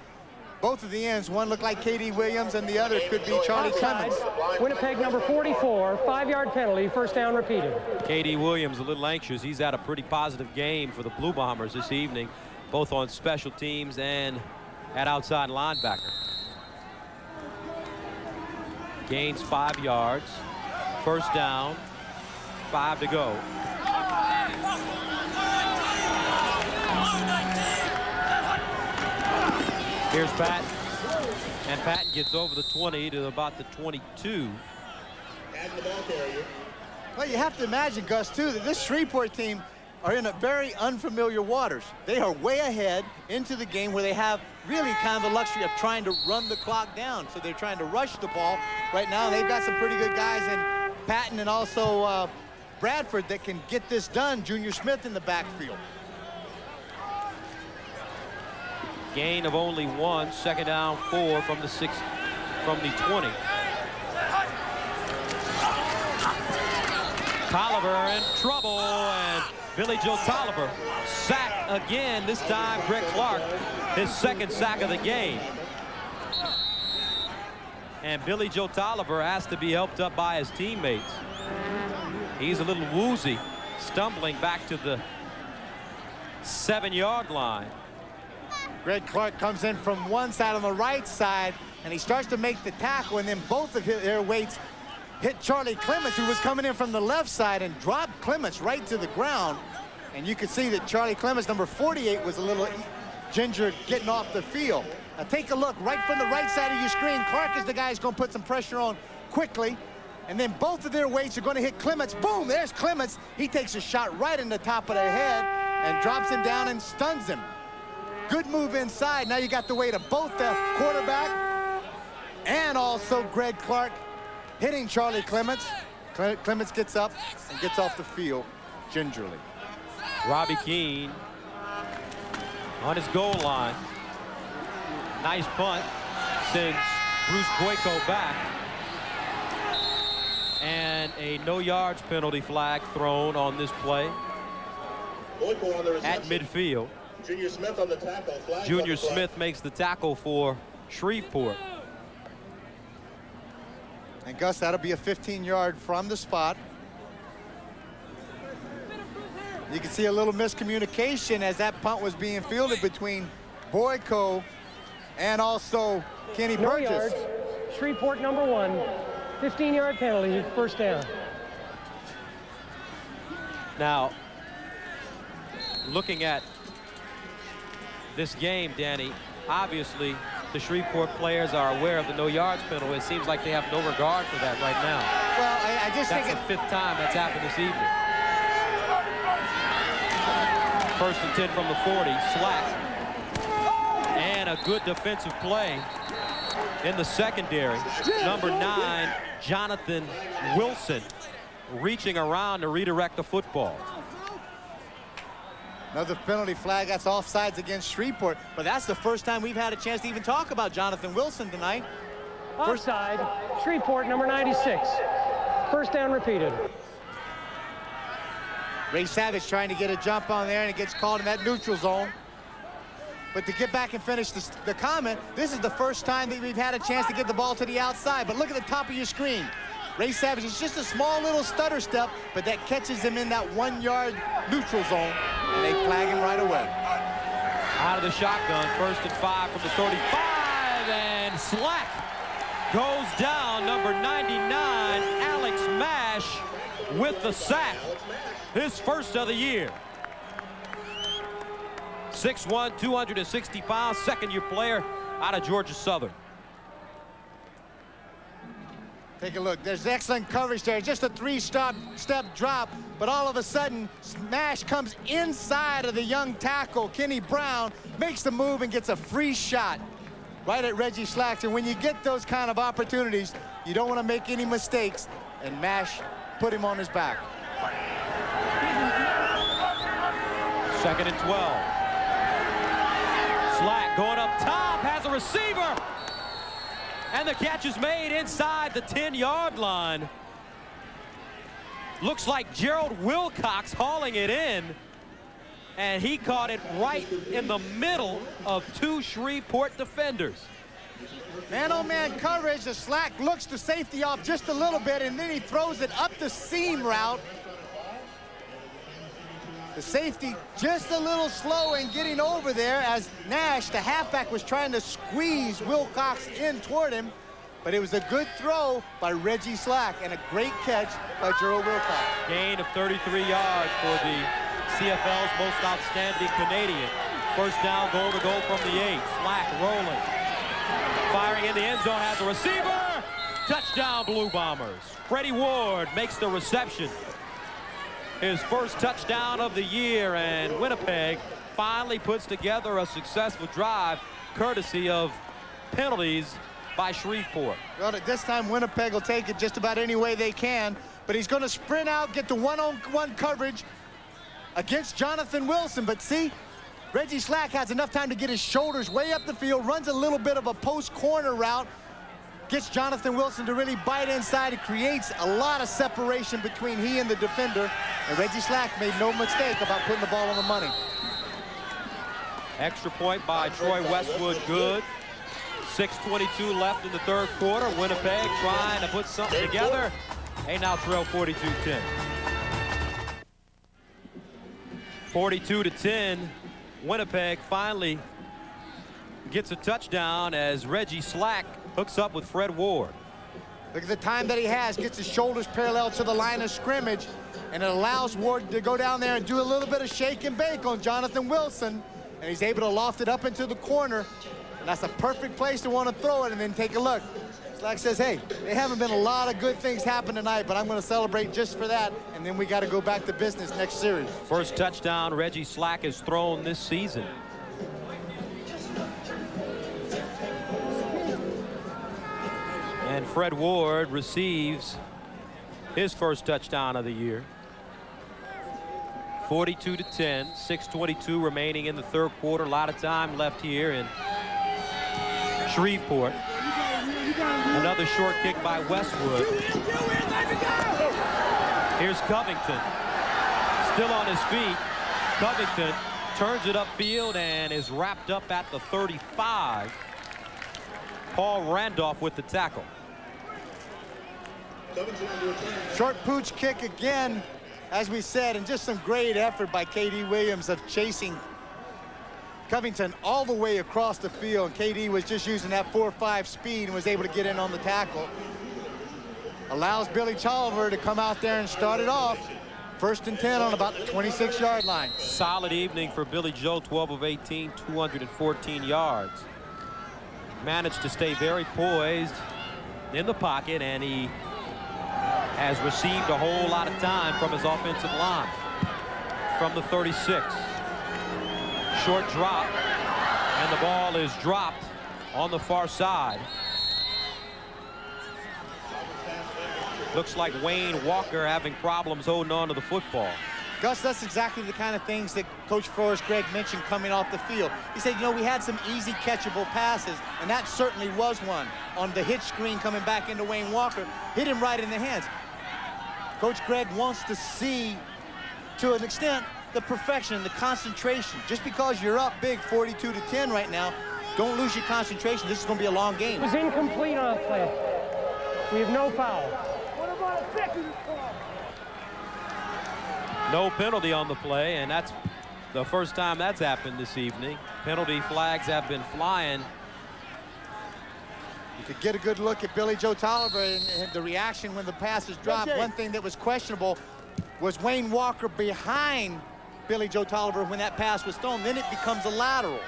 Both of the ends, one looked like K.D. Williams and the other could be Charlie Clemens. Winnipeg number 44, 5-yard penalty, 1st down repeated. K.D. Williams a little anxious. He's had a pretty positive game for the Blue Bombers this evening, both on special teams and at outside linebacker. Gains 5 yards. 1st down, 5 to go. Here's Patton, and Patton gets over the 20 to about the 22. Well, you have to imagine, Gus, too, that this Shreveport team are in a very unfamiliar waters. They are way ahead into the game where they have really kind of the luxury of trying to run the clock down. So they're trying to rush the ball. Right now, they've got some pretty good guys in Patton and also Bradford that can get this done. Junior Smith in the backfield. Gain of only 1, 2nd down, 4 from the 6, from the 20. Tolliver in trouble, and Billy Joe Tolliver sacked again. This time, Greg Clark, his 2nd sack of the game. And Billy Joe Tolliver has to be helped up by his teammates. He's a little woozy, stumbling back to the 7-yard line. Greg Clark comes in from one side on the right side, and he starts to make the tackle, and then both of their weights hit Charlie Clements, who was coming in from the left side, and dropped Clements right to the ground. And you could see that Charlie Clements, number 48, was a little ginger getting off the field. Now take a look right from the right side of your screen. Clark is the guy who's going to put some pressure on quickly. And then both of their weights are going to hit Clements. Boom, there's Clements. He takes a shot right in the top of the head and drops him down and stuns him. Good move inside. Now you got the weight of both the quarterback and also Greg Clark hitting Charlie Clements. Clements gets up and gets off the field gingerly. Robbie Keane on his goal line. Nice punt. Sends Bruce Boyko back. And a no yards penalty flag thrown on this play at midfield. Junior Smith on the tackle. Junior Smith makes the tackle for Shreveport. And Gus, that'll be a 15-yard from the spot. You can see a little miscommunication as that punt was being fielded between Boyko and also Kenny No Burgess. yards. Shreveport number 1, 15-yard penalty, 1st down. Now, looking at this game, Danny, obviously the Shreveport players are aware of the no yards penalty. It seems like they have no regard for that right now. Well, I just That's think the 5th time that's happened this evening. 1st and 10 from the 40, slack. And a good defensive play in the secondary. Number 9, Jonathan Wilson, reaching around to redirect the football. another penalty flag. That's offsides against Shreveport. But that's the first time we've had a chance to even talk about Jonathan Wilson tonight. Offside, Shreveport number 96. 1st down repeated. Ray Savage trying to get a jump on there, and it gets called in that neutral zone. But to get back and finish the comment, this is the first time that we've had a chance to get the ball to the outside. But look at the top of your screen. Ray Savage is just a small little stutter step, but that catches him in that 1-yard neutral zone, and they flag him right away. Out of the shotgun, 1st and 5 from the 35, and Slack goes down. Number 99, Alex Mash, with the sack. His first of the year. 6'1", 260 pounds, second-year player out of Georgia Southern. Take a look. There's excellent coverage there. Just a 3-step drop, but all of a sudden, Smash comes inside of the young tackle. Kenny Brown makes the move and gets a free shot right at Reggie Slacks. And when you get those kind of opportunities, you don't want to make any mistakes, and Mash put him on his back. 2nd and 12. Slack going up top, has a receiver. And the catch is made inside the 10-yard line. Looks like Gerald Wilcox hauling it in. And he caught it right in the middle of 2 Shreveport defenders. Man-on-man coverage. The Slack looks the safety off just a little bit, and then he throws it up the seam route. The safety just a little slow in getting over there as Nash, the halfback, was trying to squeeze Wilcox in toward him. But it was a good throw by Reggie Slack and a great catch by Gerald Wilcox. Gain of 33 yards for the CFL's most outstanding Canadian. First down, goal to go from the 8. Slack rolling. Firing in the end zone, has a receiver. Touchdown, Blue Bombers. Freddie Ward makes the reception. His first touchdown of the year, and Winnipeg finally puts together a successful drive courtesy of penalties by Shreveport. Well, at this time, Winnipeg will take it just about any way they can, but he's going to sprint out, get the one-on-one coverage against Jonathan Wilson. But see, Reggie Slack has enough time to get his shoulders way up the field, runs a little bit of a post-corner route, gets Jonathan Wilson to really bite inside. It creates a lot of separation between he and the defender, and Reggie Slack made no mistake about putting the ball on the money. Extra point by Troy Westwood, good. 6:22 left in the 3rd quarter. Winnipeg trying to put something together. They now trail 42-10. 42-10. Winnipeg finally gets a touchdown as Reggie Slack hooks up with Fred Ward. Look at the time that he has, gets his shoulders parallel to the line of scrimmage, and it allows Ward to go down there and do a little bit of shake and bake on Jonathan Wilson, and he's able to loft it up into the corner. And that's a perfect place to want to throw it. And then take a look. Slack says, hey, there haven't been a lot of good things happen tonight, but I'm going to celebrate just for that. And then we got to go back to business next series. First touchdown Reggie Slack has thrown this season. And Fred Ward receives his first touchdown of the year. 42-10, 6:22 remaining in the 3rd quarter. A lot of time left here in Shreveport. Another short kick by Westwood. Here's Covington. Still on his feet. Covington turns it upfield and is wrapped up at the 35. Paul Randolph with the tackle. Short pooch kick again, as we said, and just some great effort by KD Williams of chasing Covington all the way across the field. KD was just using that 4.5 speed and was able to get in on the tackle. Allows Billy Tolliver to come out there and start it off. 1st and 10 on about the 26-yard line. Solid evening for Billy Joe, 12 of 18, 214 yards. Managed to stay very poised in the pocket, and he has received a whole lot of time from his offensive line. From the 36. Short drop, and the ball is dropped on the far side. Looks like Wayne Walker having problems holding on to the football. Gus, that's exactly the kind of things that Coach Forrest Gregg mentioned coming off the field. He said, you know, we had some easy catchable passes, and that certainly was one. On the hitch screen coming back into Wayne Walker, hit him right in the hands. Coach Gregg wants to see, to an extent, the perfection, the concentration. Just because you're up big 42-10 right now, don't lose your concentration. This is going to be a long game. It was incomplete on a play. We have no foul. No penalty on the play, and that's the first time that's happened this evening. Penalty flags have been flying. You could get a good look at Billy Joe Tolliver and the reaction when the passes dropped. One thing that was questionable was Wayne Walker behind Billy Joe Tolliver when that pass was thrown. Then it becomes a lateral.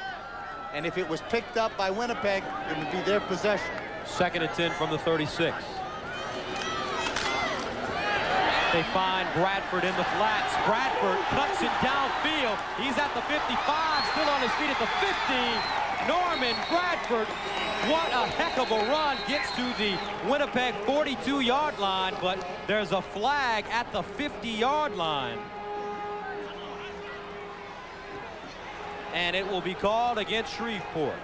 And if it was picked up by Winnipeg, it would be their possession. 2nd and 10 from the 36. They find Bradford in the flats. Bradford cuts it downfield. He's at the 55, still on his feet at the 50. Norman Bradford, what a heck of a run, gets to the Winnipeg 42-yard line, but there's a flag at the 50-yard line. And it will be called against Shreveport.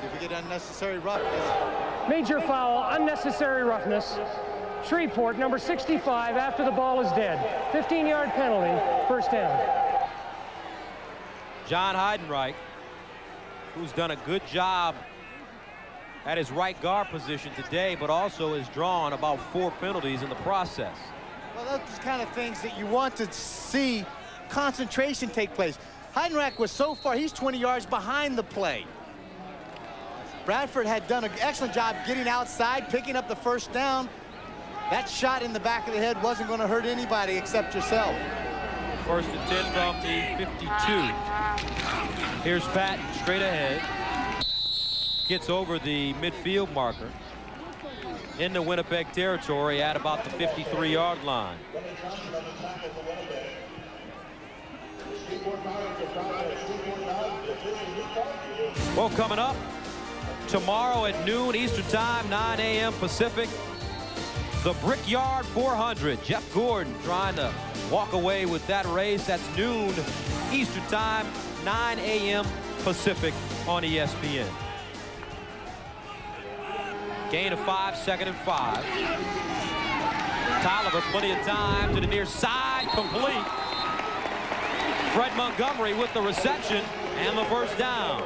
See if we get unnecessary roughness. Major foul, unnecessary roughness. Shreveport, number 65, after the ball is dead. 15-yard penalty, first down. John Heidenreich, who's done a good job at his right guard position today, but also has drawn about 4 penalties in the process. Well, those kind of things that you want to see concentration take place. Heidenreich was so far, he's 20 yards behind the play. Bradford had done an excellent job getting outside, picking up the first down. That shot in the back of the head wasn't going to hurt anybody except yourself. 1st and 10 from the 52. Here's Patton straight ahead. Gets over the midfield marker in the Winnipeg territory at about the 53-yard line. Well, coming up tomorrow at noon Eastern Time, 9 a.m. Pacific, the Brickyard 400. Jeff Gordon trying to walk away with that race. That's noon Eastern Time, 9 a.m. Pacific on ESPN. Gain of 5, 2nd and 5. Tolliver, plenty of time to the near side, complete. Fred Montgomery with the reception and the first down.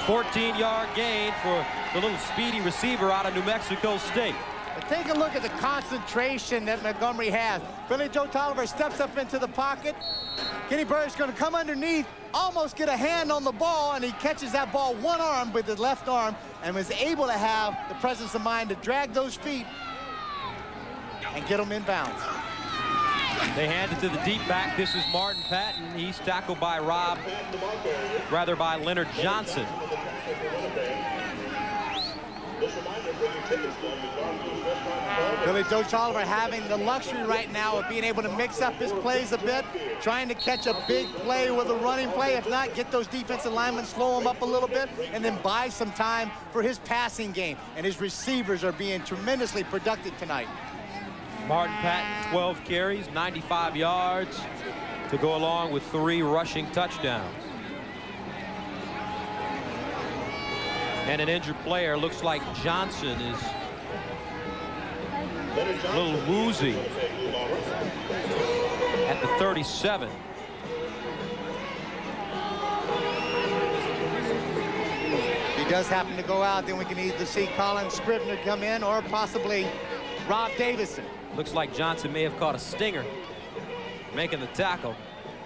14-yard gain for the little speedy receiver out of New Mexico State. But take a look at the concentration that Montgomery has. Billy Joe Tolliver steps up into the pocket. Kenny Burry's going to come underneath, almost get a hand on the ball, and he catches that ball one arm with his left arm and was able to have the presence of mind to drag those feet and get them inbounds. They hand it to the deep back. This is Martin Patton. He's tackled by Leonard Johnson. Billy Joe Tolliver having the luxury right now of being able to mix up his plays a bit, trying to catch a big play with a running play. If not, get those defensive linemen, slow them up a little bit, and then buy some time for his passing game. And his receivers are being tremendously productive tonight. Martin Patton, 12 carries, 95 yards to go along with 3 rushing touchdowns. And an injured player, looks like Johnson is a little woozy at the 37. If he does happen to go out, then we can either see Colin Scrivener come in or possibly Rob Davison. Looks like Johnson may have caught a stinger making the tackle.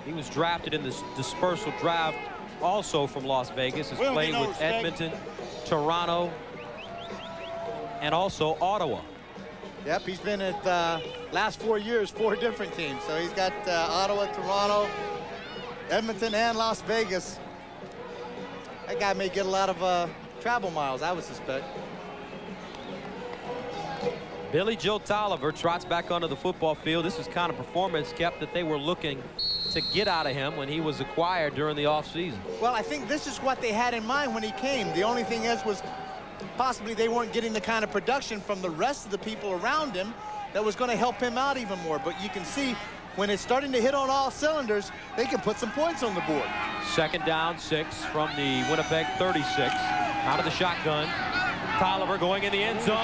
He was drafted in this dispersal draft also from Las Vegas. Has played with Edmonton, Toronto, and also Ottawa. Yep, he's been at last 4 years, 4 different teams. So he's got Ottawa, Toronto, Edmonton, and Las Vegas. That guy may get a lot of travel miles, I would suspect. Billy Joe Tolliver trots back onto the football field. This is kind of performance kept that they were looking to get out of him when he was acquired during the offseason. Well, I think this is what they had in mind when he came. The only thing is was possibly they weren't getting the kind of production from the rest of the people around him that was going to help him out even more. But you can see when it's starting to hit on all cylinders, they can put some points on the board. 2nd down, 6 from the Winnipeg 36. Out of the shotgun. Tolliver going in the end zone.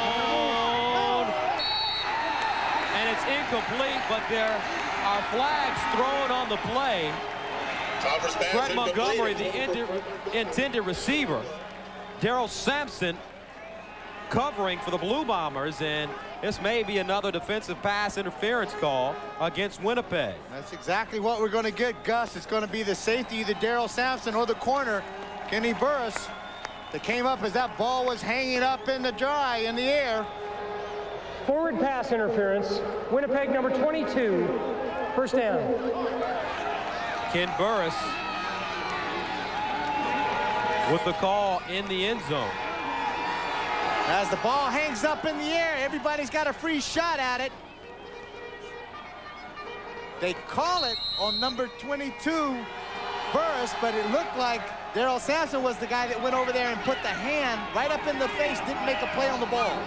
And it's incomplete, but there are flags thrown on the play. Brett Montgomery, the intended receiver. Daryl Sampson covering for the Blue Bombers, and this may be another defensive pass interference call against Winnipeg. That's exactly what we're going to get, Gus. It's going to be the safety, either Daryl Sampson or the corner, Kenny Burris, that came up as that ball was hanging up in the dry, in the air. Forward pass interference. Winnipeg number 22. First down. Ken Burris with the call in the end zone. As the ball hangs up in the air, everybody's got a free shot at it. They call it on number 22, Burris, but it looked like Daryl Sampson was the guy that went over there and put the hand right up in the face, didn't make a play on the ball.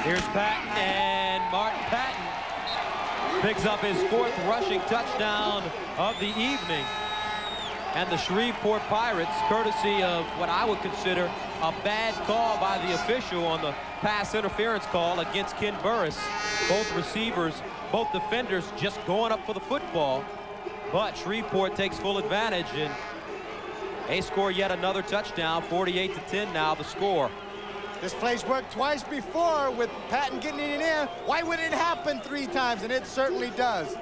Here's Patton, and Martin Patton picks up his 4th rushing touchdown of the evening. And the Shreveport Pirates, courtesy of what I would consider a bad call by the official on the pass interference call against Ken Burris. Both receivers, both defenders just going up for the football. But Shreveport takes full advantage, and they score yet another touchdown. 48-10 now the score. This play's worked twice before with Patton getting it in. Why would it happen 3 times? And it certainly does.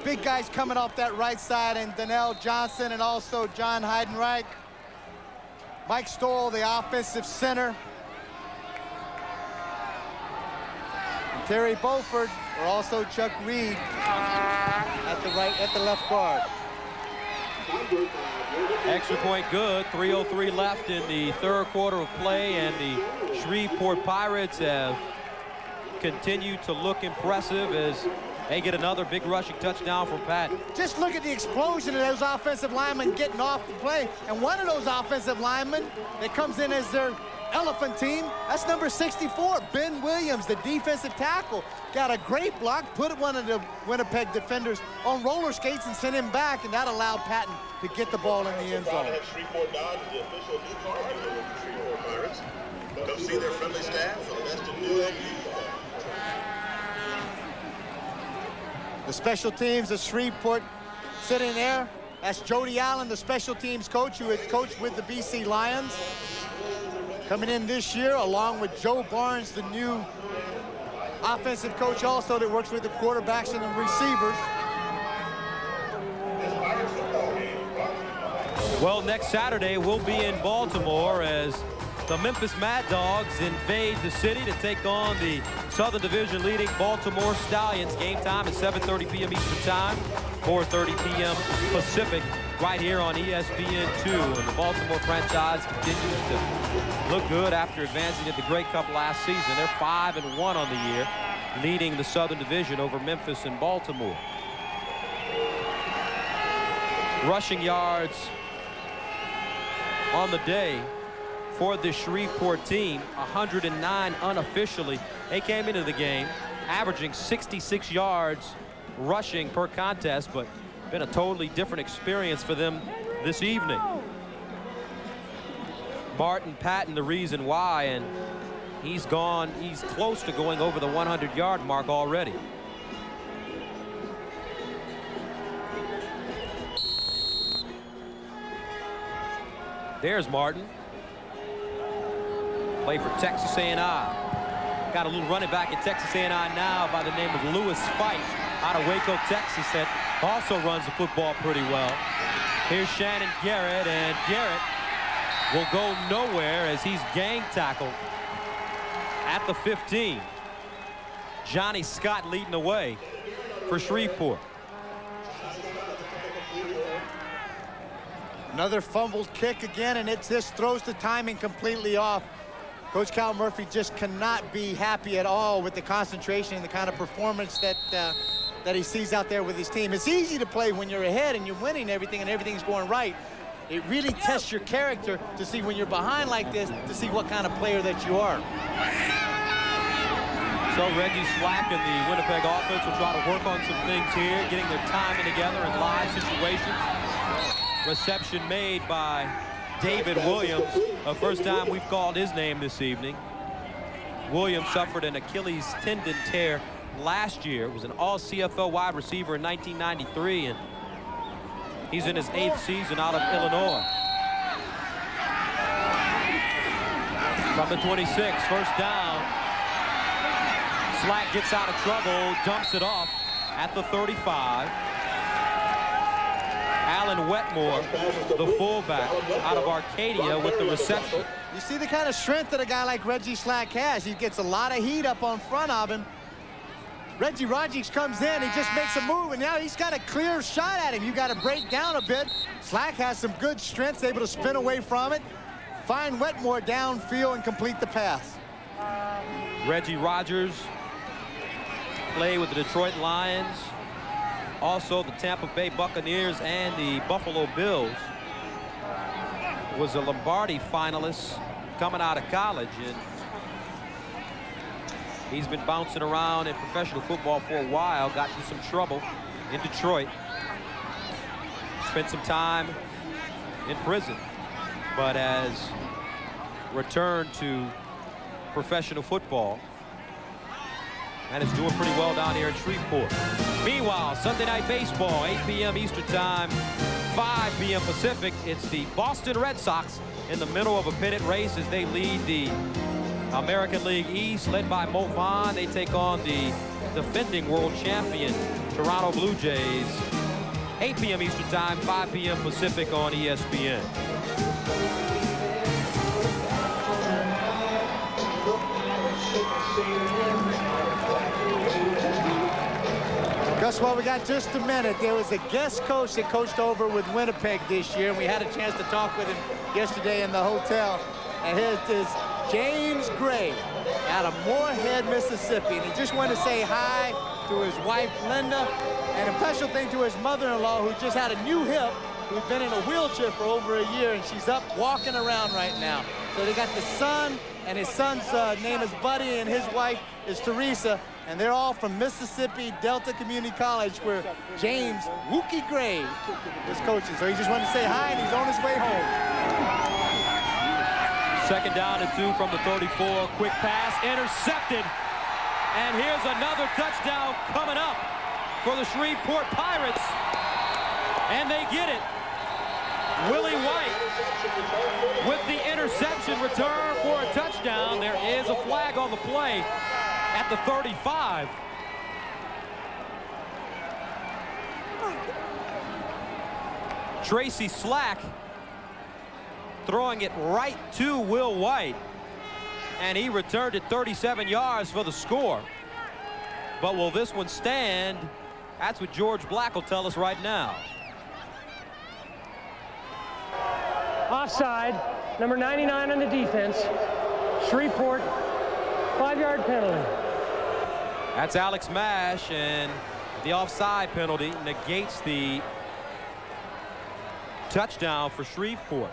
Big guys coming off that right side, and Donnell Johnson and also John Heidenreich. Mike Stoll, the offensive center. And Terry Beauford, or also Chuck Reed at the left guard. Extra point good. 3:03 left in the 3rd quarter of play, and the Shreveport Pirates have continued to look impressive as they get another big rushing touchdown from Patton. Just look at the explosion of those offensive linemen getting off the play. And one of those offensive linemen that comes in as their elephant team, that's number 64, Ben Williams, the defensive tackle. Got a great block, put one of the Winnipeg defenders on roller skates and sent him back, and that allowed Patton to get the ball in the end zone. Shreveport Dodge is the official new car dealer with the Shreveport Pirates. Come see their friendly staff for the best in new and used cars. The special teams of Shreveport sitting there. That's Jody Allen, the special teams coach, who had coached with the BC Lions. Coming in this year, along with Joe Barnes, the new offensive coach also that works with the quarterbacks and the receivers. Well, next Saturday we'll be in Baltimore as the Memphis Mad Dogs invade the city to take on the Southern Division leading Baltimore Stallions. Game time at 7:30 p.m. Eastern Time, 4:30 p.m. Pacific, right here on ESPN2. And the Baltimore franchise continues to look good after advancing to the Grey Cup last season. They're 5-1 on the year, leading the Southern Division over Memphis and Baltimore. Rushing yards on the day for the Shreveport team, 109 unofficially. They came into the game averaging 66 yards rushing per contest, but been a totally different experience for them this evening. Martin Patton, the reason why, and he's close to going over the 100-yard mark already. There's Martin. Play for Texas A&I. Got a little running back at Texas A&I now by the name of Lewis Fight out of Waco, Texas, that also runs the football pretty well. Here's Shannon Garrett, and Garrett will go nowhere as he's gang tackled at the 15. Johnny Scott leading the way for Shreveport. Another fumbled kick again, and it just throws the timing completely off. Coach Cal Murphy just cannot be happy at all with the concentration and the kind of performance that he sees out there with his team. It's easy to play when you're ahead and you're winning everything and everything's going right. It really tests your character to see when you're behind like this, to see what kind of player that you are. So Reggie Slack and the Winnipeg offense will try to work on some things here, getting their timing together in live situations. Reception made by David Williams. The first time we've called his name this evening. Williams suffered an Achilles tendon tear last year. Was an all CFL wide receiver in 1993, and he's in his 8th season out of Illinois. From the 26, first down. Slack gets out of trouble, dumps it off at the 35. Alan Wetmore, the fullback, out of Arcadia with the reception. You see the kind of strength that a guy like Reggie Slack has. He gets a lot of heat up on front of him. Reggie Rogers comes in, he just makes a move, and now he's got a clear shot at him. You got to break down a bit. Slack has some good strength, able to spin away from it, find Wetmore downfield, and complete the pass. Reggie Rogers played with the Detroit Lions, also the Tampa Bay Buccaneers and the Buffalo Bills. Was a Lombardi finalist coming out of college, and he's been bouncing around in professional football for a while. Got into some trouble in Detroit. Spent some time in prison, but has returned to professional football and is doing pretty well down here in Shreveport. Meanwhile, Sunday Night Baseball, 8 p.m. Eastern Time, 5 p.m. Pacific. It's the Boston Red Sox in the middle of a pennant race as they lead the American League East, led by Mo Vaughn. They take on the defending world champion Toronto Blue Jays. 8 p.m. Eastern Time, 5 p.m. Pacific on ESPN. Gus, well, we got just a minute. There was a guest coach that coached over with Winnipeg this year, and we had a chance to talk with him yesterday in the hotel. And here it is, James Gray out of Moorhead, Mississippi. And he just wanted to say hi to his wife, Linda, and a special thing to his mother-in-law, who just had a new hip, who's been in a wheelchair for over a year, and she's up walking around right now. So they got the son, and his son's name is Buddy, and his wife is Teresa, and they're all from Mississippi Delta Community College, where James Wookie Gray is coaching. So he just wanted to say hi, and he's on his way home. Second down and 2 from the 34. Quick pass, intercepted. And here's another touchdown coming up for the Shreveport Pirates. And they get it. Willie White with the interception return for a touchdown. There is a flag on the play at the 35. Tracy Slack throwing it right to Will White, and he returned it 37 yards for the score. But will this one stand? That's what George Black will tell us right now. Offside, number 99 on the defense. Shreveport, 5-yard penalty. That's Alex Mash, and the offside penalty negates the touchdown for Shreveport.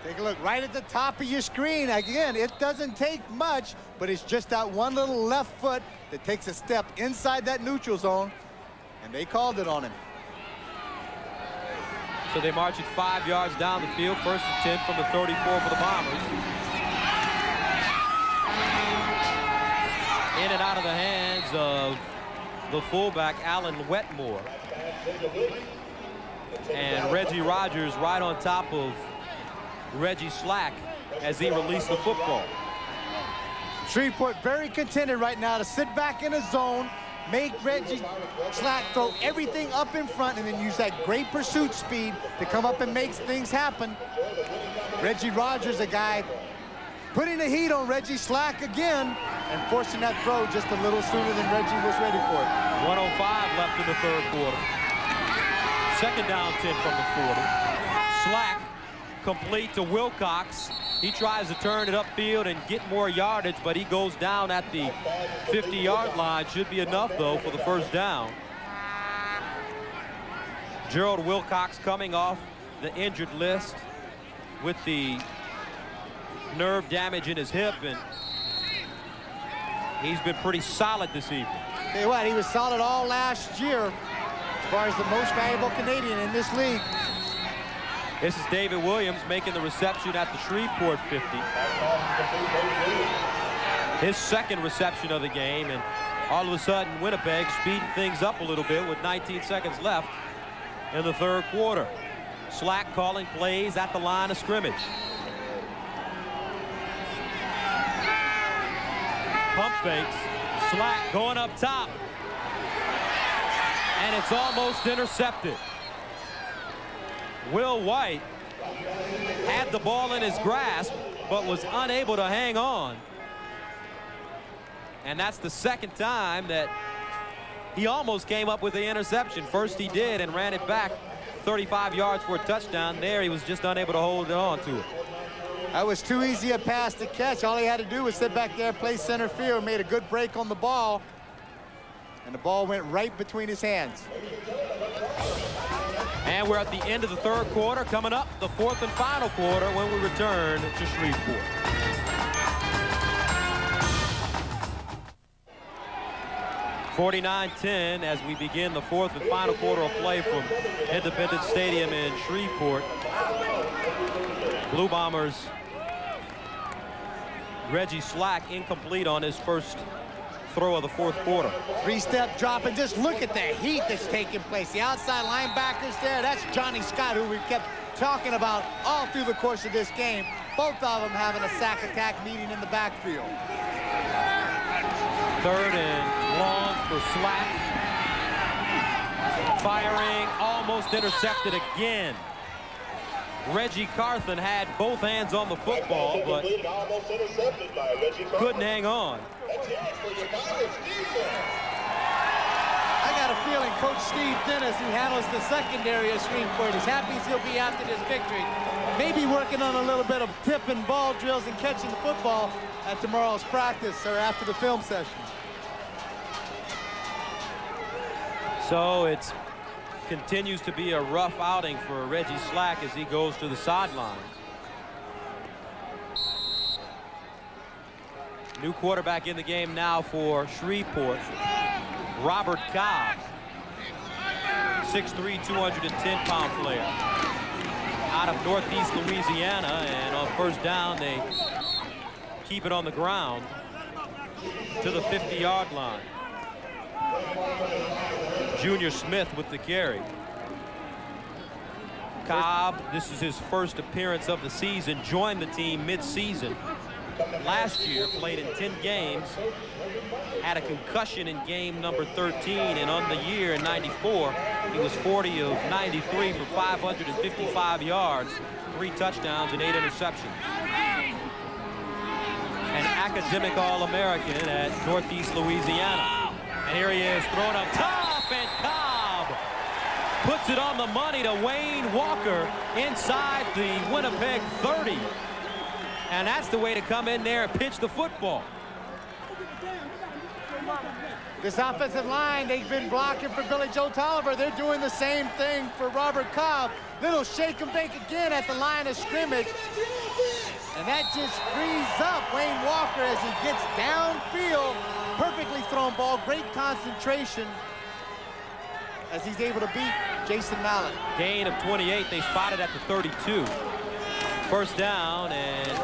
Take a look right at the top of your screen. Again, it doesn't take much, but it's just that one little left foot that takes a step inside that neutral zone, and they called it on him. So they march it 5 yards down the field. First and 10 from the 34 for the Bombers. In and out of the hands of the fullback, Alan Wetmore. And Reggie Rogers right on top of Reggie Slack as he released the football. Shreveport very contented right now to sit back in a zone, make Reggie Slack throw everything up in front, and then use that great pursuit speed to come up and make things happen. Reggie Rogers, a guy putting the heat on Reggie Slack again and forcing that throw just a little sooner than Reggie was ready for it. 1:05 left in the third quarter. Second down 10 from the 40. Slack complete to Wilcox. He tries to turn it upfield and get more yardage, but he goes down at the 50-yard line. Should be enough, though, for the first down. Gerald Wilcox coming off the injured list with the nerve damage in his hip, and he's been pretty solid this evening. Tell you what, he was solid all last year as far as the most valuable Canadian in this league. This is David Williams making the reception at the Shreveport 50. His second reception of the game, and all of a sudden Winnipeg speeding things up a little bit with 19 seconds left in the third quarter. Slack calling plays at the line of scrimmage. Pump fakes. Slack going up top. And it's almost intercepted. Will White had the ball in his grasp, but was unable to hang on. And that's the second time that he almost came up with the interception. First he did and ran it back 35 yards for a touchdown. There he was just unable to hold on to it. That was too easy a pass to catch. All he had to do was sit back there, play center field, made a good break on the ball, and the ball went right between his hands. And we're at the end of the third quarter, coming up the fourth and final quarter when we return to Shreveport. (49-10) as we begin the fourth and final quarter of play from Independence Stadium in Shreveport. Blue Bombers, Reggie Slack incomplete on his first throw of the fourth quarter. Three-step drop, and just look at the heat that's taking place. The outside linebackers there, that's Johnny Scott, who we kept talking about all through the course of this game. Both of them having a sack attack meeting in the backfield. Third and long for Slack. Firing, almost intercepted again. Reggie Carthen had both hands on the football, but couldn't hang on. I got a feeling Coach Steve Dennis, who handles the secondary of Shreveport, is happy as he'll be after this victory. Maybe working on a little bit of tip and ball drills and catching the football at tomorrow's practice or after the film session. So it continues to be a rough outing for Reggie Slack as he goes to the sidelines. New quarterback in the game now for Shreveport, Robert Cobb, 6'3", 210-pound player, out of Northeast Louisiana, and on first down they keep it on the ground to the 50-yard line. Junior Smith with the carry. Cobb, this is his first appearance of the season, joined the team mid-season. Last year, played in 10 games, had a concussion in game number 13, and on the year in '94, he was 40 of 93 for 555 yards, 3 touchdowns, and 8 interceptions. An academic All-American at Northeast Louisiana. And here he is, throwing up top, and Cobb puts it on the money to Wayne Walker inside the Winnipeg 30. And that's the way to come in there and pitch the football. This offensive line, they've been blocking for Billy Joe Tolliver. They're doing the same thing for Robert Cobb. Little shake and bake again at the line of scrimmage. And that just frees up Wayne Walker as he gets downfield. Perfectly thrown ball, great concentration as he's able to beat Jason Mallett. Gain of 28, they spotted at the 32. First down, and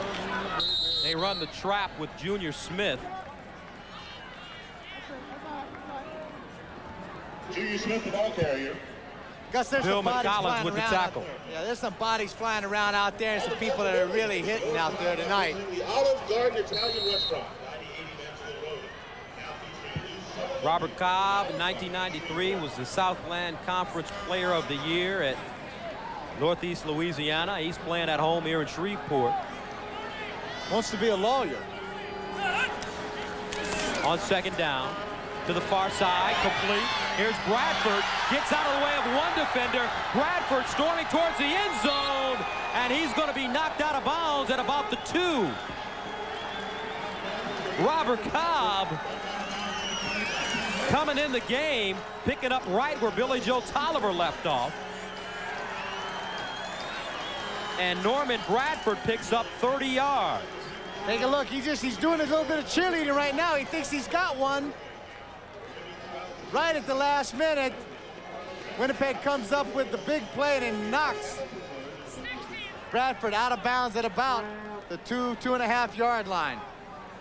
they run the trap with Junior Smith. Junior Smith, the ball carrier. Gus, there's Bill some bodies McCollins flying with the around tackle. out there. Yeah, there's some bodies flying around out there and some people that are really hitting out there tonight. The Olive Garden Italian Restaurant. Robert Cobb in 1993 was the Southland Conference Player of the Year at Northeast Louisiana. He's playing at home here in Shreveport. Wants to be a lawyer. On second down, to the far side, complete. Here's Bradford, gets out of the way of one defender. Bradford storming towards the end zone, and he's going to be knocked out of bounds at about the 2. Robert Cobb coming in the game, picking up right where Billy Joe Tolliver left off. And Norman Bradford picks up 30 yards. Take a look, he's doing a little bit of cheerleading right now. He thinks he's got one. Right at the last minute, Winnipeg comes up with the big play and knocks Bradford out of bounds at about the 2.5 yard line.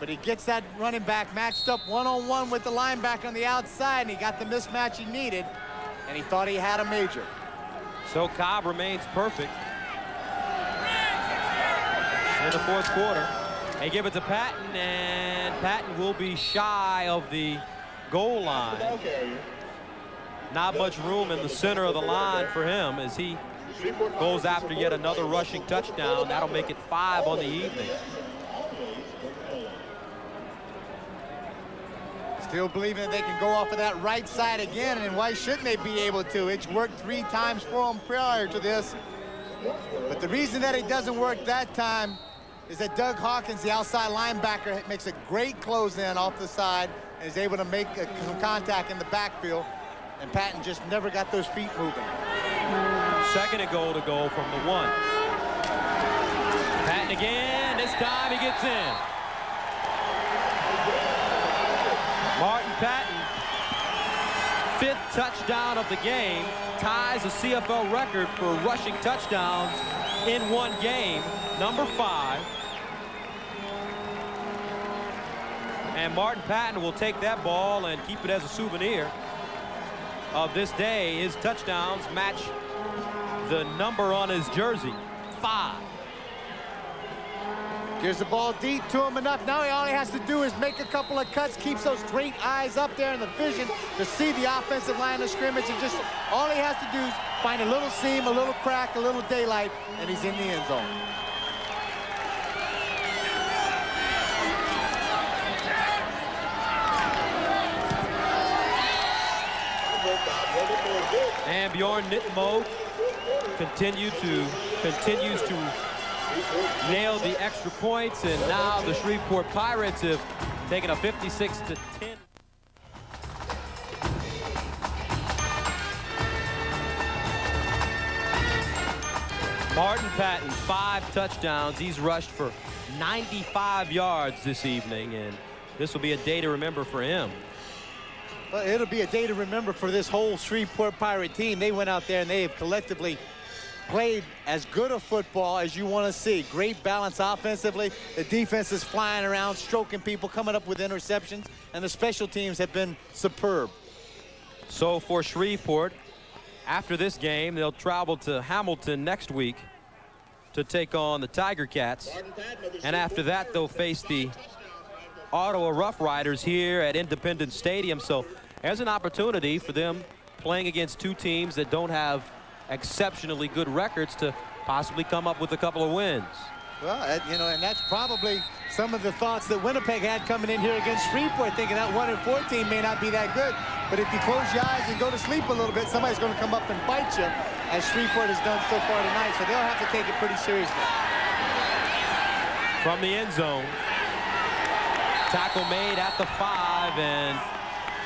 But he gets that running back matched up one-on-one with the linebacker on the outside, and he got the mismatch he needed, and he thought he had a major. So Cobb remains perfect in the fourth quarter. They give it to Patton, and Patton will be shy of the goal line. Not much room in the center of the line for him as he goes after yet another rushing touchdown. That'll make it 5 on the evening. Still believing that they can go off of that right side again, and why shouldn't they be able to? It's worked 3 times for them prior to this. But the reason that it doesn't work that time is that Doug Hawkins, the outside linebacker, makes a great close in off the side and is able to make some contact in the backfield, and Patton just never got those feet moving. Second and goal to go from the 1. Patton again. This time he gets in. Martin Patton, 5th touchdown of the game, ties a CFL record for rushing touchdowns in one game, number 5. And Martin Patton will take that ball and keep it as a souvenir of this day. His touchdowns match the number on his jersey, 5. Gives the ball deep to him enough. Now all he has to do is make a couple of cuts, keeps those great eyes up there in the vision to see the offensive line of scrimmage, and just all he has to do is find a little seam, a little crack, a little daylight, and he's in the end zone. And Bjorn Nittemo continues to nail the extra points, and now the Shreveport Pirates have taken a 56-10. Martin Patton, 5 touchdowns. He's rushed for 95 yards this evening, and this will be a day to remember for him. Well, it'll be a day to remember for this whole Shreveport Pirate team. They went out there and they have collectively played as good a football as you want to see. Great balance offensively. The defense is flying around, stroking people, coming up with interceptions, and the special teams have been superb. So for Shreveport, after this game, they'll travel to Hamilton next week to take on the Tiger Cats. And after that, they'll face the Ottawa Rough Riders here at Independence Stadium. So there's an opportunity for them playing against 2 teams that don't have exceptionally good records to possibly come up with a couple of wins. Well, you know, and that's probably some of the thoughts that Winnipeg had coming in here against Shreveport, thinking that 1-4 team may not be that good. But if you close your eyes and go to sleep a little bit, somebody's going to come up and bite you, as Shreveport has done so far tonight. So they'll have to take it pretty seriously. From the end zone, tackle made at the 5, and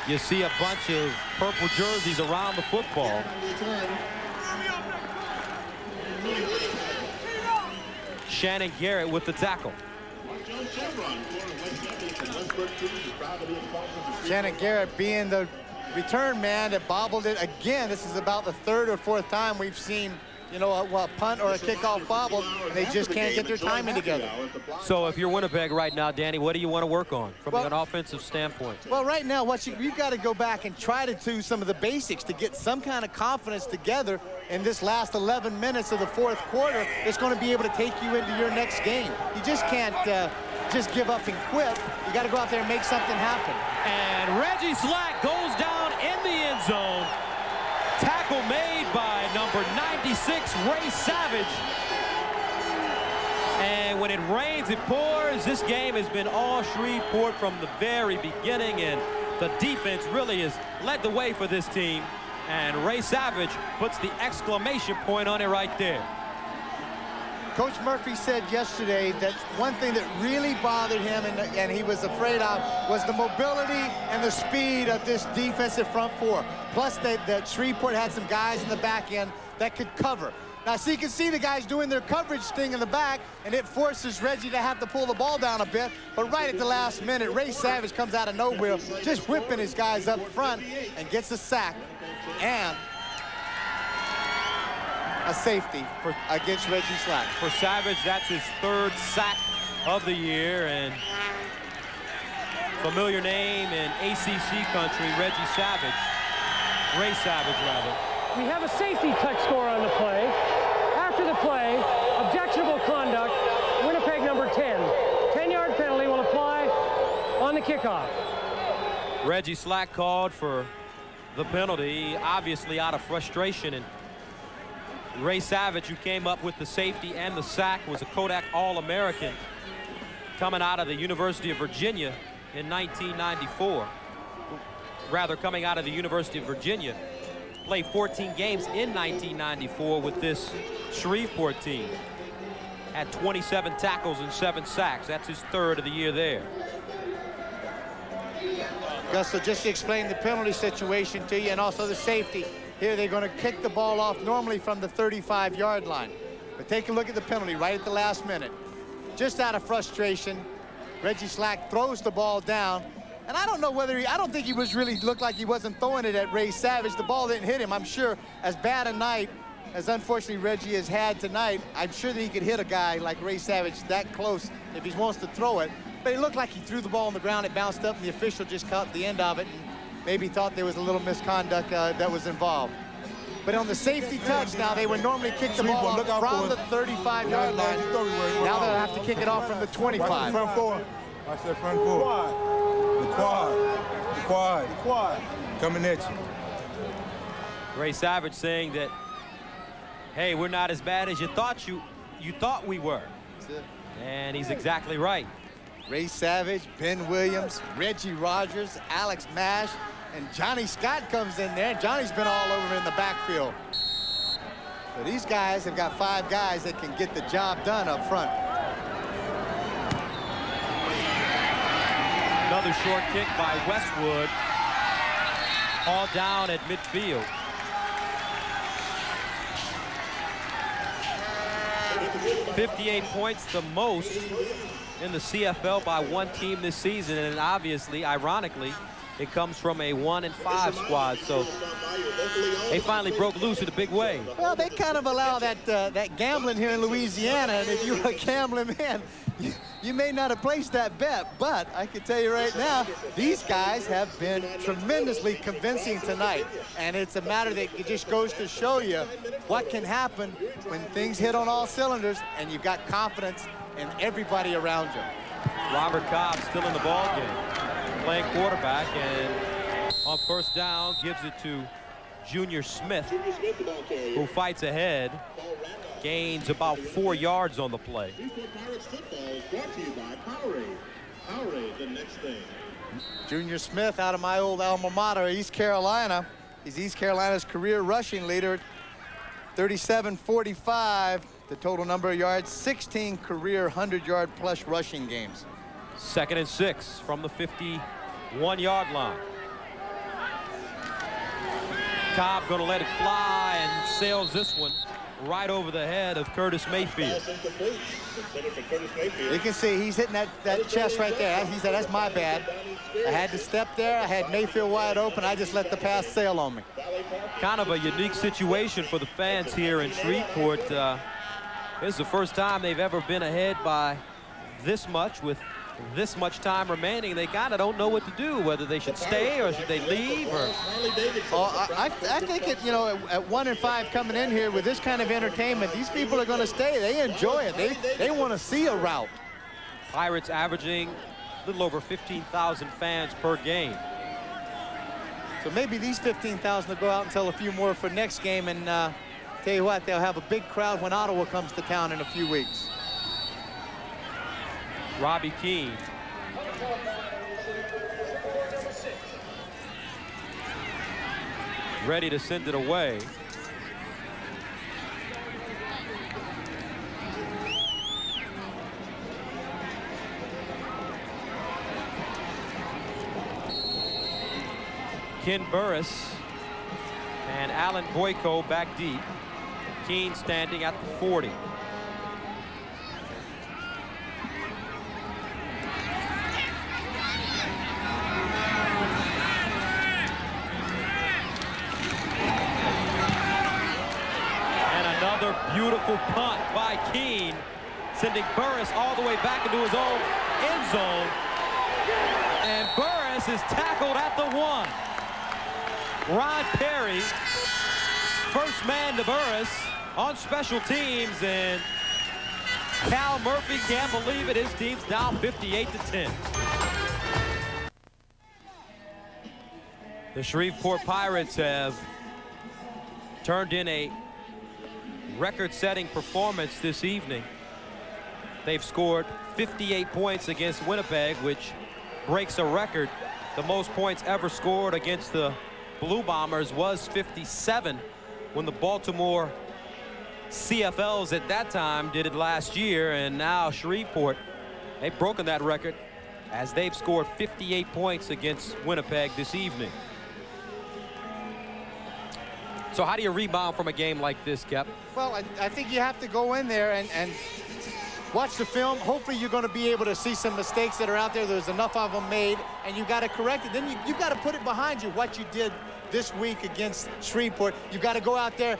you see a bunch of purple jerseys around the football. Shannon Garrett with the tackle. Shannon Garrett being the return man that bobbled it again. This is about the 3rd or 4th time we've seen, you know, a punt or a kickoff bobbled, and they just can't get their timing together. So if you're Winnipeg right now, Danny, what do you want to work on from an offensive standpoint? Well, right now, you've got to go back and try to do some of the basics to get some kind of confidence together in this last 11 minutes of the 4th quarter. It's going to be able to take you into your next game. You just can't just give up and quit. You got to go out there and make something happen. And Reggie Slack goes down in the end zone. Tackle made by number 96, Ray Savage. And when it rains, it pours. This game has been all Shreveport from the very beginning, and the defense really has led the way for this team. And Ray Savage puts the exclamation point on it right there. Coach Murphy said yesterday that one thing that really bothered him and he was afraid of was the mobility and the speed of this defensive front 4. Plus that Shreveport had some guys in the back end that could cover. Now, so you can see the guys doing their coverage thing in the back, and it forces Reggie to have to pull the ball down a bit. But right at the last minute, Ray Savage comes out of nowhere, just whipping his guys up front and gets a sack. And a safety against Reggie Slack. For Savage, that's his 3rd sack of the year, and familiar name in ACC country, Reggie Savage. Ray Savage, rather. We have a safety touch score on the play. After the play, objectionable conduct, Winnipeg number 10. 10-yard penalty will apply on the kickoff. Reggie Slack called for the penalty, obviously out of frustration. And Ray Savage, who came up with the safety and the sack, was a Kodak All-American coming out of the University of Virginia in 1994. Rather, coming out of the University of Virginia. Played 14 games in 1994 with this Shreveport team. Had 27 tackles and 7 sacks. That's his 3rd of the year there. Gus, so just to explain the penalty situation to you and also the safety, here they're going to kick the ball off normally from the 35-yard line. But take a look at the penalty right at the last minute. Just out of frustration, Reggie Slack throws the ball down. And I don't know whether I don't think he was really looked like he wasn't throwing it at Ray Savage. The ball didn't hit him. I'm sure as bad a night as unfortunately Reggie has had tonight, I'm sure that he could hit a guy like Ray Savage that close if he wants to throw it. But it looked like he threw the ball on the ground. It bounced up, and the official just caught the end of it and maybe thought there was a little misconduct that was involved. But on the safety touch now, they would normally kick the ball off from the 35-yard line. Now they'll have to kick it off from the 25. Front 4. I said front 4. The quad. The quad. Coming at you. Ray Savage saying that, hey, we're not as bad as you thought we were. And he's exactly right. Ray Savage, Ben Williams, Reggie Rogers, Alex Mash, and Johnny Scott comes in there. Johnny's been all over in the backfield. So these guys have got 5 guys that can get the job done up front. Another short kick by Westwood. All down at midfield. .58 points, the most in the CFL by one team this season, and obviously, ironically, it comes from a 1-5 squad. So they finally broke loose in a big way. Well, they kind of allow that gambling here in Louisiana, and if you're a gambling man, you may not have placed that bet, but I can tell you right now, these guys have been tremendously convincing tonight, and it's a matter that it just goes to show you what can happen when things hit on all cylinders and you've got confidence in everybody around you. Robert Cobb still in the ball game, playing quarterback, and on first down gives it to Junior Smith, who fights ahead, gains about 4 yards on the play. Junior Smith out of my old alma mater, East Carolina. He's East Carolina's career rushing leader, 37-45, the total number of yards, 16 career 100-yard plus rushing games. 2nd and 6 from the 51-yard line. Cobb going to let it fly and sails this one right over the head of Curtis Mayfield. You can see he's hitting that chest right there. He said, that's my bad. I had to step there. I had Mayfield wide open. I just let the pass sail on me. Kind of a unique situation for the fans here in Shreveport. This is the first time they've ever been ahead by this much with this much time remaining. They kind of don't know what to do, whether they should stay or should they leave. Or I think it, you know, at 1-5 coming in here with this kind of entertainment, these people are going to stay. They enjoy it. They want to see a route. Pirates averaging a little over 15,000 fans per game. So maybe these 15,000 will go out and tell a few more for next game. And tell you what, they'll have a big crowd when Ottawa comes to town in a few weeks. Robbie Keane. Ready to send it away. Ken Burris and Alan Boyko back deep. Keane standing at the 40. sending Burris all the way back into his own end zone. And Burris is tackled at the 1. Ron Perry, first man to Burris on special teams, and Cal Murphy can't believe it. His team's down 58-10. The Shreveport Pirates have turned in a record-setting performance this evening. They've scored 58 points against Winnipeg, which breaks a record. The most points ever scored against the Blue Bombers was 57 when the Baltimore CFLs at that time did it last year, and now Shreveport, they've broken that record as they've scored 58 points against Winnipeg this evening. So how do you rebound from a game like this, Kep? Well, I think you have to go in there and watch the film. Hopefully you're going to be able to see some mistakes that are out there. There's enough of them made, and you got to correct it. Then you got to put it behind you, what you did this week against Shreveport. You got to go out there,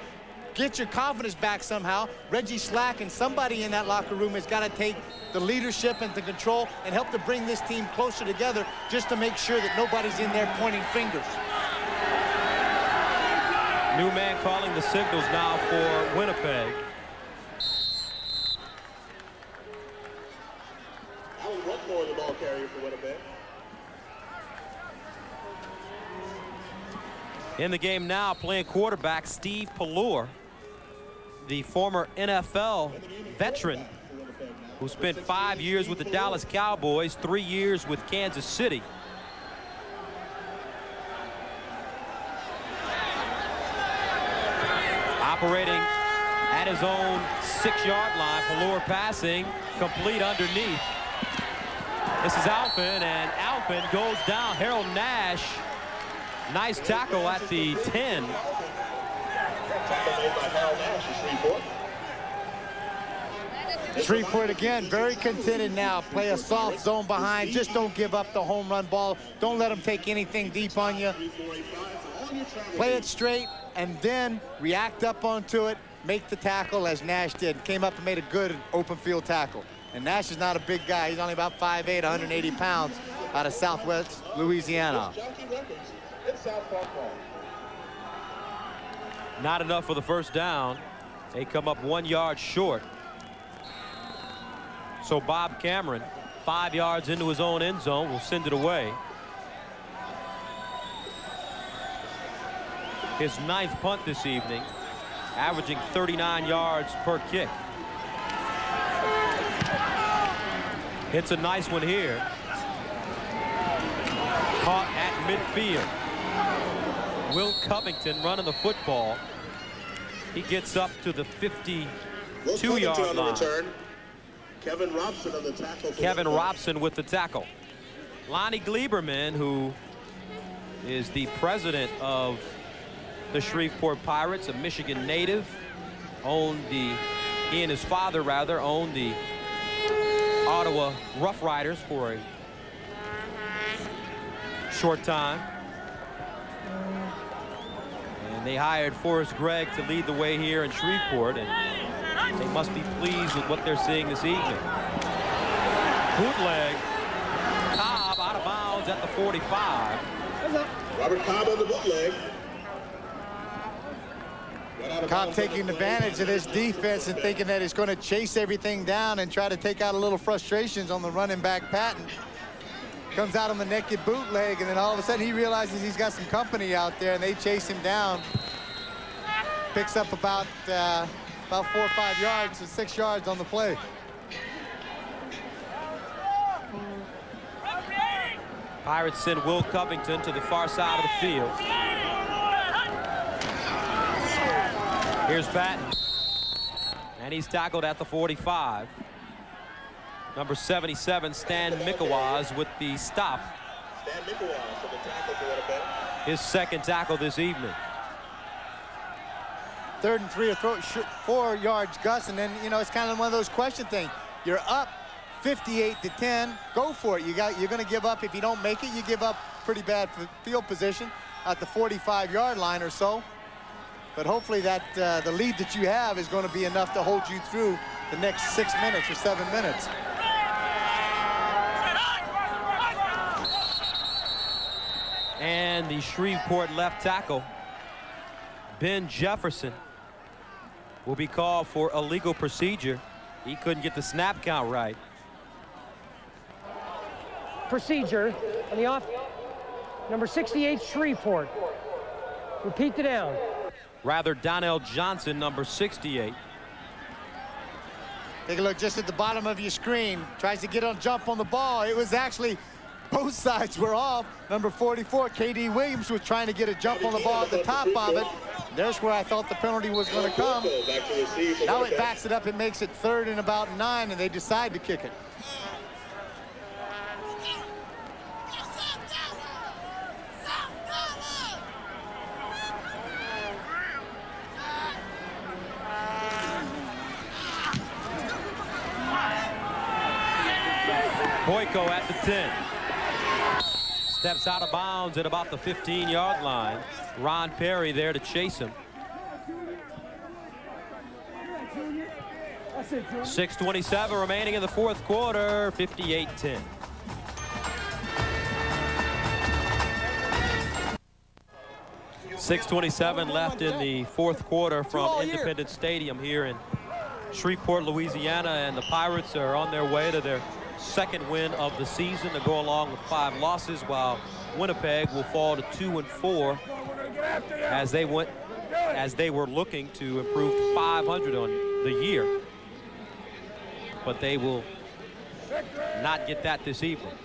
get your confidence back somehow. Reggie Slack and somebody in that locker room has got to take the leadership and the control and help to bring this team closer together, just to make sure that nobody's in there pointing fingers. New man calling the signals now for Winnipeg. Alan Wetmore, the ball carrier for Winnipeg. In the game now, playing quarterback Steve Pallure, the former NFL veteran who spent 5 years with the Dallas Cowboys, 3 years with Kansas City. Operating at his own 6-yard line, Pallure passing, complete underneath. This is Alpin, and Alpin goes down. Harold Nash, nice tackle at the 10. Tackle made by Harold Nash of Shreveport. Shreveport again, very contented now. Play a soft zone behind. Just don't give up the home run ball. Don't let them take anything deep on you. Play it straight and then react up onto it. Make the tackle as Nash did. Came up and made a good open field tackle. And Nash is not a big guy. He's only about 5'8", 180 pounds out of Southwest Louisiana. Not enough for the first down. They come up 1 yard short. So Bob Cameron, 5 yards into his own end zone, will send it away. His 9th punt this evening, averaging 39 yards per kick. Hits a nice one here. Caught at midfield. Will Covington running the football. He gets up to the 52-yard line. Return. Kevin Robson on the tackle. Kevin Robson with the tackle. Lonnie Gleiberman, who is the president of the Shreveport Pirates, a Michigan native, he and his father rather owned the Ottawa Rough Riders for a short time. And they hired Forrest Gregg to lead the way here in Shreveport, and they must be pleased with what they're seeing this evening. Bootleg. Cobb out of bounds at the 45. Robert Cobb on the bootleg. Cobb taking advantage of this defense and thinking that he's going to chase everything down and try to take out a little frustrations on the running back Patton. Comes out on the naked bootleg, and then all of a sudden he realizes he's got some company out there, and they chase him down. Picks up about 4 or 5 yards and 6 yards on the play. Pirates send Will Covington to the far side of the field. Here's Patton, and he's tackled at the 45. Number 77, Stan Mikawaz with the stop. Stan Mikawaz for the tackle for Winnipeg. His second tackle this evening. 3rd and 3 or 4 yards, Gus, and then, you know, it's kind of one of those question things. You're up 58-10. Go for it. You're going to give up. If you don't make it, you give up pretty bad field position at the 45-yard line or so. But hopefully that the lead that you have is going to be enough to hold you through the next 6 minutes or 7 minutes. And the Shreveport left tackle, Ben Jefferson, will be called for illegal procedure. He couldn't get the snap count right. Procedure on the off. Number 68, Shreveport. Repeat the down. Rather, Donnell Johnson, number 68. Take a look just at the bottom of your screen. Tries to get on jump on the ball. It was actually both sides were off. Number 44, K.D. Williams, was trying to get a jump on the ball at the top of it. There's where I thought the penalty was going to come. Now it backs it up. It makes it 3rd and about 9, and they decide to kick it. Boyko at the 10. Steps out of bounds at about the 15-yard line. Ron Perry there to chase him. 6:27 remaining in the 4th quarter, 58-10. .6:27 left in the 4th quarter from Independence Stadium here in Shreveport, Louisiana, and the Pirates are on their way to their 2nd win of the season to go along with 5 losses, while Winnipeg will fall to 2-4 as they were looking to improve to 500 on the year. But they will not get that this evening.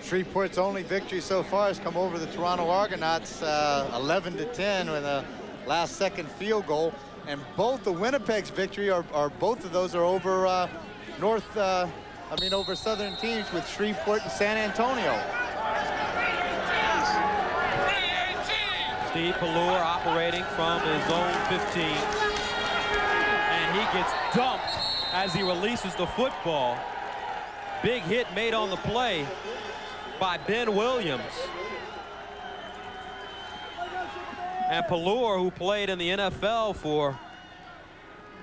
Shreveport's only victory so far has come over the Toronto Argonauts, 11-10 with a last-second field goal. And both the Winnipeg's victory both of those are over over Southern teams with Shreveport and San Antonio. Steve Pallure operating from his own 15. And he gets dumped as he releases the football. Big hit made on the play by Ben Williams. And Pallure, who played in the NFL for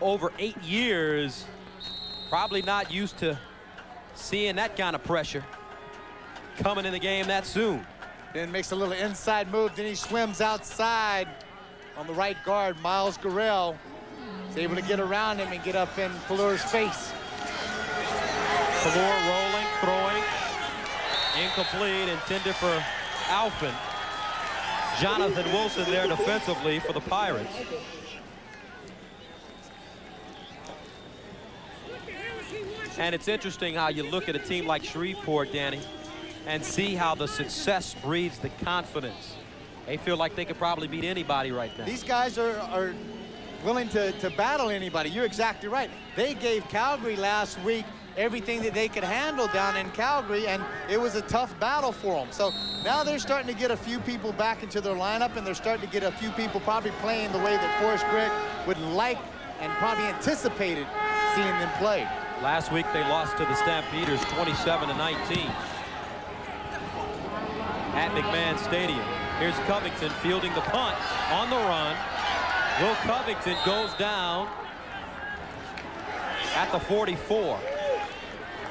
over 8 years, probably not used to seeing that kind of pressure coming in the game that soon. Then makes a little inside move, then he swims outside on the right guard. Miles Gurrell is able to get around him and get up in Pallure's face. Pallure rolling, throwing, incomplete, intended for Alfin. Jonathan Wilson there defensively for the Pirates. And it's interesting how you look at a team like Shreveport, Danny, and see how the success breeds the confidence. They feel like they could probably beat anybody right now. These guys are willing to battle anybody. You're exactly right. They gave Calgary last week everything that they could handle down in Calgary, and it was a tough battle for them. So now they're starting to get a few people back into their lineup, and they're starting to get a few people probably playing the way that Forrest Gregg would like and probably anticipated seeing them play. Last week they lost to the Stampeders 27-19 at McMahon Stadium. Here's Covington fielding the punt on the run. Will Covington goes down at the 44.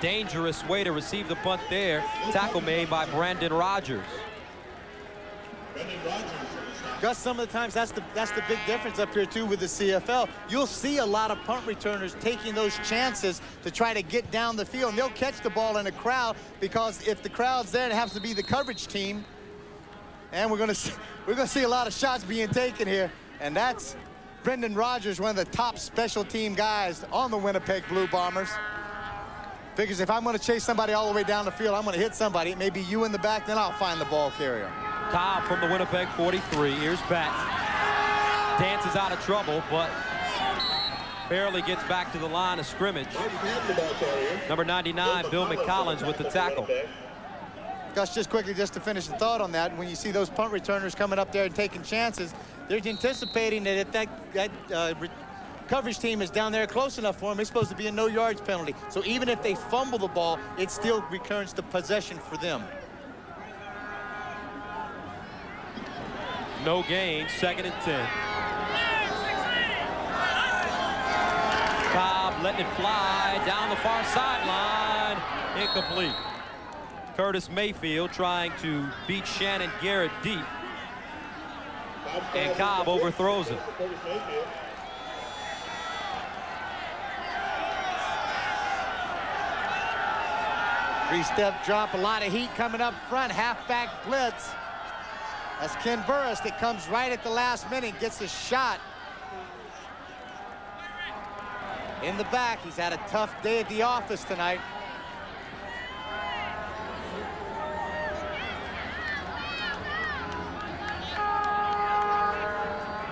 Dangerous way to receive the punt there. Tackle made by Brandon Rogers. Gus, some of the times that's the big difference up here too with the CFL. You'll see a lot of punt returners taking those chances to try to get down the field, and they'll catch the ball in a crowd, because if the crowd's there, it happens to be the coverage team, and we're gonna see a lot of shots being taken here. And that's Brendan Rogers, one of the top special team guys on the Winnipeg Blue Bombers. Figures if I'm going to chase somebody all the way down the field, I'm going to hit somebody. It may be you in the back, then I'll find the ball carrier. Cobb from the Winnipeg 43. Here's Bat. Dances out of trouble, but barely gets back to the line of scrimmage. Number 99, Bill McCollins with the tackle. Gus, just quickly, just to finish the thought on that, when you see those punt returners coming up there and taking chances, they're anticipating that if that coverage team is down there close enough for them, it's supposed to be a no yards penalty. So even if they fumble the ball, it still returns to possession for them. No gain, 2nd and 10. Cobb letting it fly down the far sideline. Incomplete. Curtis Mayfield trying to beat Shannon Garrett deep. And Cobb overthrows it. Three-step drop, a lot of heat coming up front. Halfback blitz. That's Ken Burris that comes right at the last minute, gets a shot. In the back, he's had a tough day at the office tonight.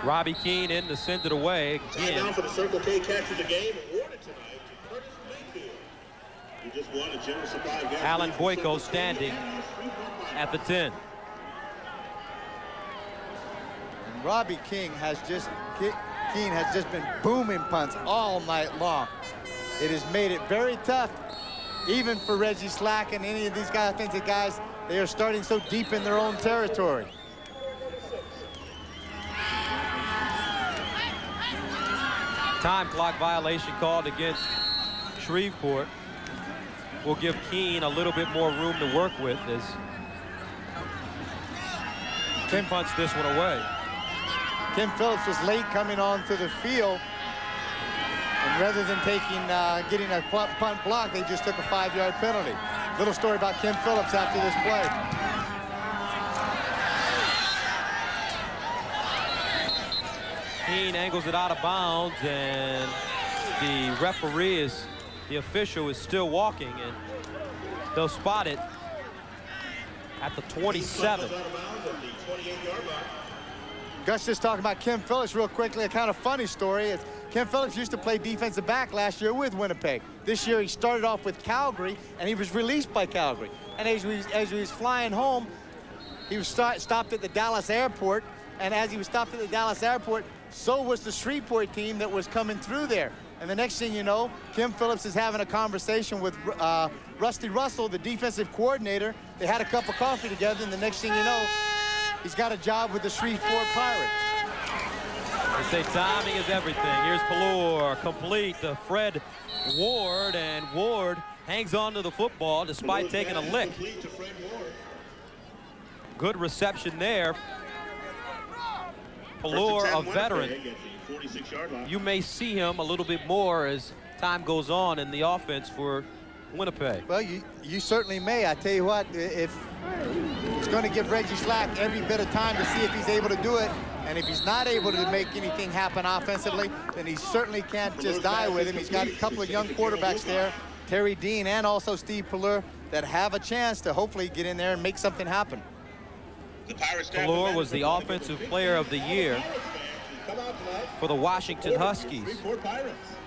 Robbie Keane in to send it away again. Down for the Circle K catch of the game, awarded tonight to Curtis Mayfield. He just won a general supply of gas. Alan Boyko standing at the 10. And Robbie Keane has just been booming punts all night long. It has made it very tough, even for Reggie Slack and any of these guys. Offensive guys, they are starting so deep in their own territory. Time clock violation called against Shreveport. Will give Keane a little bit more room to work with as Kim punts this one away. Kim Phillips was late coming onto the field, and rather than getting a punt block, they just took a 5-yard penalty. Little story about Kim Phillips after this play. Keane angles it out of bounds, and the referee the official is still walking, and they'll spot it at the 27. Gus just talking about Kim Phillips real quickly. A kind of funny story is Kim Phillips used to play defensive back last year with Winnipeg. This year he started off with Calgary, and he was released by Calgary. And as he was flying home, he was stopped at the Dallas airport, and as he was stopped at the Dallas airport, so was the Shreveport team that was coming through there. And the next thing you know, Kim Phillips is having a conversation with Rusty Russell, the defensive coordinator. They had a cup of coffee together, and the next thing you know, he's got a job with the Shreveport Pirates. They say timing is everything. Here's Pallure, complete to Fred Ward, and Ward hangs on to the football despite taking a lick. Good reception there. Pallure, a veteran. You may see him a little bit more as time goes on in the offense for Winnipeg. Well, you certainly may. I tell you what, if he's going to give Reggie Slack every bit of time to see if he's able to do it, and if he's not able to make anything happen offensively, then he certainly can't just die with him. He's got a couple of young quarterbacks there, Terry Dean and also Steve Pallure, that have a chance to hopefully get in there and make something happen. Pallure was the offensive player of the year for the Washington Huskies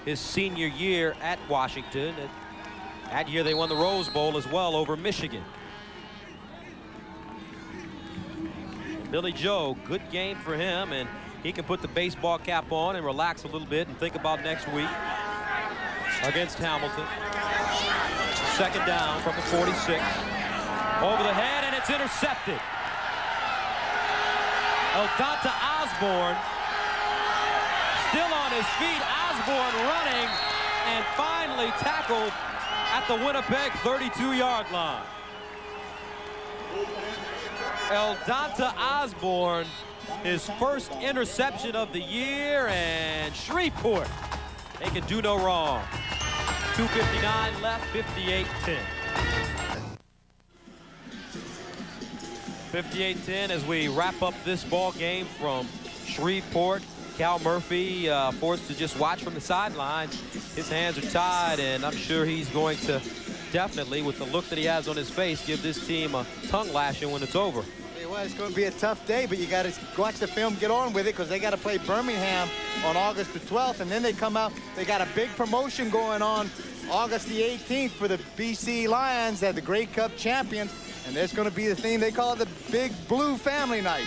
his senior year at Washington. And that year they won the Rose Bowl as well over Michigan. Billy Joe, good game for him, and he can put the baseball cap on and relax a little bit and think about next week against Hamilton. Second down from the 46. Over the head, and it's intercepted. Eldonta Osborne still on his feet. Osborne running and finally tackled at the Winnipeg 32-yard line. Eldonta Osborne, his first interception of the year, and Shreveport, they can do no wrong. 2:59 left, 58-10. 58-10 as we wrap up this ball game from Shreveport. Cal Murphy forced to just watch from the sidelines. His hands are tied, and I'm sure he's going to definitely, with the look that he has on his face, give this team a tongue lashing when it's over. Well, it's going to be a tough day, but you got to watch the film, get on with it, because they got to play Birmingham on August the 12th, and then they come out. They got a big promotion going on August the 18th for the BC Lions, they're the Grey Cup champions, and there's going to be the thing they call the Big Blue Family Night.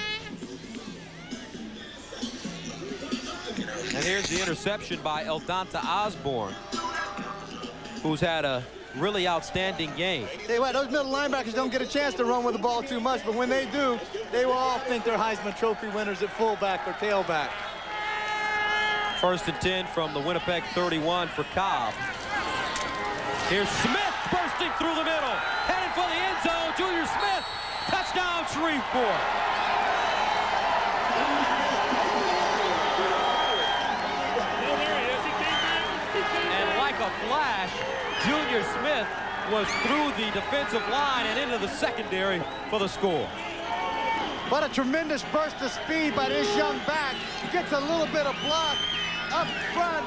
And here's the interception by Eldonta Osborne, who's had a really outstanding game. Tell you what, those middle linebackers don't get a chance to run with the ball too much, but when they do, they will all think they're Heisman Trophy winners at fullback or tailback. First and 10 from the Winnipeg 31 for Cobb. Here's Smith bursting through the middle, headed for the end zone. Junior Smith, touchdown Shreveport. And like a flash, Junior Smith was through the defensive line and into the secondary for the score. What a tremendous burst of speed by this young back. Gets a little bit of block up front.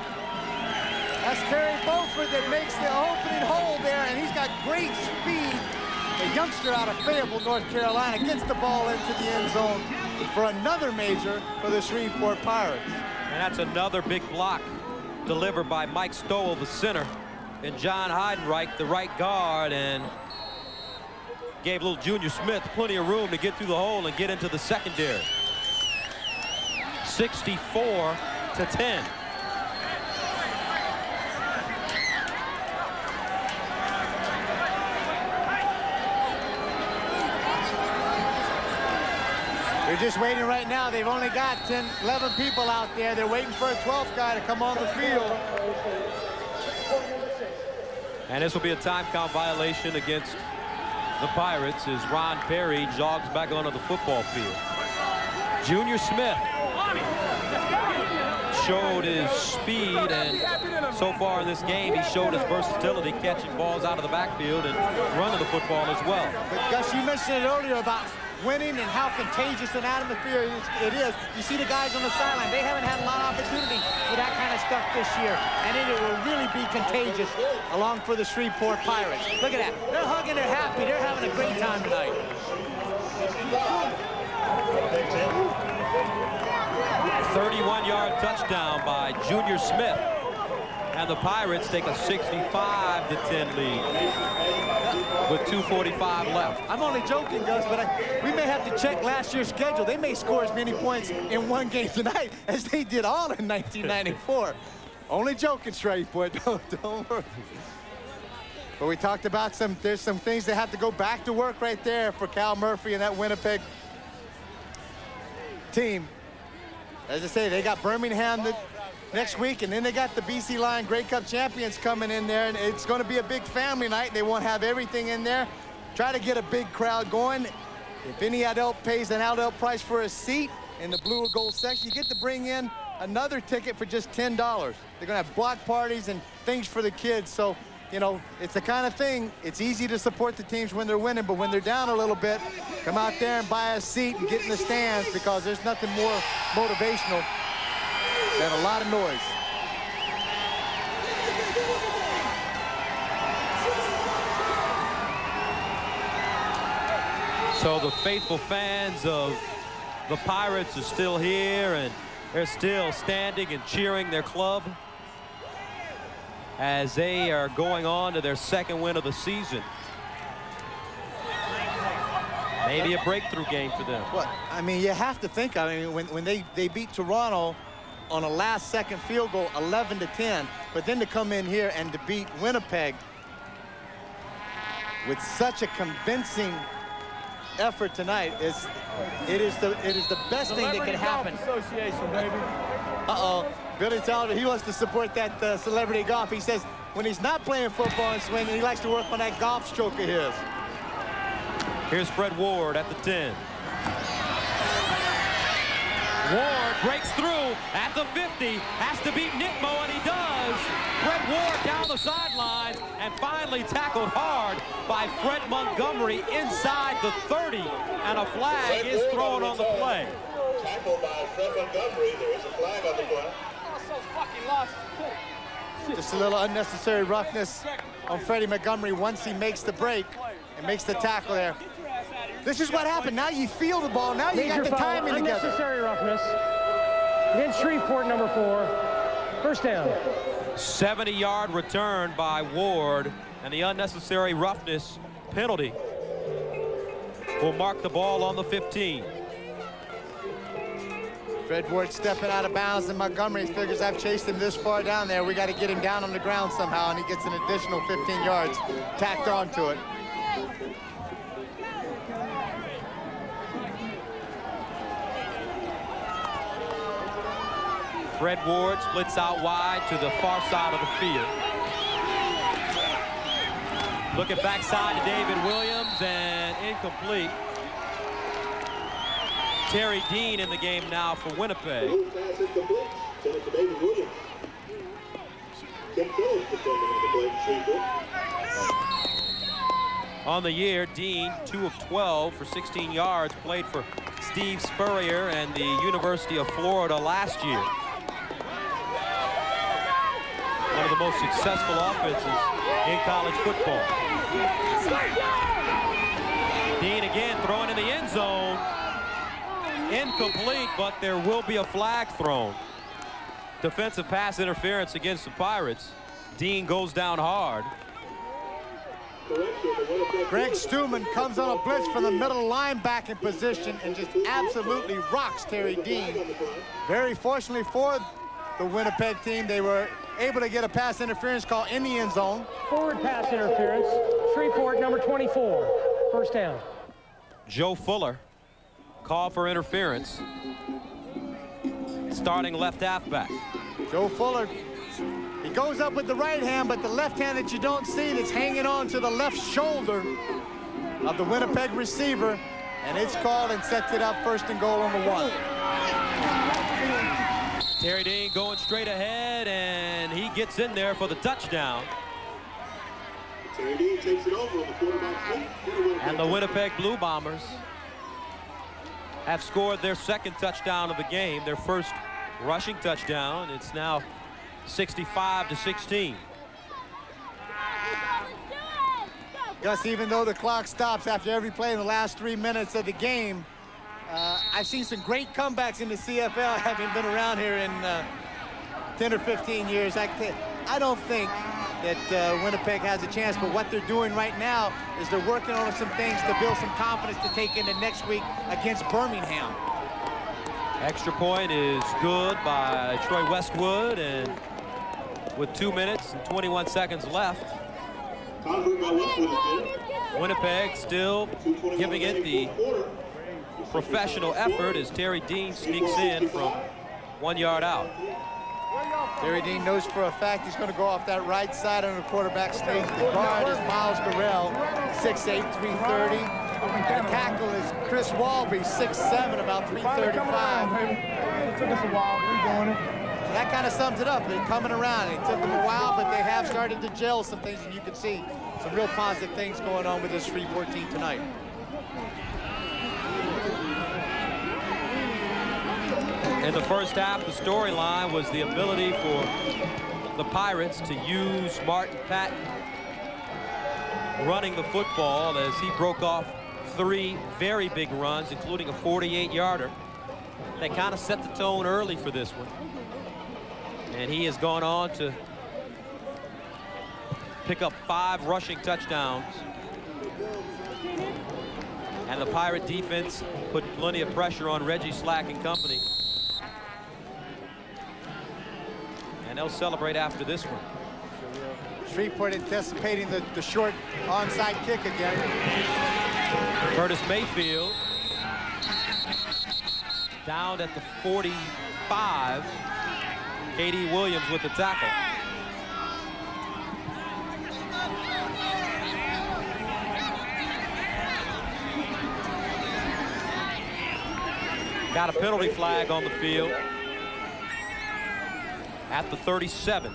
That's Terry Beaufort that makes the opening hole there, and he's got great speed. The youngster out of Fayetteville, North Carolina, gets the ball into the end zone for another major for the Shreveport Pirates. And that's another big block delivered by Mike Stowell, the center, and John Heidenreich, the right guard, and gave little Junior Smith plenty of room to get through the hole and get into the secondary. 64-10. They're just waiting right now. They've only got 10, 11 people out there. They're waiting for a 12th guy to come on the field. And this will be a time count violation against the Pirates as Ron Perry jogs back onto the football field. Junior Smith showed his speed, and so far in this game he showed his versatility, catching balls out of the backfield and running the football as well. But Gus, you mentioned it earlier about winning and how contagious an atmosphere it is. You see the guys on the sideline, they haven't had a lot of opportunity for that kind of stuff this year, and it will really be contagious along for the Shreveport Pirates. Look at that. They're hugging, they're happy, they're having a great time tonight. 31-yard touchdown by Junior Smith, and the Pirates take a 65-10 lead with 2:45 left. I'm only joking, Gus, but we may have to check last year's schedule. They may score as many points in one game tonight as they did all in 1994. Only joking, Shreveport. Don't worry. But we talked about there's some things that have to go back to work right there for Cal Murphy and that Winnipeg team. As I say, they got Birmingham next week, and then they got the BC Lion Grey Cup champions coming in there, and it's going to be a big family night. They won't have everything in there. Try to get a big crowd going. If any adult pays an adult price for a seat in the blue or gold section, you get to bring in another ticket for just $10. They're going to have block parties and things for the kids. So, you know, it's the kind of thing, it's easy to support the teams when they're winning, but when they're down a little bit, come out there and buy a seat and get in the stands, because there's nothing more motivational than a lot of noise. So the faithful fans of the Pirates are still here, and they're still standing and cheering their club as they are going on to their second win of the season. Maybe a breakthrough game for them. Well, I mean, you have to think, I mean, when they beat Toronto on a last-second field goal, 11-10, but then to come in here and to beat Winnipeg with such a convincing effort tonight, it is the best thing that could happen. Association, baby. Uh-oh. Billy Tolliver, he wants to support that celebrity golf. He says when he's not playing football and swinging, he likes to work on that golf stroke of his. Here's Fred Ward at the 10. Ward breaks through at the 50, has to beat Nitmo, and he does. Fred Ward down the sidelines and finally tackled hard by Fred Montgomery inside the 30, and a flag is thrown on the play. Tackled by Fred Montgomery. There is a flag on the play. Just a little unnecessary roughness on Freddie Montgomery once he makes the break and makes the tackle there. This is what happened. Now you feel the ball. Now you got the timing together. Unnecessary roughness against Shreveport, number 4. First down. 70-yard return by Ward, and the unnecessary roughness penalty will mark the ball on the 15. Fred Ward stepping out of bounds, and Montgomery figures, I've chased him this far down there. We got to get him down on the ground somehow, and he gets an additional 15 yards tacked onto it. Fred Ward splits out wide to the far side of the field. Looking backside to David Williams, and incomplete. Terry Dean in the game now for Winnipeg. Pass incomplete. Send it to David Williams. Tim Phillips defending on the play for Shreveport. On the year, Dean 2 of 12 for 16 yards, played for Steve Spurrier and the University of Florida last year. One of the most successful offenses in college football. Dean again throwing in the end zone. Incomplete, but there will be a flag thrown. Defensive pass interference against the Pirates. Dean goes down hard. Greg Stuman comes on a blitz from the middle linebacking position and just absolutely rocks Terry Dean. Very fortunately for the Winnipeg team, they were able to get a pass interference call in the end zone. Forward pass interference. Shreveport, number 24. First down. Joe Fuller called for interference. Starting left halfback. Joe Fuller, he goes up with the right hand, but the left hand that you don't see that's hanging on to the left shoulder of the Winnipeg receiver, and it's called and sets it up first and goal on the 1. Terry Dean going straight ahead, and he gets in there for the touchdown. Terry Dean takes it over on the quarterback sneak. And the Winnipeg Blue Bombers have scored their second touchdown of the game, their first rushing touchdown. It's now 65-16. Gus, even though the clock stops after every play in the last 3 minutes of the game, I've seen some great comebacks in the CFL, having been around here in 10 or 15 years. I don't think that Winnipeg has a chance, but what they're doing right now is they're working on some things to build some confidence to take into next week against Birmingham. Extra point is good by Troy Westwood, and with 2 minutes and 21 seconds left, Winnipeg still giving it the professional effort as Terry Dean sneaks in from 1 yard out. Terry Dean knows for a fact he's going to go off that right side on the quarterback sneak. The guard is Miles Durrell, 6'8", 330. The tackle is Chris Walby, 6'7", about 335. Took us a while. We're doing it. That kind of sums it up. They're coming around. It took them a while, but they have started to gel some things, and you can see some real positive things going on with this Shreveport team tonight. In the first half, the storyline was the ability for the Pirates to use Martin Patton running the football as he broke off 3 very big runs, including a 48-yarder. They kind of set the tone early for this one. And he has gone on to pick up 5 rushing touchdowns. And the Pirate defense put plenty of pressure on Reggie Slack and company. And they'll celebrate after this one. Shreveport anticipating the short onside kick again. Curtis Mayfield down at the 45. K.D. Williams with the tackle. Got a penalty flag on the field at the 37.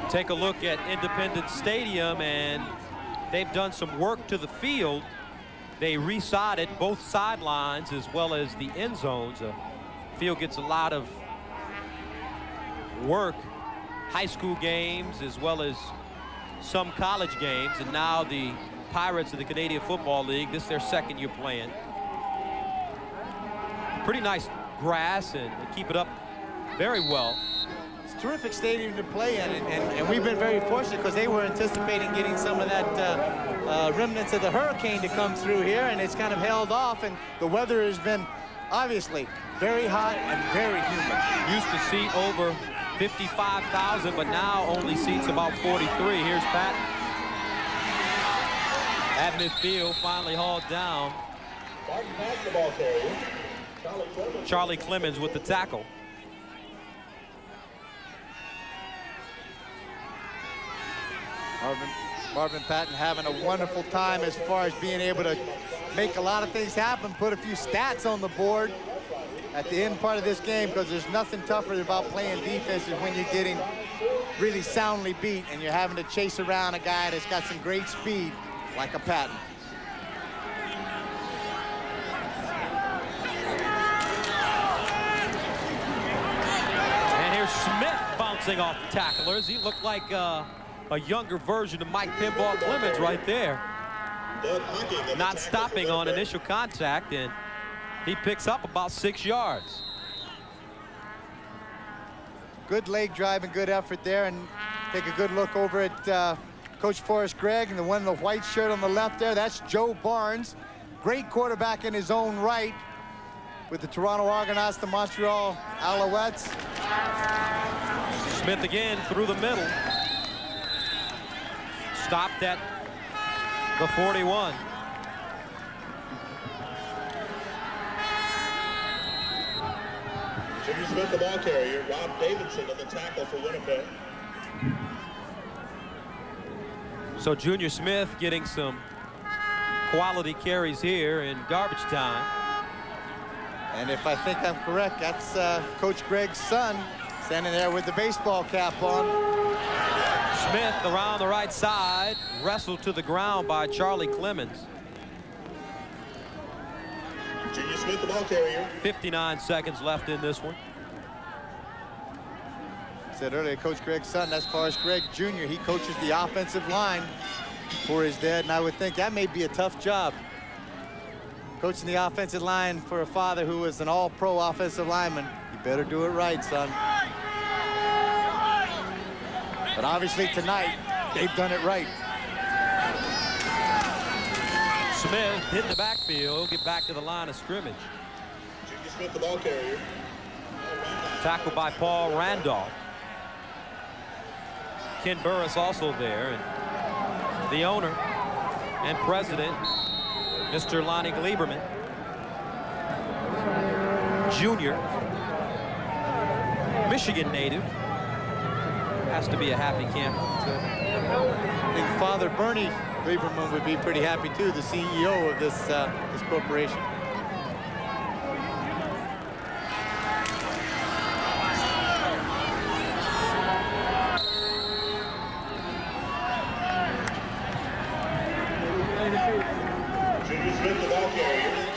Take a look at Independence Stadium, and they've done some work to the field. They resodded both sidelines as well as the end zones. The field gets a lot of work, high school games as well as some college games, and now the Pirates of the Canadian Football League, this is their second year playing. Pretty nice grass, and they keep it up very well. It's a terrific stadium to play in, and we've been very fortunate because they were anticipating getting some of that remnants of the hurricane to come through here, and it's kind of held off, and the weather has been obviously very hot and very humid. Used to seat over 55,000, but now only seats about 43. Here's Pat. At midfield, finally hauled down. Pass the ball carrier. Charlie Clemens with the tackle. Marvin Patton having a wonderful time as far as being able to make a lot of things happen, put a few stats on the board at the end part of this game, because there's nothing tougher about playing defense is when you're getting really soundly beat and you're having to chase around a guy that's got some great speed like a Patton. And here's Smith bouncing off the tacklers. He looked like a younger version of Mike Pinball Clemens right there. Not stopping on initial contact, and he picks up about 6 yards. Good leg drive and good effort there, and take a good look over at Coach Forrest Gregg, and the one in the white shirt on the left there, that's Joe Barnes. Great quarterback in his own right with the Toronto Argonauts, the Montreal Alouettes. Smith again through the middle. Stopped at the 41. Junior Smith, the ball carrier. Rob Davidson on the tackle for Winnipeg. So Junior Smith getting some quality carries here in garbage time. And if I think I'm correct, that's Coach Gregg's son standing there with the baseball cap on. Smith around the right side, wrestled to the ground by Charlie Clemens. Junior Smith, the ball carrier. 59 seconds left in this one. Said earlier, Coach Gregg's son, that's Forrest Gregg Jr. He coaches the offensive line for his dad, and I would think that may be a tough job. Coaching the offensive line for a father who is an all-pro offensive lineman. You better do it right, son. But obviously tonight, they've done it right. Smith hit the backfield, get back to the line of scrimmage. Junior Smith, the ball carrier. Tackled by Paul Randolph. Ken Burris also there, and the owner and president, Mr. Lonnie Gleiberman, Jr., Michigan native. Has to be a happy camper. I think Father Bernie Gleiberman would be pretty happy too, the CEO of this corporation.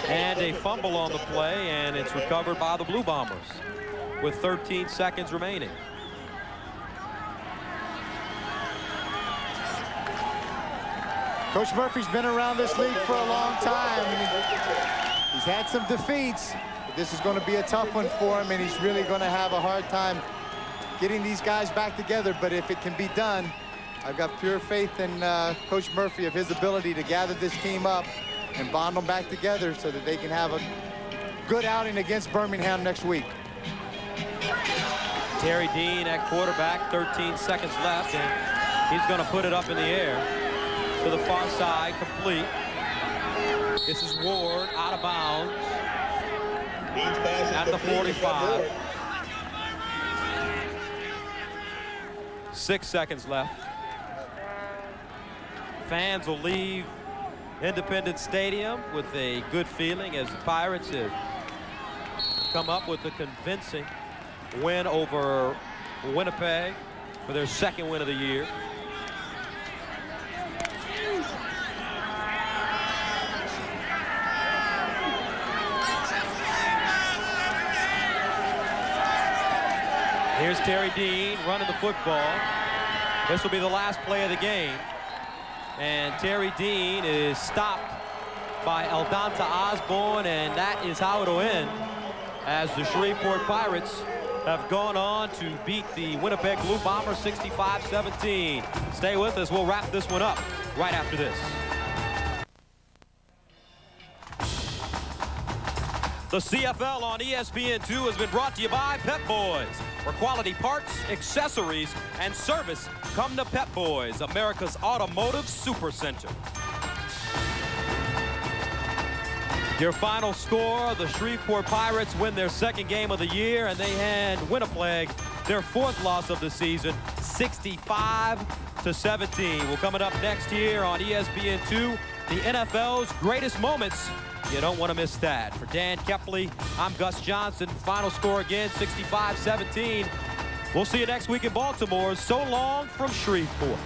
And a fumble on the play, and it's recovered by the Blue Bombers with 13 seconds remaining. Coach Murphy's been around this league for a long time. He's had some defeats, but this is going to be a tough one for him, and he's really going to have a hard time getting these guys back together. But if it can be done, I've got pure faith in Coach Murphy of his ability to gather this team up and bond them back together so that they can have a good outing against Birmingham next week. Terry Dean at quarterback, 13 seconds left, and he's going to put it up in the air to the far side, complete. This is Ward out of bounds at the 45. 6 seconds left. Fans will leave Independence Stadium with a good feeling as the Pirates have come up with a convincing win over Winnipeg for their second win of the year. Here's Terry Dean running the football. This will be the last play of the game. And Terry Dean is stopped by Eldonta Osborne, and that is how it'll end as the Shreveport Pirates have gone on to beat the Winnipeg Blue Bombers 65-17. Stay with us. We'll wrap this one up right after this. The CFL on ESPN2 has been brought to you by Pep Boys, where quality parts, accessories, and service come to Pep Boys, America's automotive supercenter. Your final score, the Shreveport Pirates win their second game of the year, and they hand Winnipeg their fourth loss of the season, 65-17. Well, coming up next year on ESPN2, the NFL's greatest moments. You don't want to miss that. For Dan Kepley, I'm Gus Johnson. Final score again, 65-17. We'll see you next week in Baltimore. So long from Shreveport.